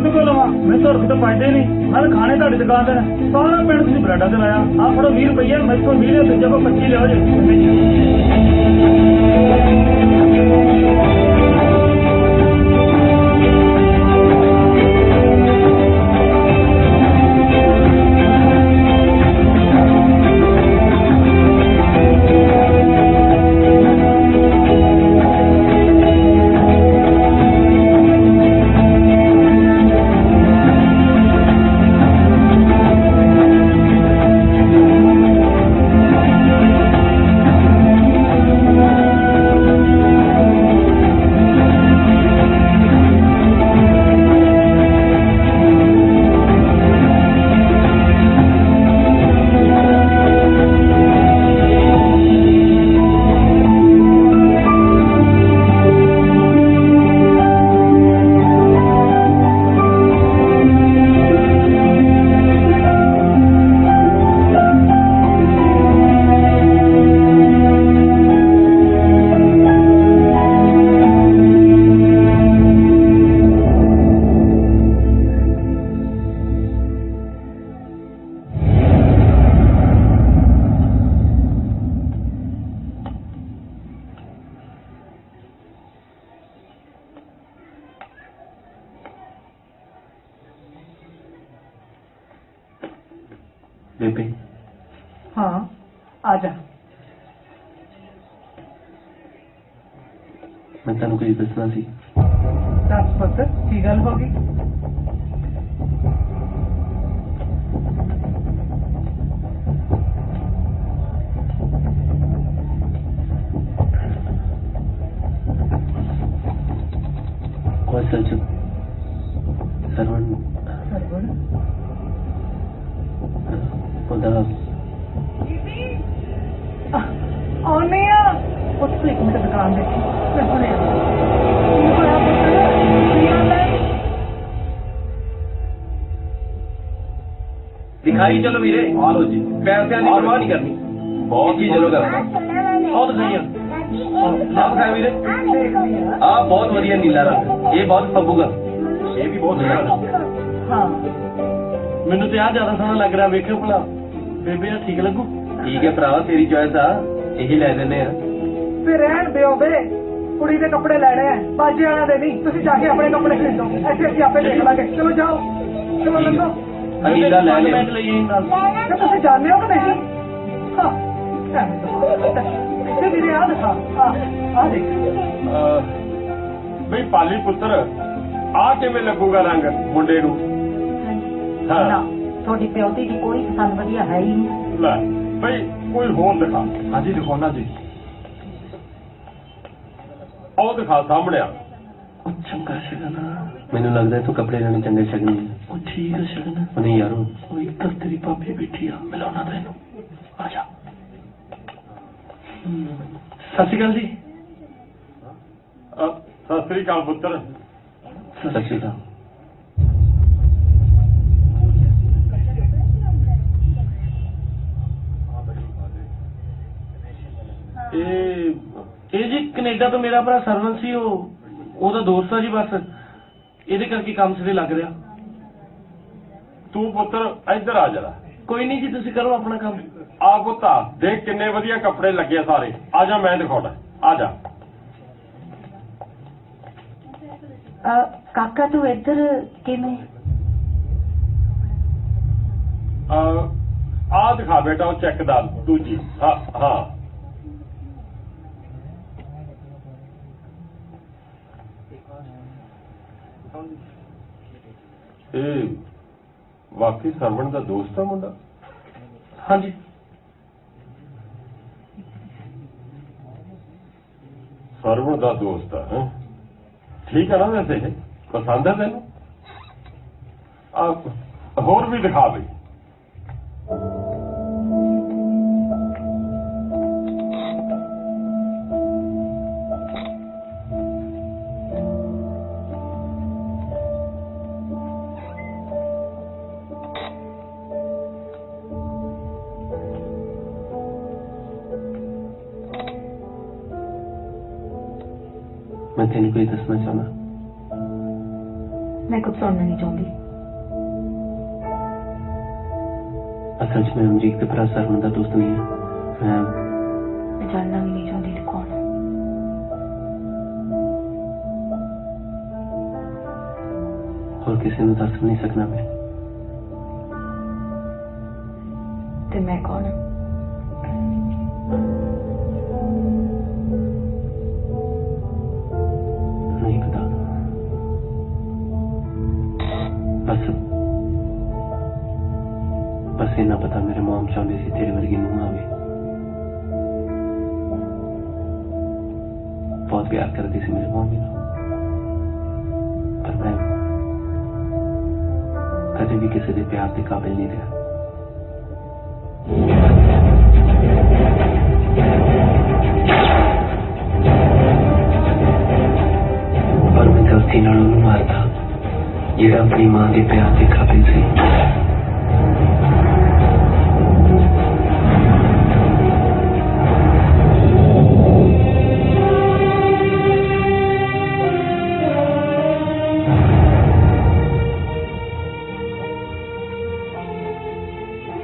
कितने को लवा मैं तो कितने फायदे नहीं मैं खाने ਤੁਹਾਡੀ ਦੁਕਾਨ ਤੇ ਸਾਰਾ ਪਿੰਡ ਤੁਸੀਂ ਬਰਾਡਾ ਤੇ ਲਾਇਆ ਆ ਫੜੋ 20 ਰੁਪਏ ਮੈਂ ਤੋਂ 20 ਤੇ ਜਗੋ 25 ਲਿਓ ਜੇ बेबे हाँ आजा मैं तेन कुछ दसना सी दस पुत्र की गल हो गई और सच सरवण आने पुत्र एक मिनट दुकान देखी मैं सुने दिखाई चलो वीरे हालो जी पैसे की परवाह नहीं करनी बहुत ही चलो कर बहुत सही है आप खाए वीरे हाँ बहुत बढ़िया नीला रंग ये बहुत फबूगा ये भी बहुत अच्छा हाँ ਮੈਨੂੰ ਤੇ ਆ ਜ਼ਿਆਦਾ ਸੋਹਣਾ ਲੱਗ ਰਿਹਾ ਵੇਖਿਓ ਭਲਾ ਬੇਬੇ ਆ ਠੀਕ ਲੱਗੂ ਠੀਕ ਹੈ ਭਰਾਵਾ ਤੇਰੀ ਚੋਇਸ ਆ ਇਹੀ ਲੈ ਲੈਨੇ ਆ ਫਿਰ ਰਹਿਣ ਦਿਓ ਬੇ ਕੁੜੀ ਦੇ ਕੱਪੜੇ ਲੈਣੇ ਆ ਬਾਜੇ ਵਾਲਾ ਦੇ ਨਹੀਂ ਤੁਸੀਂ ਜਾ ਕੇ ਆਪਣੇ ਕੱਪੜੇ ਖਰੀਦੋ ਐਸੇ ਅਸੀਂ ਆਪੇ ਦੇਖ ਲਾਂਗੇ ਚਲੋ ਜਾਓ ਚਲੋ ਲੰਘੋ ਅਗਲਾ ਲੈ ਲੈ ਤੇ ਤੁਸੀਂ ਜਾਣਦੇ ਹੋ ਕਿ ਨਹੀਂ ਹਾਂ ਤੇ ਮੇਰੇ ਆ ਦਿਖਾ ਆ ਦੇਖ ਬਈ ਪਾਲੀ ਪੁੱਤਰ ਆ ਕਿਵੇਂ ਲੱਗੂਗਾ ਰੰਗ ਮੁੰਡੇ ਨੂੰ ਨਾ ਤੁਹਾਡੀ ਪਿਓਤੀ ਦੀ ਕੋਈ ਪਸੰਦ ਵਧੀਆ ਹੈ ਹੀ ਨਹੀਂ ਲੈ ਬਈ ਕੋਈ ਹੋਰ ਦਿਖਾ ਹਾਂਜੀ ਦਿਖਾਉਣਾ ਜੀ ਉਹ ਦਿਖਾ ਸਾਹਮਣੇ ਆ ਚੰਗਾ ਸ਼ਗਨ ਮੈਨੂੰ ਲੱਗਦਾ ਤੂੰ ਕੱਪੜੇ ਲੈਣੇ ਚੰਗੇ ਸ਼ਗਨ ਨਹੀਂ ਉਹ ਠੀਕ ਹੈ ਸ਼ਗਨ ਨਹੀਂ ਯਾਰ ਉਹ ਇੱਕ ਤੇਰੀ ਭਾਬੀ ਬੈਠੀ ਆ ਮਿਲਾਉਣਾ ਤੈਨੂੰ ਆ ਜਾ ਸਤਿ ਸ਼੍ਰੀ ਅਕਾਲ ਜੀ ਸਤਿ ਸ੍ਰੀ ਅਕਾਲ ਪੁੱਤਰ ਸਤਿ ਸ਼੍ਰੀ ਅਕਾਲ ਇਹ ਜੀ ਕੈਨੇਡਾ ਤੋਂ ਮੇਰਾ ਭਰਾ ਸਰਵਨ ਸੀ ਉਹਦਾ ਦੋਸਤ ਆ ਜੀ ਬਸ ਇਹਦੇ ਕਰਕੇ ਕੰਮ ਸਿਰੇ ਲੱਗ ਰਿਹਾ ਤੂੰ ਪੁੱਤਰ ਇੱਧਰ ਆ ਜਰਾ ਕੋਈ ਨਹੀਂ ਜੀ ਤੁਸੀਂ ਕਰੋ ਆਪਣਾ ਕੰਮ ਆ ਪੁੱਤਾ ਦੇਖ ਕਿੰਨੇ ਵਧੀਆ ਕੱਪੜੇ ਲੱਗੇ ਸਾਰੇ ਆ ਜਾ ਮੈਂ ਦਿਖਾਉਣਾ ਆ ਜਾ ਕਾਕਾ ਤੂੰ ਇੱਧਰ ਕਿਵੇਂ ਆ ਦਿਖਾ ਬੇਟਾ ਉਹ ਚੈੱਕ ਦਾ ਦੂਜੀ ਹਾਂ ਹਾਂ ਇਹ ਵਾਕਈ ਸਰਵਣ ਦਾ ਦੋਸਤ ਆ ਮੁੰਡਾ ਹਾਂਜੀ ਸਰਵਣ ਦਾ ਦੋਸਤ ਆ ਹੈਂ? ਠੀਕ ਹੈ ਨਾ ਵੈਸੇ ਪਸੰਦ ਹੈ ਤੈਨੂੰ ਹੋਰ ਵੀ ਦਿਖਾ ਬਈ मैं तेन कोई दसना चाहना मैं कुछ सुनना नहीं चाहती। असल च मैं अमरीक के भरा सरवण का दोस्त नहीं है। मैं जानना भी नहीं चाहती तू कौन है। और किसी ने दस नहीं सकना मैं। ते मैं कौन हूं? नहीं पता। बस इन्ना पता मेरे मॉम चाहती सी तेरे वर्गी नूं आवे। बहुत प्यार करती सी मेरे मॉम ना, पर मैं कभी भी किसी के प्यार के काबिल नहीं रहा। पर मैं गलती नाल उन्हें मारता जेड़ा अपनी मां के प्यार के काबिल सी।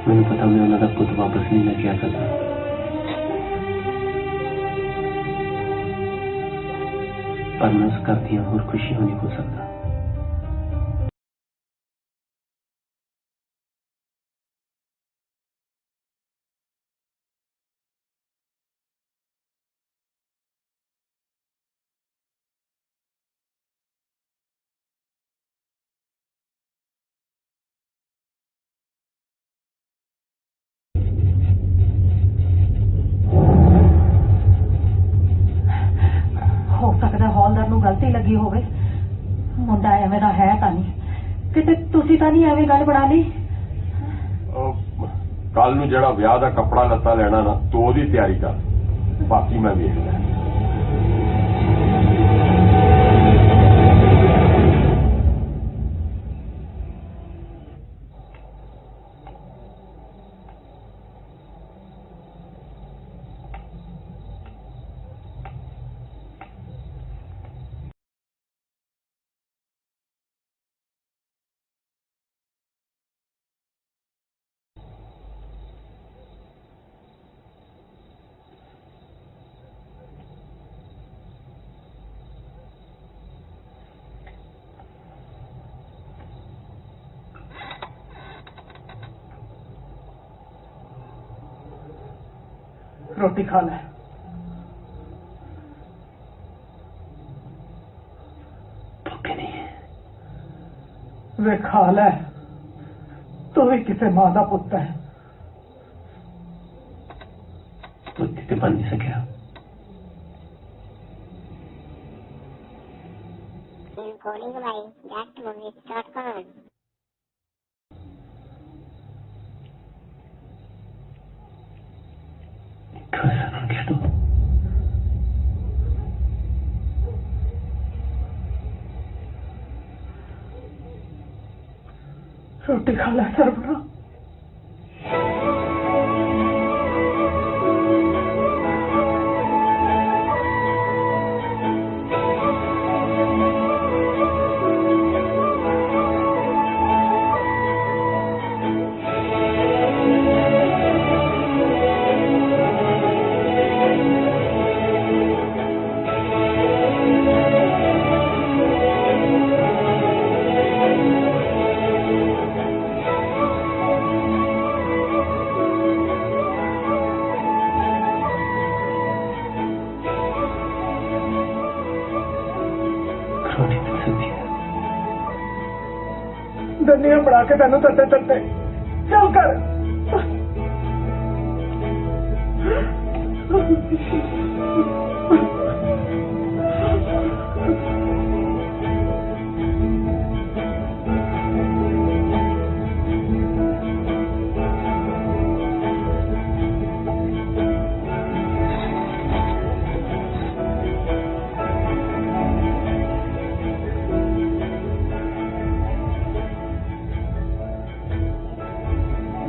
मैंने पता मैं उन्होंने पुत वापस नहीं लेके आ सकता, पर मैं उस घर दियां होर खुशियां नहीं हो सकता। हो सकता हॉलदार ਨੂੰ ਗਲਤੀ ਲੱਗੀ ਹੋਵੇ। ਮੁੰਡਾ ਐਵੇਂ ਦਾ ਹੈ ਤਾਂ ਨਹੀਂ ਕਿਤੇ ਤੁਸੀਂ ਤਾਂ ਨਹੀਂ ਐਵੇਂ ਗੱਲ ਬਣਾ ਲਈ। ਕੱਲ ਨੂੰ ਜਿਹੜਾ ਵਿਆਹ ਦਾ ਕੱਪੜਾ ਲੱਤਾ ਲੈਣਾ ਨਾ ਤੂੰ ਉਹਦੀ ਤਿਆਰੀ ਕਰ, ਬਾਕੀ ਮੈਂ ਵੇਖ ਲਿਆ। रोटी खा ले। भूखे नहीं है। वे खा ले, तू भी किसे मां दा पुत्त है। बुद्धि तो बन नहीं सकिया। Recording by JackMovies.com. रोटी खा ले सरबरा। धनिया बना के तेन तत्ते तत्ते चल कर।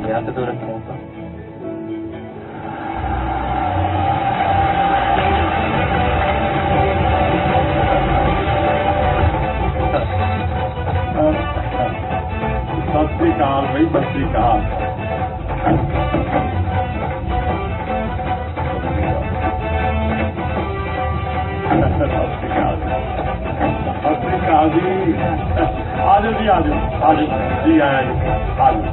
याद तो रखना होगा। सत श्री अकाल भाई, सत श्री अकाल। सत श्री अकाल जी। आ जाओ जी, आ जाओ, आ जाओ जी, आया जी, आ जाओ।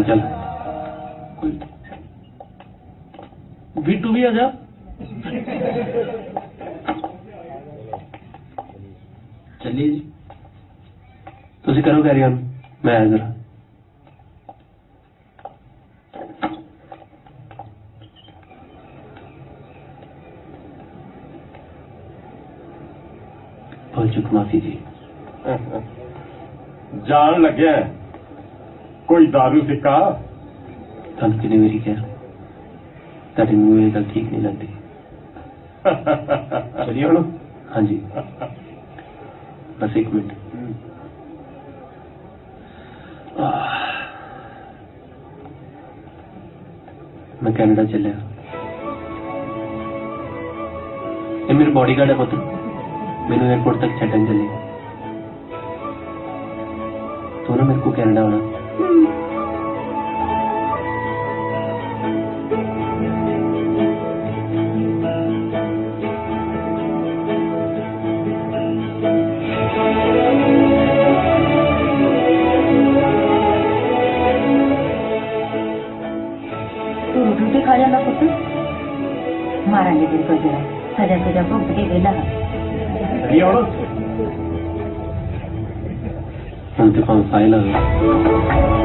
चल बिट्टू भी आ जा। चलिए जी, तुसी करो कैरी ऑन, मैं आया जरा। बहुत चुक माफी जी। जान लगे कोई दारू सिक्का तुम किने मेरी क्या तारी मुंह ये गल ठीक नहीं लगती। चलिए हूँ। हाँ जी, बस एक मिनट। मैं कनाडा चलिया। ये मेरे बॉडीगार्ड है पुत्र, मैंने एयरपोर्ट तक छड्डन चले। तो ना मेरे को कनाडा आना। खा जाना पुत्र, मारेंगे दिन को जरा सजा सजा भुगत के वेला। हम तो फाइल आ गए।